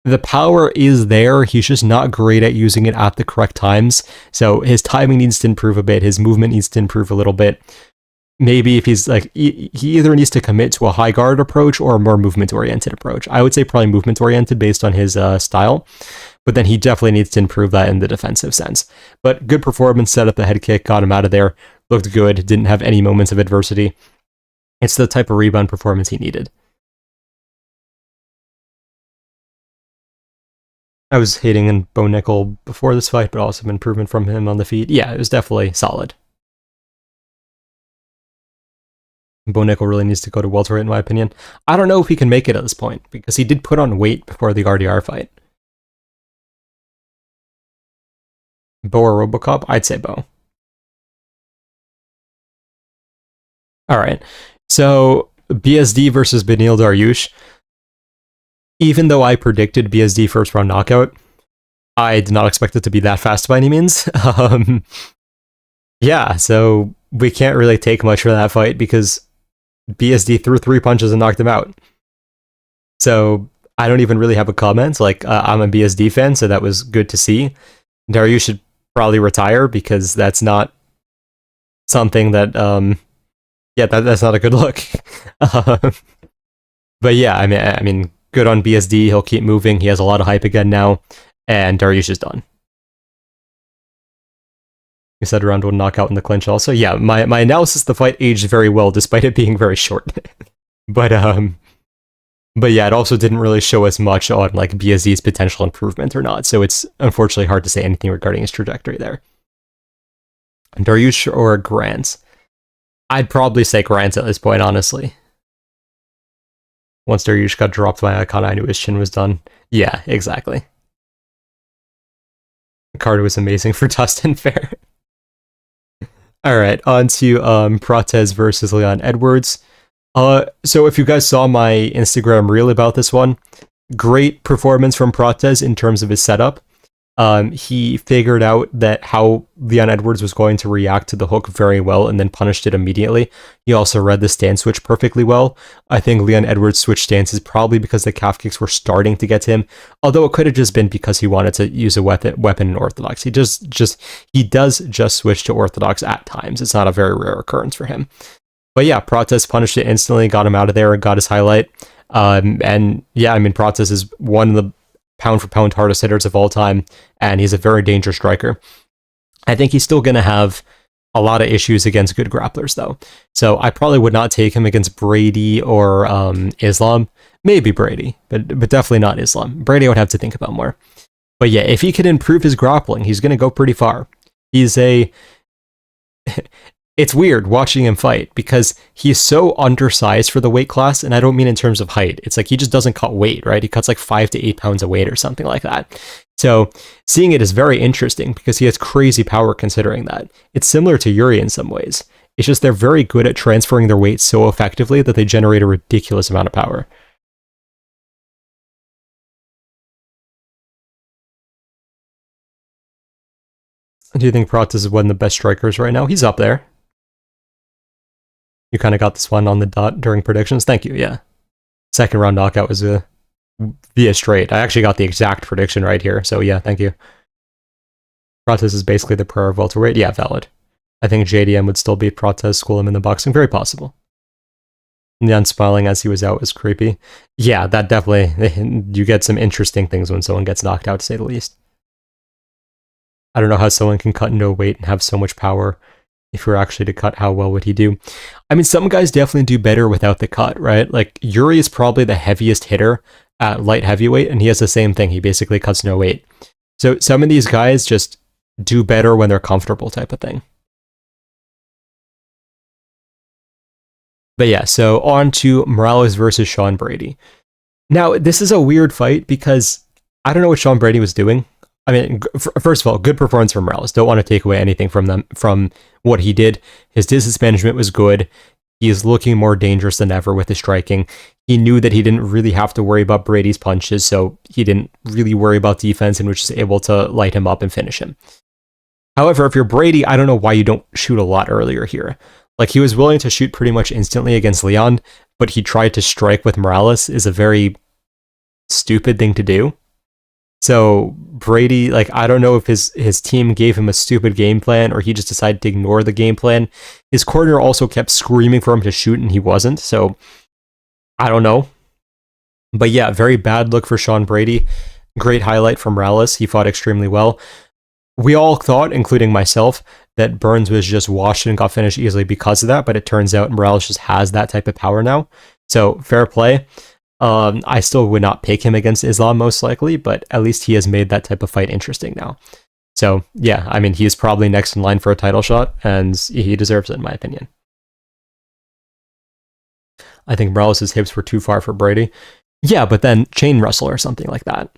A: the power is there, he's just not great at using it at the correct times. So his timing needs to improve a bit, his movement needs to improve a little bit. Maybe if he's like, he either needs to commit to a high guard approach or a more movement-oriented approach. I would say probably movement-oriented based on his style, but then he definitely needs to improve that in the defensive sense. But good performance, set up the head kick, got him out of there, looked good, didn't have any moments of adversity. It's the type of rebound performance he needed. I was hating on Bo Nickel before this fight, but also improvement from him on the feet. Yeah, it was definitely solid. Bo Nickel really needs to go to welterweight, in my opinion. I don't know if he can make it at this point, because he did put on weight before the RDR fight. Bo or Robocop? I'd say Bo. Alright, so BSD versus Beneil Dariush. Even though I predicted BSD first round knockout, I did not expect it to be that fast by any means. Yeah, so we can't really take much from that fight because BSD threw 3 punches and knocked him out. So I don't even really have a comment. Like, I'm a BSD fan, so that was good to see. Dariush should probably retire because that's not something that, yeah, that's not a good look. But yeah, I mean, good on BSD. He'll keep moving. He has a lot of hype again now, and Dariush is done. You said round 1 knockout in the clinch also. Yeah, my analysis of the fight aged very well, despite it being very short. But But yeah, it also didn't really show as much on like BSD's potential improvement or not. So it's unfortunately hard to say anything regarding his trajectory there. Dariush or Grant? I'd probably say Grant at this point, honestly. Once Dariush got dropped by Icon, I knew his chin was done. Yeah, exactly. The card was amazing for Dustin Fair. Alright, on to Prates versus Leon Edwards. So if you guys saw my Instagram reel about this one, great performance from Prates in terms of his setup. He figured out that how Leon Edwards was going to react to the hook very well and then punished it immediately. He also read the stance switch perfectly well. I think Leon Edwards switched stances probably because the calf kicks were starting to get him, although it could have just been because he wanted to use a weapon in Orthodox. He does just switch to Orthodox at times. It's not a very rare occurrence for him. But yeah, Prates punished it instantly, got him out of there, and got his highlight. And yeah, I mean, Prates is one of the pound-for-pound hardest hitters of all time, and he's a very dangerous striker. I think he's still going to have a lot of issues against good grapplers, though. So I probably would not take him against Brady or Islam. Maybe Brady, but definitely not Islam. Brady I would have to think about more. But yeah, if he can improve his grappling, he's going to go pretty far. He's a... It's weird watching him fight because he's so undersized for the weight class, and I don't mean in terms of height. It's like he just doesn't cut weight, right? He cuts like 5 to 8 pounds of weight or something like that. So seeing it is very interesting because he has crazy power considering that. It's similar to Yuri in some ways. It's just they're very good at transferring their weight so effectively that they generate a ridiculous amount of power. Do you think Prates is one of the best strikers right now? He's up there. You kind of got this one on the dot during predictions. Thank you, yeah. Second round knockout was via straight. I actually got the exact prediction right here, so yeah, thank you. Prates is basically the prayer of welterweight. Yeah, valid. I think JDM would still beat Prates, school him in the boxing. Very possible. Neon smiling as he was out was creepy. Yeah, that definitely... You get some interesting things when someone gets knocked out, to say the least. I don't know how someone can cut no weight and have so much power. If you're actually to cut, how well would he do? I mean, some guys definitely do better without the cut, right? Like, Yuri is probably the heaviest hitter at light heavyweight, and he has the same thing. He basically cuts no weight. So some of these guys just do better when they're comfortable type of thing. But yeah, so on to Morales versus Sean Brady. Now, this is a weird fight because I don't know what Sean Brady was doing. I mean, first of all, good performance from Morales. Don't want to take away anything from what he did. His distance management was good. He is looking more dangerous than ever with his striking. He knew that he didn't really have to worry about Brady's punches, so he didn't really worry about defense and was just able to light him up and finish him. However, if you're Brady, I don't know why you don't shoot a lot earlier here. Like, he was willing to shoot pretty much instantly against Leon, but he tried to strike with Morales is a very stupid thing to do. So Brady, like, I don't know if his team gave him a stupid game plan or he just decided to ignore the game plan. His corner also kept screaming for him to shoot and he wasn't, so I don't know. But yeah, very bad look for Sean Brady. Great highlight from Morales. He fought extremely well. We all thought, including myself, that Burns was just washed and got finished easily because of that, but it turns out Morales just has that type of power now. So fair play. I still would not pick him against Islam most likely, but at least he has made that type of fight interesting now. So yeah, I mean, he's probably next in line for a title shot, and he deserves it in my opinion. I think Morales' hips were too far for Brady. Yeah, but then chain wrestle or something like that.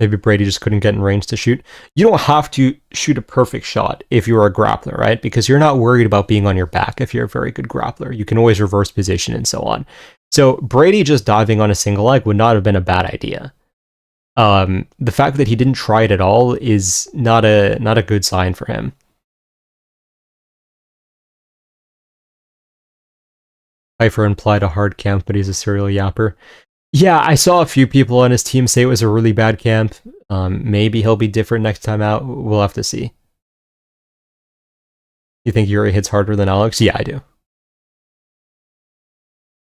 A: Maybe Brady just couldn't get in range to shoot. You don't have to shoot a perfect shot if you're a grappler, right? Because you're not worried about being on your back if you're a very good grappler. You can always reverse position and so on. So Brady just diving on a single leg would not have been a bad idea. The fact that he didn't try it at all is not a good sign for him. Pfeiffer implied a hard camp, but he's a serial yapper. Yeah, I saw a few people on his team say it was a really bad camp. Maybe he'll be different next time out. We'll have to see. You think Yuri hits harder than Alex? Yeah, I do.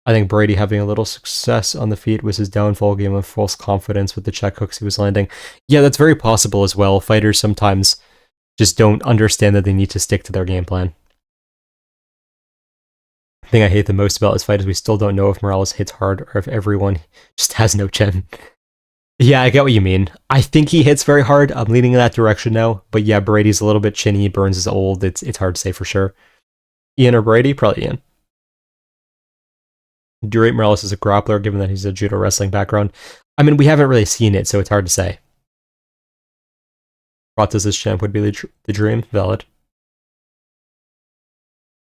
A: I think Brady having a little success on the feet was his downfall game of false confidence with the check hooks he was landing. Yeah, that's very possible as well. Fighters sometimes just don't understand that they need to stick to their game plan. The thing I hate the most about this fight is we still don't know if Morales hits hard or if everyone just has no chin. Yeah, I get what you mean. I think he hits very hard. I'm leaning in that direction now. But yeah, Brady's a little bit chinny. Burns is old. It's hard to say for sure. Ian or Brady? Probably Ian. Do you rate Morales as a grappler, given that he's a judo wrestling background? I mean, we haven't really seen it, so it's hard to say. Pratas as champ would be the dream. Valid.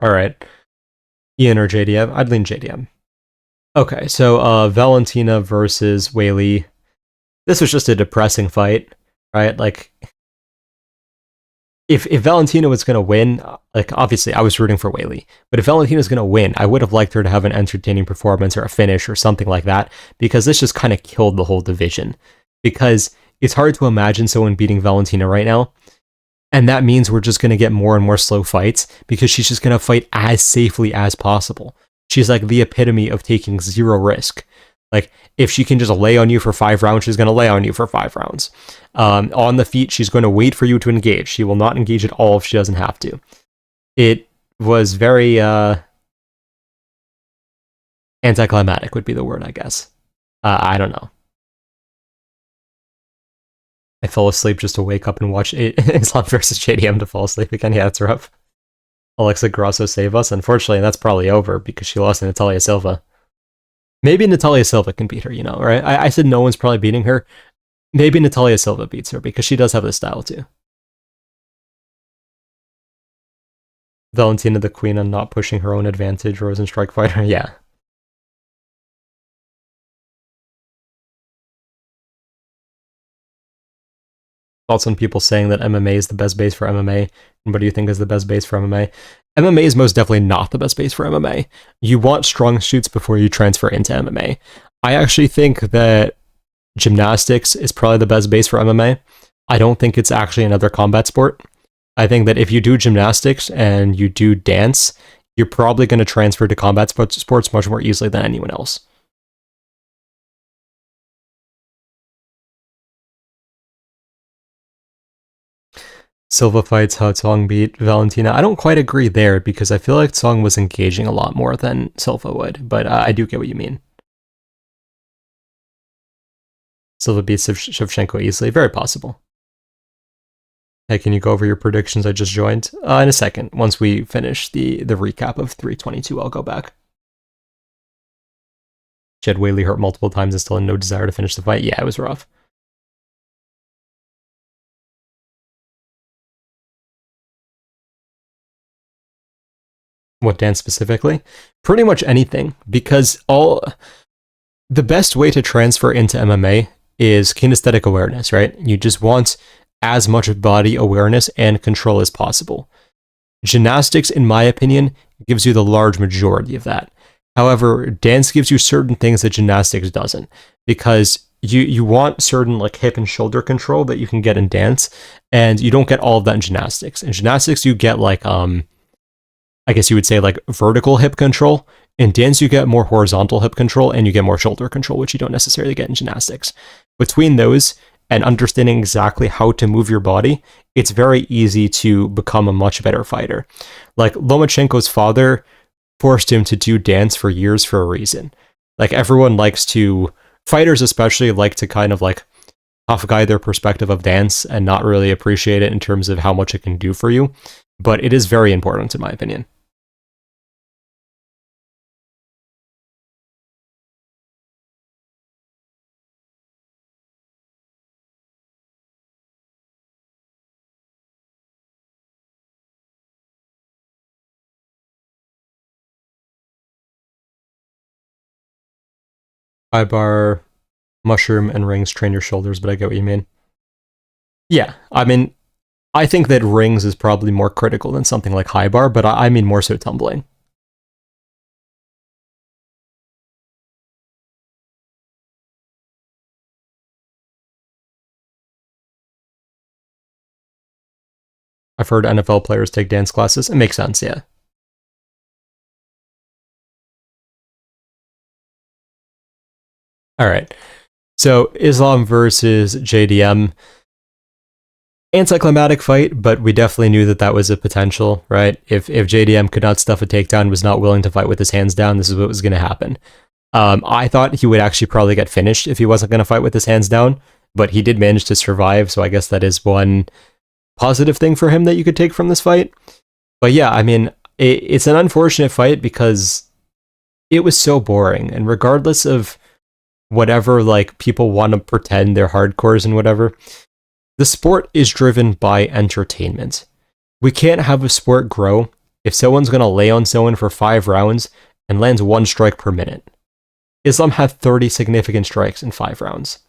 A: Alright. Ian or JDM? I'd lean JDM. Okay, so Valentina versus Weili. This was just a depressing fight, right? Like, if Valentina was going to win, like, obviously I was rooting for Weili, but if Valentina was going to win, I would have liked her to have an entertaining performance or a finish or something like that, because this just kind of killed the whole division. Because it's hard to imagine someone beating Valentina right now, and that means we're just going to get more and more slow fights, because she's just going to fight as safely as possible. She's like the epitome of taking zero risk. Like, if she can just lay on you for 5 rounds, she's going to lay on you for 5 rounds. On the feet, she's going to wait for you to engage. She will not engage at all if she doesn't have to. It was very anticlimactic would be the word, I guess. I don't know. I fell asleep just to wake up and watch Islam versus JDM to fall asleep again. Yeah, that's rough. Alexa Grasso save us. Unfortunately, that's probably over because she lost to Natalia Silva. Maybe Natalia Silva can beat her, you know, right? I said no one's probably beating her. Maybe Natalia Silva beats her because she does have the style too. Valentina the Queen on not pushing her own advantage, Rosen Strike Fighter, yeah. Thoughts on people saying that MMA is the best base for MMA, and what do you think is the best base for MMA? MMA is most definitely not the best base for MMA. You want strong suits before you transfer into MMA. I actually think that gymnastics is probably the best base for MMA. I don't think it's actually another combat sport. I think that if you do gymnastics and you do dance, you're probably going to transfer to combat sports much more easily than anyone else. Silva fights how Tsong beat Valentina. I don't quite agree there because I feel like Tsong was engaging a lot more than Silva would, but I do get what you mean. Silva beats Shevchenko easily. Very possible. Hey, can you go over your predictions? I just joined. In a second. Once we finish the recap of 322, I'll go back. Jed Whaley hurt multiple times and still had no desire to finish the fight. Yeah, it was rough. What dance specifically? Pretty much anything, because the best way to transfer into MMA is kinesthetic awareness, right? You just want as much body awareness and control as possible. Gymnastics, in my opinion, gives you the large majority of that. However, dance gives you certain things that gymnastics doesn't, because you want certain like hip and shoulder control that you can get in dance, and you don't get all of that in gymnastics. In gymnastics, you get like I guess you would say like vertical hip control. In dance, you get more horizontal hip control and you get more shoulder control, which you don't necessarily get in gymnastics. Between those and understanding exactly how to move your body, it's very easy to become a much better fighter. Like Lomachenko's father forced him to do dance for years for a reason. Like everyone likes to, fighters especially like to kind of like tough guy their perspective of dance and not really appreciate it in terms of how much it can do for you. But it is very important in my opinion. High bar, mushroom, and rings train your shoulders, but I get what you mean. Yeah, I mean, I think that rings is probably more critical than something like high bar, but I mean more so tumbling. I've heard NFL players take dance classes. It makes sense, yeah. All right. So Islam versus JDM. Anticlimactic fight, but we definitely knew that that was a potential, right? If JDM could not stuff a takedown, was not willing to fight with his hands down, this is what was going to happen. I thought he would actually probably get finished if he wasn't going to fight with his hands down, but he did manage to survive, so I guess that is one positive thing for him that you could take from this fight. But yeah, I mean, it's an unfortunate fight because it was so boring, and regardless of whatever, like, people want to pretend they're hardcores and whatever, the sport is driven by entertainment. We can't have a sport grow if someone's going to lay on someone for 5 rounds and lands 1 strike per minute. Islam had 30 significant strikes in 5 rounds.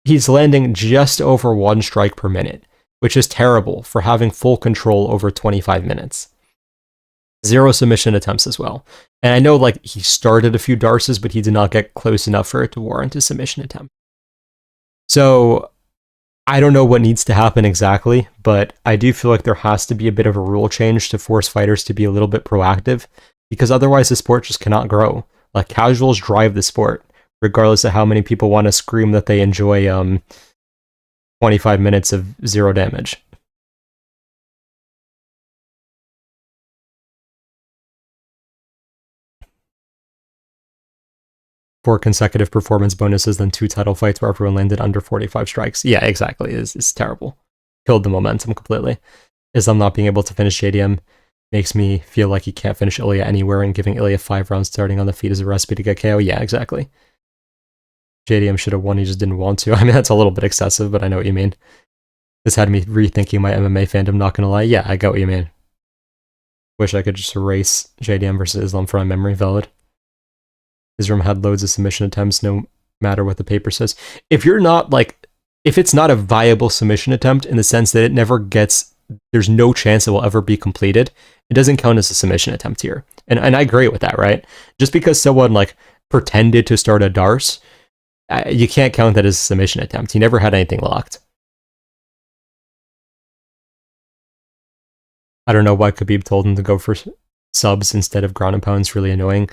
A: He's landing just over 1 strike per minute, which is terrible for having full control over 25 minutes. 0 submission attempts as well. And I know, like, he started a few darces, but he did not get close enough for it to warrant a submission attempt. So I don't know what needs to happen exactly, but I do feel like there has to be a bit of a rule change to force fighters to be a little bit proactive, because otherwise the sport just cannot grow. Like, casuals drive the sport, regardless of how many people want to scream that they enjoy 25 minutes of 0 damage. Four consecutive performance bonuses, then 2 title fights where everyone landed under 45 strikes. Yeah, exactly. It's terrible. Killed the momentum completely. Islam not being able to finish JDM makes me feel like he can't finish Ilya anywhere, and giving Ilya 5 rounds starting on the feet is a recipe to get KO. Yeah, exactly. JDM should have won, he just didn't want to. I mean, that's a little bit excessive, but I know what you mean. This had me rethinking my MMA fandom, not gonna lie. Yeah, I get what you mean. Wish I could just erase JDM versus Islam from my memory. Valid. Islam had loads of submission attempts, no matter what the paper says. If you're not, like, if it's not a viable submission attempt in the sense that it never gets, there's no chance it will ever be completed, it doesn't count as a submission attempt here. And I agree with that, right? Just because someone, like, pretended to start a darce, you can't count that as a submission attempt. He never had anything locked. I don't know why Khabib told him to go for subs instead of ground and pound. It's really annoying.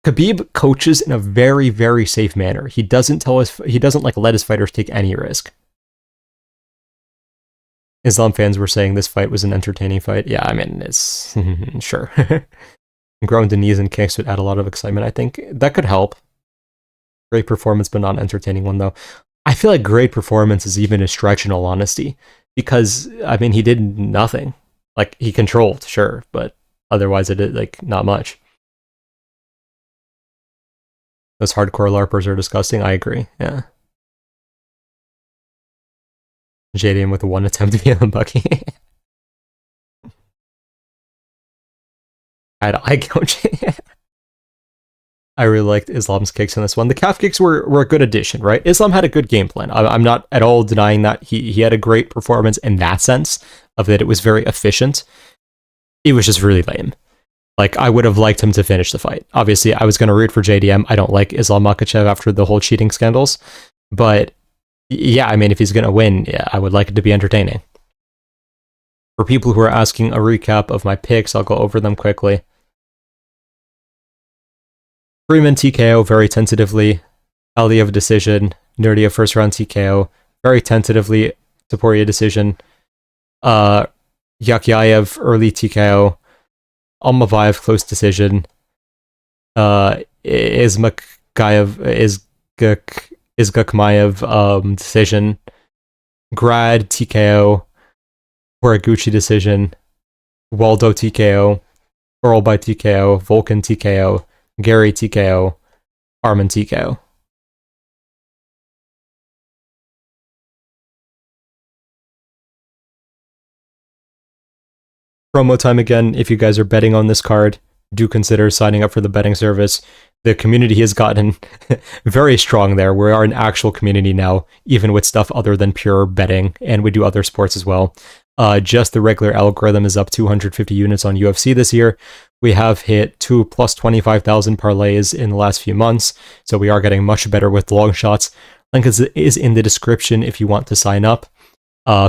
A: Khabib coaches in a very, very safe manner. He doesn't like let his fighters take any risk. Islam fans were saying this fight was an entertaining fight. Yeah, I mean, it's sure. Grown to knees and kicks would add a lot of excitement. I think that could help. Great performance, but not an entertaining one, though. I feel like great performance is even a stretch, in all honesty, because, I mean, he did nothing. Like, he controlled, sure, but otherwise it did, like, not much. Those hardcore LARPers are disgusting. I agree, yeah. JDM with 1 attempt to be unlucky. I count. I really liked Islam's kicks in this one. The calf kicks were a good addition, right? Islam had a good game plan. I'm not at all denying that. He had a great performance in that sense, of that it was very efficient. It was just really lame. Like, I would have liked him to finish the fight. Obviously, I was going to root for JDM. I don't like Islam Makhachev after the whole cheating scandals. But, yeah, I mean, if he's going to win, yeah, I would like it to be entertaining. For people who are asking a recap of my picks, I'll go over them quickly. Freeman TKO, very tentatively. Almabayev decision. Naurdiev first round TKO, very tentatively. Topuria decision. Yakhyaev early TKO. Almabayev close decision. Izgakmayev decision. Grad TKO. Horiguchi decision. Waldo TKO. Orolbai TKO. Volkan TKO. Garry TKO. Arman TKO. Promo time again. If you guys are betting on this card, do consider signing up for the betting service. The community has gotten very strong there. We are an actual community now, even with stuff other than pure betting, and we do other sports as well. Just the regular algorithm is up 250 units on UFC this year. We have hit 2 plus 25,000 parlays in the last few months, so we are getting much better with long shots. Link is in the description if you want to sign up.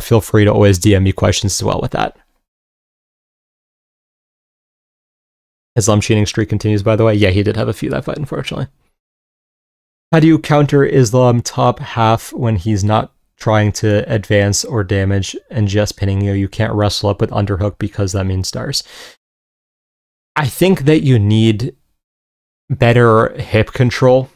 A: Feel free to always DM me questions as well with that. Islam cheating streak continues, by the way. Yeah, he did have a few that fight, unfortunately. How do you counter Islam top half when he's not trying to advance or damage and just pinning you. You can't wrestle up with underhook because that means stars. I think that you need better hip control,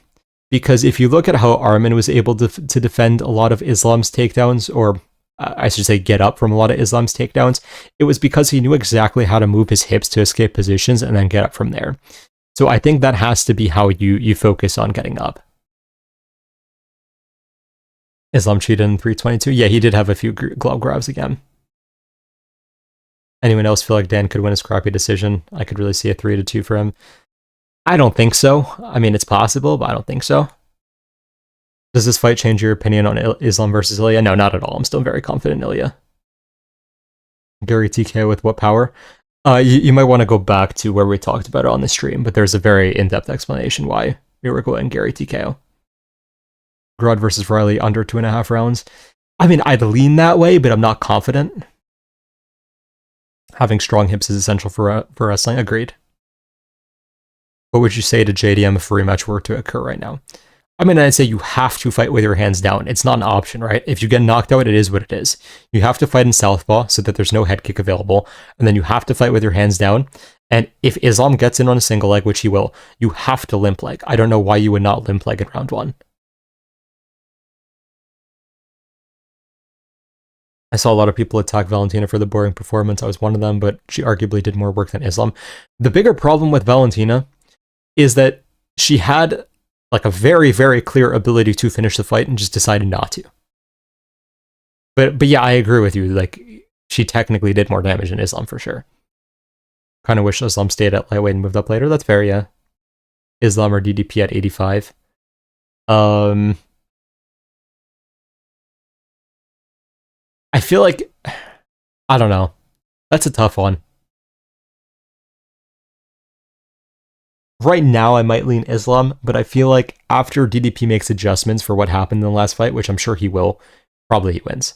A: because if you look at how Arman was able to defend a lot of Islam's takedowns, or I should say get up from a lot of Islam's takedowns, it was because he knew exactly how to move his hips to escape positions and then get up from there. So I think that has to be how you focus on getting up. Islam cheated in 322. Yeah, he did have a few glove grabs again. Anyone else feel like Dan could win a scrappy decision? I could really see a 3-2 for him. I don't think so. I mean, it's possible, but I don't think so. Does this fight change your opinion on Islam versus Ilya? No, not at all. I'm still very confident in Ilya. Garry TKO with what power? You might want to go back to where we talked about it on the stream, but there's a very in-depth explanation why we were going Garry TKO. Grad versus Riley under 2.5 rounds. I mean, I'd lean that way, but I'm not confident. Having strong hips is essential for wrestling. Agreed. What would you say to JDM if a rematch were to occur right now? I mean, I'd say you have to fight with your hands down. It's not an option, right? If you get knocked out, it is what it is. You have to fight in southpaw so that there's no head kick available, and then you have to fight with your hands down. And if Islam gets in on a single leg, which he will, you have to limp leg. I don't know why you would not limp leg in round 1. I saw a lot of people attack Valentina for the boring performance. I was one of them, but she arguably did more work than Islam. The bigger problem with Valentina is that she had like a very, very clear ability to finish the fight and just decided not to. But yeah, I agree with you. Like, she technically did more damage than Islam for sure. Kind of wish Islam stayed at lightweight and moved up later. That's fair, yeah. Islam or DDP at 85. I feel like, I don't know. That's a tough one. Right now, I might lean Islam, but I feel like after DDP makes adjustments for what happened in the last fight, which I'm sure he will, probably he wins.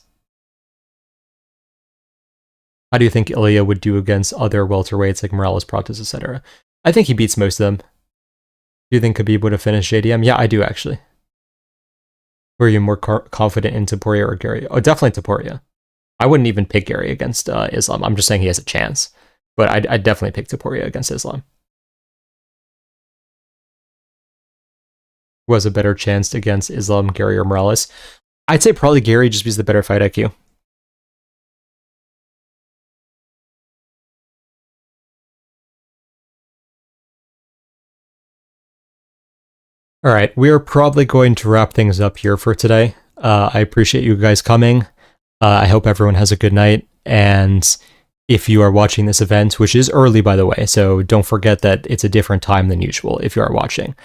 A: How do you think Ilya would do against other welterweights like Morales, Pratos, etc.? I think he beats most of them. Do you think Khabib would have finished JDM? Yeah, I do actually. Were you more confident in Topuria or Garry? Oh, definitely Topuria. I wouldn't even pick Garry against Islam. I'm just saying he has a chance. But I'd definitely pick Topuria against Islam. Who has a better chance against Islam, Garry or Morales? I'd say probably Garry, just because the better fight IQ. Alright, we are probably going to wrap things up here for today. I appreciate you guys coming. I hope everyone has a good night, and if you are watching this event, which is early by the way, so don't forget that it's a different time than usual if you are watching.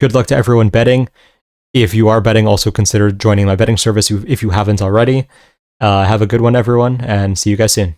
A: Good luck to everyone betting. If you are betting, also consider joining my betting service if you haven't already. Have a good one, everyone, and see you guys soon.